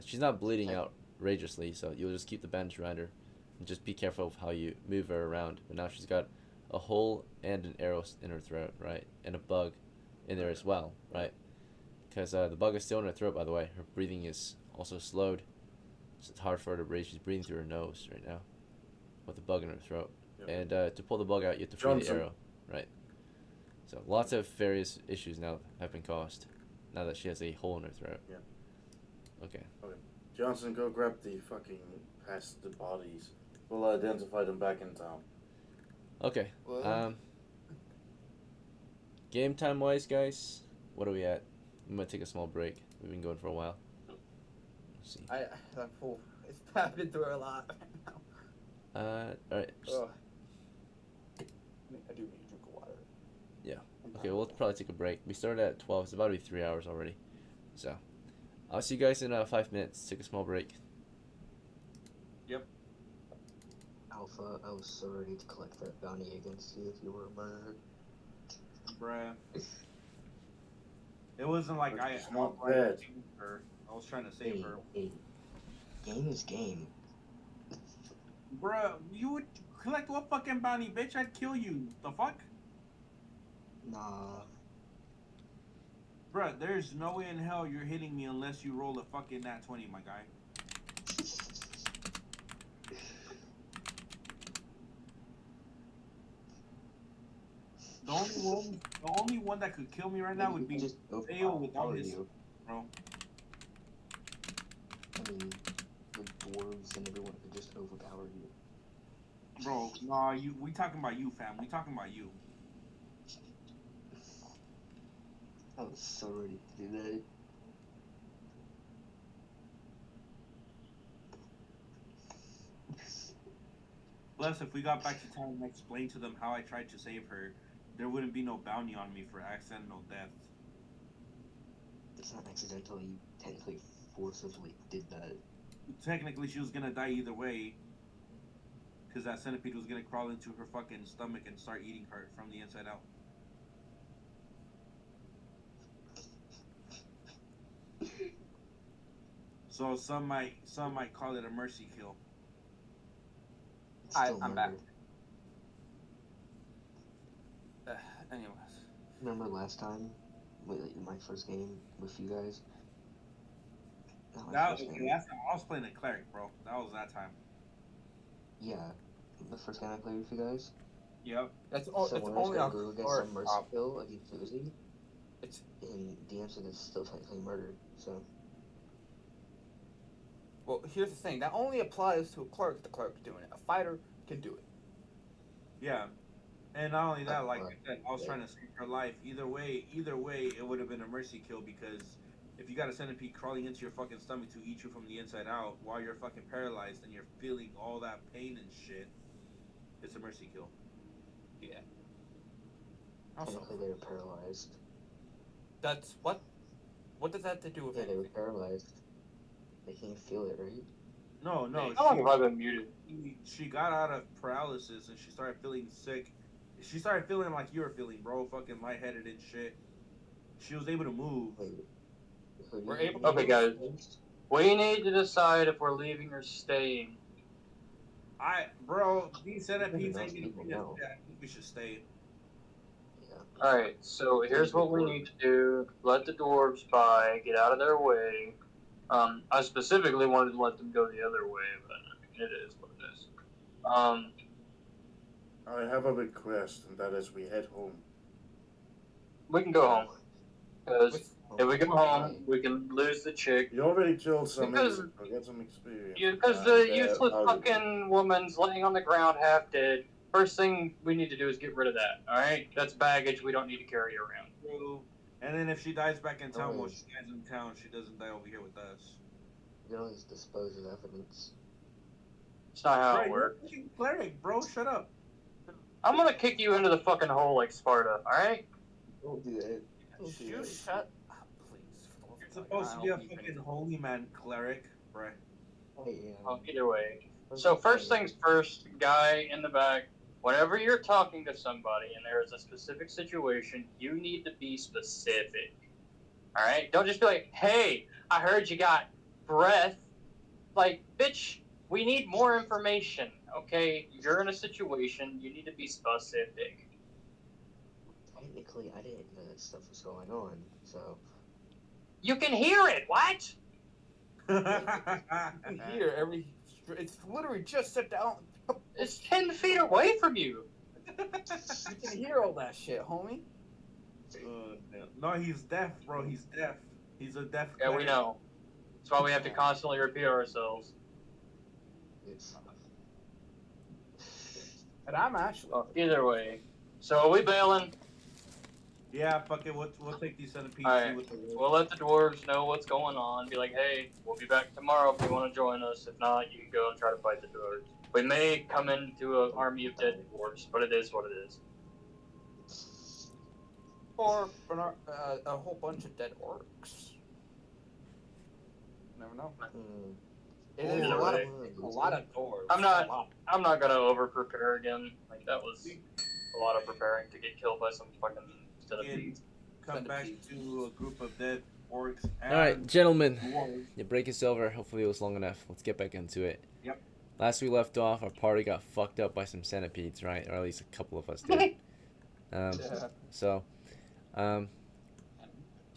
She's not bleeding out outrageously, so you'll just keep the bandage around her, and just be careful of how you move her around. But now she's got a hole and an arrow in her throat, right, and a bug in there as well, right? Because the bug is still in her throat, by the way. Her breathing is also slowed, so it's hard for her to breathe. She's breathing through her nose right now, with the bug in her throat. Yep. And to pull the bug out, you have to free the arrow, right? So lots of various issues now have been caused, now that she has a hole in her throat. Yeah. Okay. Johnson, go grab the fucking past the bodies. We'll identify them back in town. Okay. What? Game time wise, guys, what are we at? We might take a small break. We've been going for a while. Let's see. I've been through a lot. All right. I do need a drink of water. Yeah. Okay, we'll probably take a break. We started at 12. It's about to be 3 hours already. So, I'll see you guys in 5 minutes. Take a small break. Alpha, I was so ready to collect that bounty against you if you were murdered. Bruh. It wasn't like I It's not outright bad. saved her. I was trying to save her. Hey, game is game. Bruh, you would collect what fucking bounty, bitch? I'd kill you. The fuck? Nah. Bruh, there's no way in hell you're hitting me unless you roll a fucking nat 20, my guy. The only one that could kill me right now would be just Fail without overpower his, you. bro. I mean, the dwarves and everyone could just overpower you. Bro, nah, we talking about you, fam. We talking about you. I was so ready to do that. Plus, if we got back to town and explained to them how I tried to save her, there wouldn't be no bounty on me for accidental death. It's not accidental, you technically forcibly did that. Technically, she was gonna die either way, because that centipede was gonna crawl into her fucking stomach and start eating her from the inside out. So some might call it a mercy kill. It's still I'm back. murder. Anyways. Remember last time, my first game with you guys? Not my That first was game. last time I was playing a cleric, bro. That was that time. Yeah, the first game I played with you guys. Yep. That's So it's when I was only gonna on go against floor, some mercy kill against Uzi, And DM said it's still technically murder, so. Well, here's the thing. That only applies to a clerk. The clerk's doing it. A fighter can do it. Yeah, and not only that, like I Right. said, I was trying to save her life. Either way, it would have been a mercy kill because if you got a centipede crawling into your fucking stomach to eat you from the inside out while you're fucking paralyzed and you're feeling all that pain and shit, it's a mercy kill. Yeah. Also, Technically, they were paralyzed. that's what. What does that have to do with Yeah, they were anything? paralyzed. They can't feel it, right? No, How long have I been muted? she got out of paralysis and she started feeling sick. She started feeling like you were feeling, bro, fucking lightheaded and shit. She was able to move. Wait, who do We're you able mean? to Okay, guys. We need to decide if we're leaving or staying. Bro, these centipedes Enough ain't gonna people beat us. now. Yeah, I think we should stay. Yeah. Alright, so here's what we need to do. Let the dwarves by, get out of their way. I specifically wanted to let them go the other way, but I mean, it is what it is. I have a request, and that is we head home. We can go home. Because if we go home, Why? we can lose the chick. You already killed some Because- innocent, so get some experience. Because And, the useless valuable. fucking woman's laying on the ground half dead. First thing we need to do is get rid of that, alright? That's baggage we don't need to carry around. True. And then if she dies back in town, well, Always. she dies in town. She doesn't die over here with us. You can always dispose of evidence. It's not how Right, it you're works. a fucking cleric, bro. Shut up. I'm gonna kick you into the fucking hole like Sparta, alright? Don't do that. Don't do You that. shut up, please. for the love You're of God. supposed to I be a don't need fucking anything. holy man cleric, bruh. Hey, Well, either way. So first things first, guy in the back, whenever you're talking to somebody and there is a specific situation, you need to be specific. Alright? Don't just be like, hey, I heard you got breath. Like, bitch, we need more information, okay? You're in a situation, you need to be specific. Technically, I didn't know that stuff was going on, so. You can hear it, what? You can hear every. It's literally just sit down. It's 10 feet away from you. You can hear all that shit, homie. No, he's deaf, bro. He's deaf. He's a deaf Yeah, we cleric. know. That's why we have to constantly repeat ourselves. It's. And I'm actually. Well, either way. So are we bailing? Yeah, fuck it. We'll take these centipedes. Alright. See what they We'll let the dwarves know what's going on. Be like, hey, we'll be back tomorrow if you want to join us. If not, you can go and try to fight the dwarves. We may come into an army of dead dwarves, but it is what it is. Or a whole bunch of dead orcs. Never know. Mm. It is Either a lot, way. a lot of dwarves. I'm not- A lot. I'm not gonna over prepare again. Like that was a lot of preparing to get killed by some fucking centipedes. come back Centipedes. to a group of dead orcs. And All right, gentlemen, dwarves. your break is over. Hopefully it was long enough. Let's get back into it. Yep. Last we left off, our party got fucked up by some centipedes, right? Or at least a couple of us did. Yeah. So,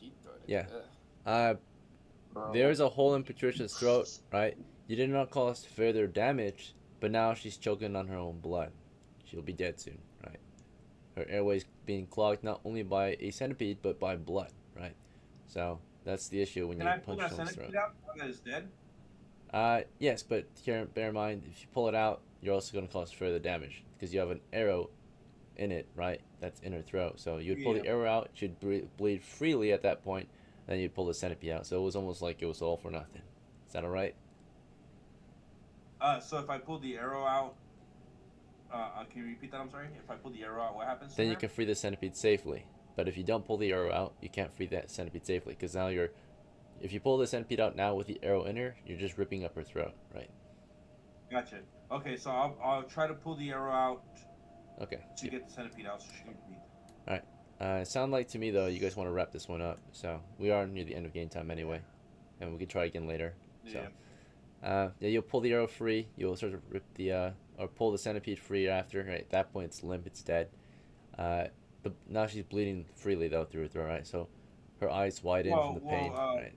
Deep throated. Yeah. Ugh. there's a hole in Patricia's throat, right? You did not cause further damage, but now she's choking on her own blood. She'll be dead soon, right? Her airways being clogged not only by a centipede, but by blood, right? So that's the issue when Can you I pull punch that someone's throat. centipede out now that it's dead? Yes, but here, bear in mind, if you pull it out, you're also going to cause further damage because you have an arrow in it, right? That's in her throat. So you'd pull the Yeah. arrow out, she'd bleed freely at that point, then you'd pull the centipede out. So it was almost like it was all for nothing. Is that all right? So if I pull the arrow out, can you repeat that? I'm sorry. If I pull the arrow out, what happens? to Then you her? can free the centipede safely. But if you don't pull the arrow out, you can't free that centipede safely because now if you pull the centipede out now with the arrow in her, you're just ripping up her throat, right? Gotcha. Okay, so I'll try to pull the arrow out Okay. to get the centipede out so she can breathe. It sounds like to me though you guys want to wrap this one up. So we are near the end of game time anyway, and we can try again later. So. Yeah. You'll pull the arrow free. You'll sort of rip the or pull the centipede free after. Right at that point, it's limp. It's dead. But now she's bleeding freely though through her throat. Right, so her eyes widen from the pain. Right.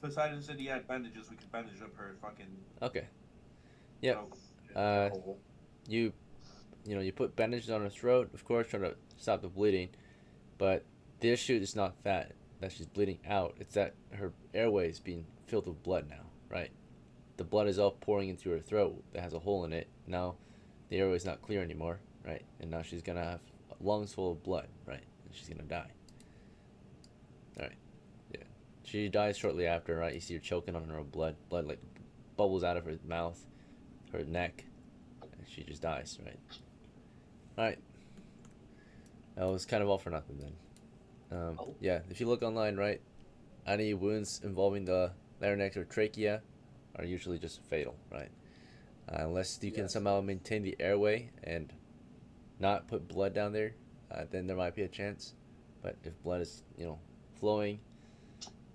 Poseidon said he had bandages. We could bandage up her fucking. Okay. Yep. throat. You put bandages on her throat, of course, trying to stop the bleeding, but the issue is not that she's bleeding out. It's that her airway is being filled with blood now, right? The blood is all pouring into her throat that has a hole in it. Now the airway is not clear anymore, right? And now she's gonna have lungs full of blood, right? And she's gonna die. All right, yeah. She dies shortly after, right? You see her choking on her own blood. Blood like bubbles out of her mouth, her neck, and she just dies, right? All right. That was kind of all for nothing then. Yeah, if you look online, right, any wounds involving the larynx or trachea are usually just fatal, right? Unless you can somehow maintain the airway and not put blood down there, then there might be a chance. But if blood is, flowing,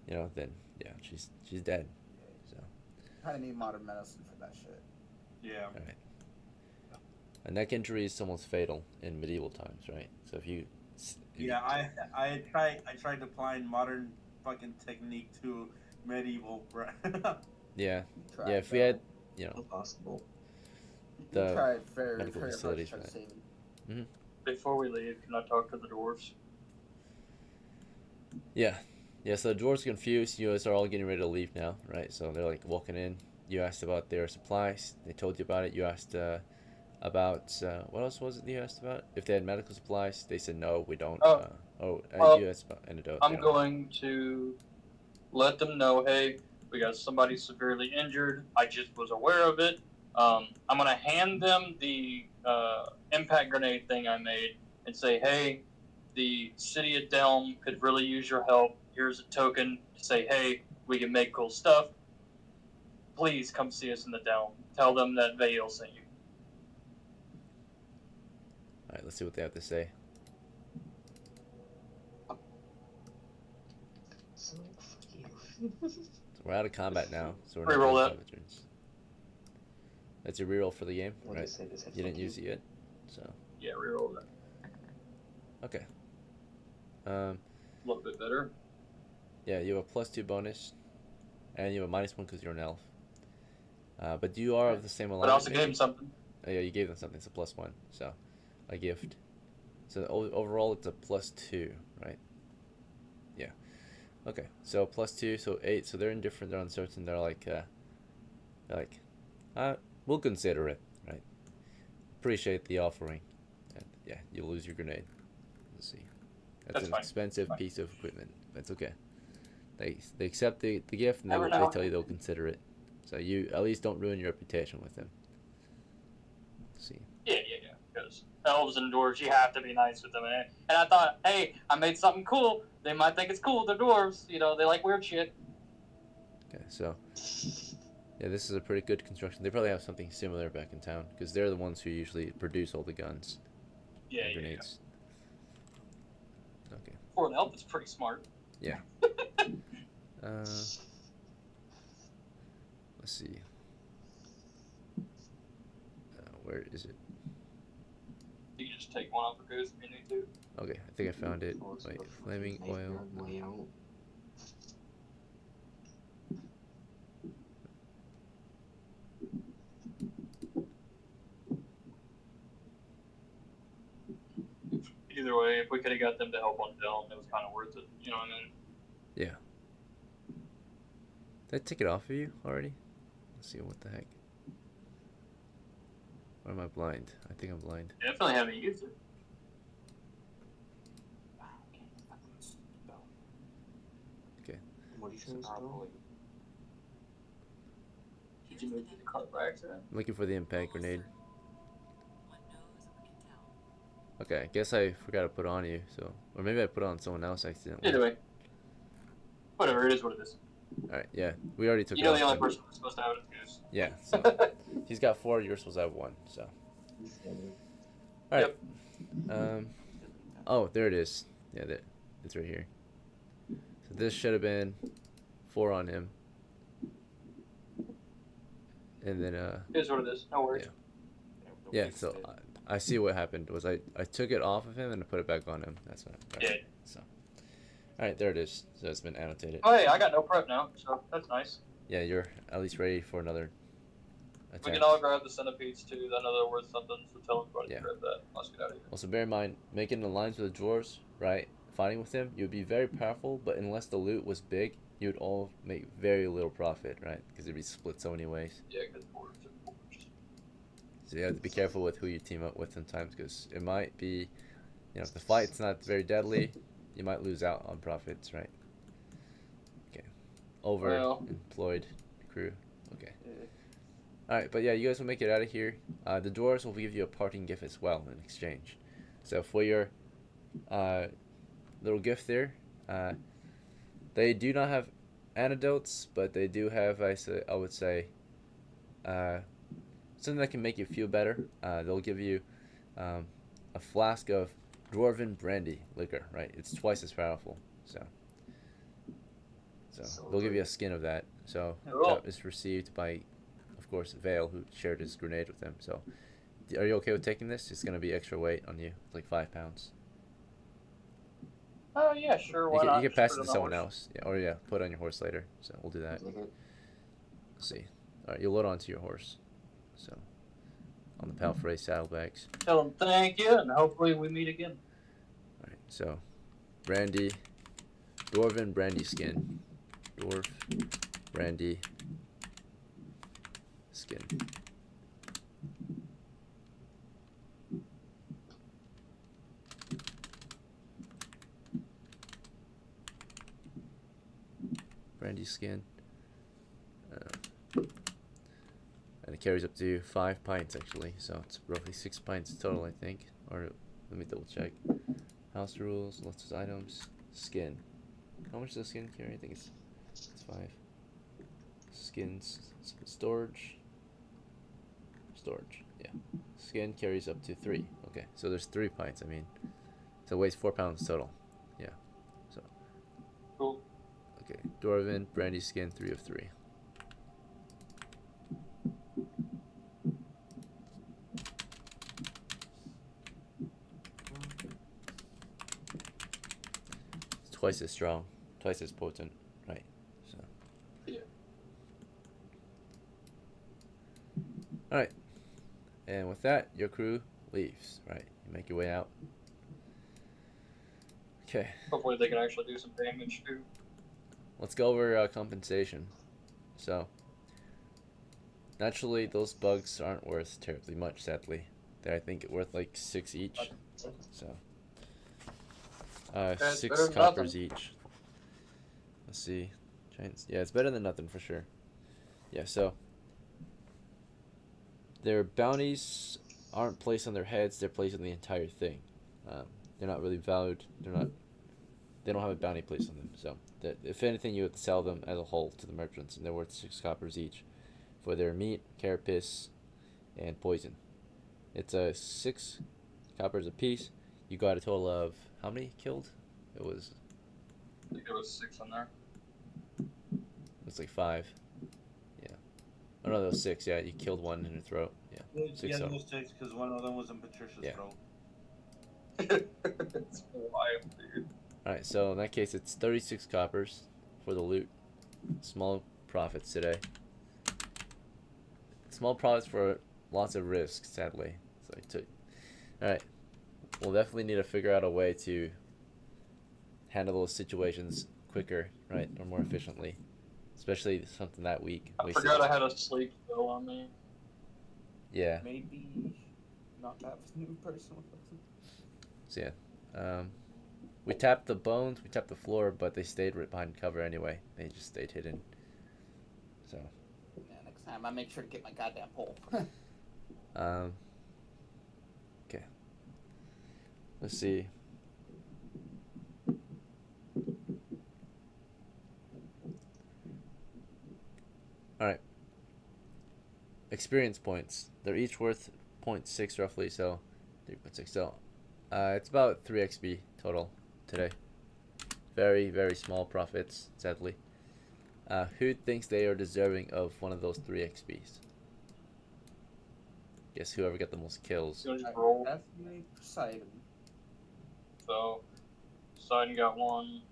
then yeah, she's dead. So. Kind of need modern medicine for that shit. Yeah. All right. A neck injury is almost fatal in medieval times, right? So if you. Yeah, I tried applying modern fucking technique to medieval, bro. Yeah. Tried, Yeah, if we though. had, Impossible. the tried very, medical very hard facilities to try for to that. save him. Before we leave, can I talk to the dwarves? Yeah. Yeah, so the dwarves are confused. You guys are all getting ready to leave now, right? So they're like walking in. You asked about their supplies. They told you about it. You asked about what else was it you asked about? If they had medical supplies, they said no, we don't. You asked about antidote. I'm going to let them know, hey, we got somebody severely injured. I just was aware of it. I'm going to hand them the impact grenade thing I made and say, hey, the city of Delm could really use your help. Here's a token to say, hey, we can make cool stuff. Please come see us in the Delm. Tell them that Vail sent you. All right, let's see what they have to say. So, fuck you. So we're out of combat now, so we're Reroll not doing that. combat turns. That's your reroll for the game, What right? did I say? This You didn't use it yet, so Yeah, reroll that. okay. A little bit better. Yeah, you have a +2 bonus, and you have a -1 because you're an elf. But you are of the same But I alignment. also gave maybe? him something. Oh, yeah, you gave them something. It's a +1, so a gift. So overall, it's a +2, right? Yeah. Okay, so +2, so 8. So they're indifferent. They're uncertain. They're like, we'll consider it, right? Appreciate the offering, and yeah, you lose your grenade. Let's see. That's an fine. expensive Fine. piece of equipment. That's okay. They accept the gift, and Never they know. tell you they'll consider it. So you at least don't ruin your reputation with them. Let's see. Yeah. Because elves and dwarves, you have to be nice with them. And I thought, hey, I made something cool. They might think it's cool. They're dwarves. They like weird shit. Okay, so yeah, this is a pretty good construction. They probably have something similar back in town because they're the ones who usually produce all the guns Yeah, and yeah. grenades. Okay. For an elf, it's pretty smart. Yeah. Let's see. Where is it? You can just take one off the goose if you need to. Okay, I think I found it. Also, Wait, the flaming fucking oil. nightmare on the way out. Either way, if we could have got them to help on Delm, it was kind of worth it. You know what I mean? Yeah. Did I take it off of you already? Let's see, what the heck? Or am I blind? I think I'm blind. Definitely haven't used it. Okay. What are you trying to steal? Did you move to the cart by accident? I'm looking for the impact grenade. Okay, I guess I forgot to put on you, so... Or maybe I put on someone else accidentally. Either way. Whatever, it is what it is. Alright, yeah. We already took You it know off the only him. person who's supposed to have it is Goose. Yeah, so... He's got 4, you're supposed to have 1, so... Alright. Oh, there it is. Yeah, it's right here. So this should have been 4 on him. And then, It is what it is. No worries. yeah, so I see what happened was I took it off of him and I put it back on him. That's what I Yeah. So, alright, there it is. So it's been annotated. Oh, hey, I got no prep now, so that's nice. Yeah, you're at least ready for another We attack. can all grab the centipedes too. I know they're worth something, so tell everybody Yeah. to grab that. Let's get out of here. Also, bear in mind, making the lines with the dwarves, right? fighting with him, you would be very powerful, but unless the loot was big, you would all make very little profit, right? Because it'd be split so many ways. Yeah, because dwarves are dwarves. So you have to be careful with who you team up with sometimes, because it might be, if the fight's not very deadly, you might lose out on profits, right? Okay. Overemployed crew. Okay. Alright, but yeah, you guys will make it out of here. The dwarves will give you a parting gift as well in exchange. So for your little gift there, they do not have antidotes, but they do have, I would say, something that can make you feel better. They'll give you a flask of dwarven brandy liquor, right? It's twice as powerful. So they'll give you a skin of that. So that is received by, of course, Vale, who shared his grenade with them. So are you okay with taking this? It's going to be extra weight on you. It's like 5 pounds. Oh yeah, sure. Why not? You can pass Just it put to on someone horse. else. Yeah, or put it on your horse later. So we'll do that. Take it. Let's see. All right, you load onto your horse. So on the Palfrey saddlebags. Tell them thank you, and hopefully we meet again. All right. So brandy, dwarven brandy skin, dwarf brandy skin. Brandy skin. And it carries up to 5 pints actually, so it's roughly 6 pints total, I think. Or let me double check. House rules, lots of items, skin. How much does skin carry? I think it's 5. Skins, storage. Yeah. Skin carries up to 3. Okay, so there's 3 pints. I mean, so it weighs 4 pounds total. Yeah. So. Cool. Okay, dwarven brandy skin, 3 of 3. It's twice as strong, twice as potent, right? So. Yeah. All right, and with that, your crew leaves. Right, you make your way out. Okay. Hopefully they can actually do some damage too. Let's go over compensation. So, naturally, those bugs aren't worth terribly much, sadly. They're, I think, worth like 6 each. So, it's 6 better than coppers nothing. each. Let's see. Yeah, it's better than nothing for sure. Yeah, so their bounties aren't placed on their heads; they're placed on the entire thing. They're not really valued. They don't have a bounty placed on them. So, if anything, you would sell them as a whole to the merchants, and they're worth 6 coppers each for their meat, carapace, and poison. It's 6 coppers a piece. You got a total of how many killed? It was. I think there was 6 on there. Looks like 5. Yeah. Oh no, there was 6. Yeah, you killed one in her throat. Yeah. 6 Yeah, total. those 6 because one of them was in Patricia's Yeah. throat. It's wild, dude. Alright, so in that case, it's 36 coppers for the loot. Small profits today. Small profits for lots of risks, sadly. Alright. We'll definitely need to figure out a way to handle those situations quicker, right? Or more efficiently. Especially something that weak. I forgot I had a sleep spell on me. Yeah. Maybe not that new person. So yeah. We tapped the bones, we tapped the floor, but they stayed right behind cover anyway. They just stayed hidden. So. Yeah, next time I make sure to get my goddamn pole. Okay. Let's see. Alright. Experience points. They're each worth 0.6 roughly, so 3.6. So it's about 3 XP total today. Very, very small profits, sadly. Who thinks they are deserving of one of those 3 XPs? Guess whoever got the most kills. You just roll. Definitely Poseidon. So, Poseidon got 1.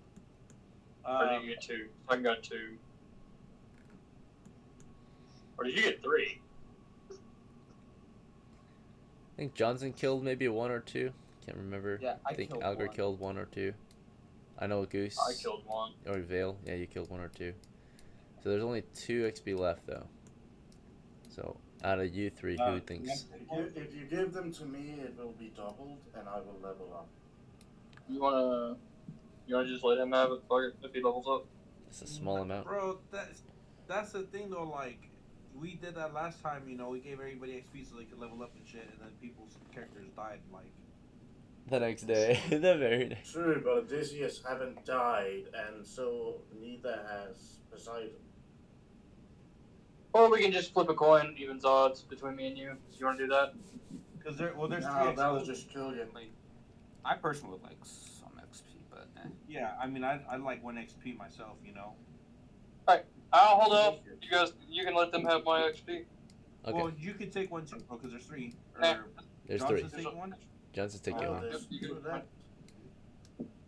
Or did you get 2? Poseidon got 2. Or did you get 3? I think Johnson killed maybe 1 or 2. Can't remember. Yeah, I think killed Algar 1. killed 1 or 2. I know Goose. I killed one. Or Vale. Yeah, you killed 1 or 2. So there's only 2 XP left though. So out of you 3, who thinks? If you give them to me, it will be doubled, and I will level up. You wanna just let him have it? Fuck it, if he levels up. It's a small amount. Bro, that's the thing though. Like, we did that last time. You know, we gave everybody XP so they could level up and shit, and then people's characters died. Like, The next day, the very next. True, but Odysseus haven't died, and so neither has Poseidon. Or we can just flip a coin, evens odds between me and you. You wanna do that? because there's No, three. that would XP. just kill you. I personally would like some XP, but Yeah, I mean, I like 1 XP myself. You know. I'll hold off. You can let them have my XP. Okay. Well, you could take 1 too, bro, because there's 3. Eh. Or There's 3. Johnson's taking 1. Johnson's taking Oh, 1. there's You can- two left.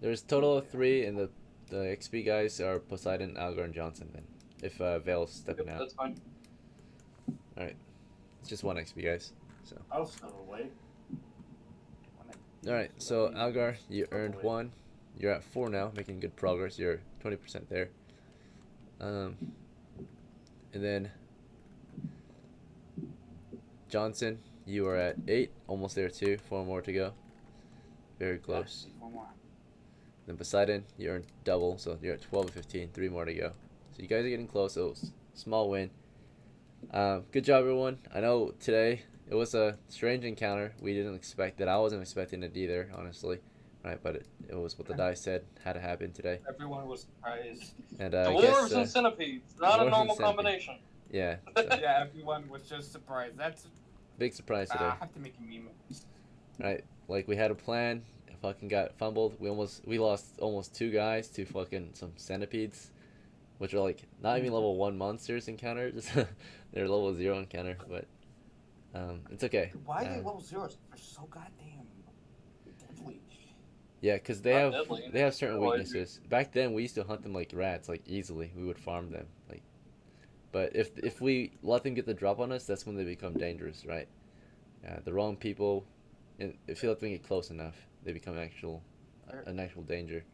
There's total of 3, and the XP guys are Poseidon, Algar, and Johnson. Then, if Vale's stepping out, That's fine. it's just 1 XP, guys. So. I'll step away. All right. So Algar, you earned 1. You're at 4 now, making good progress. You're 20% there. And then Johnson, you are at 8, almost there too. 4 more to go. Very close. 4 more. Then Poseidon, you earned double, so you're at 12 and 15. 3 more to go. So you guys are getting close. So small win. Good job, everyone. I know today it was a strange encounter. We didn't expect that. I wasn't expecting it either, honestly. Right, but it was what the dice said had to happen today. Everyone was surprised. And I Dwarves guess and centipedes, not dwarves a and normal centipedes. combination. yeah, so, Yeah, everyone was just surprised. That's big surprise today. I have to make a meme. Right, like we had a plan. It fucking got fumbled. We lost almost 2 guys to fucking some centipedes, which are like not even level 1 monsters encounters. They're level 0 encounter, but it's okay. Why are they level 0s? They're so goddamn deadly. Yeah, because they Not have deadly. they have certain Well, weaknesses. Back then, we used to hunt them like rats, like easily. We would farm them, like. But if we let them get the drop on us, that's when they become dangerous, right? The wrong people, and if you let them get close enough, they become an actual danger.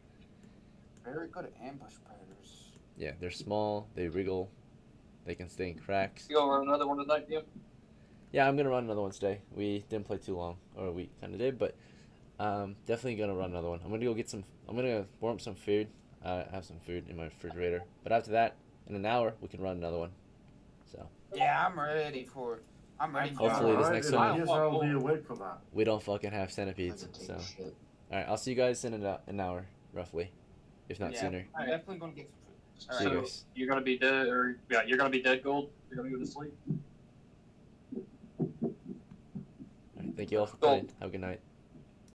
Very good at ambush predators. Yeah, they're small. They wriggle. They can stay in cracks. You gonna run another one tonight, Ian? Yeah, I'm gonna run another one today. We didn't play too long, or we kind of did, but definitely gonna run another one. I'm gonna go get some. I'm gonna warm up some food. I have some food in my refrigerator. But after that, in an hour, we can run another one. So Yeah, I'm ready for it. I'm ready for Hopefully it. this Alright, next then one- I guess I'll be awake for that. we don't fucking have centipedes. Fucking take So a shit. all right, I'll see you guys in an hour, roughly, if not Yeah, sooner. I'm definitely gonna get some food. See you So guys. you're gonna be dead, or yeah, you're gonna be dead, Gold. You're gonna go to sleep. All right, thank you all for Cool. playing. Have a good night.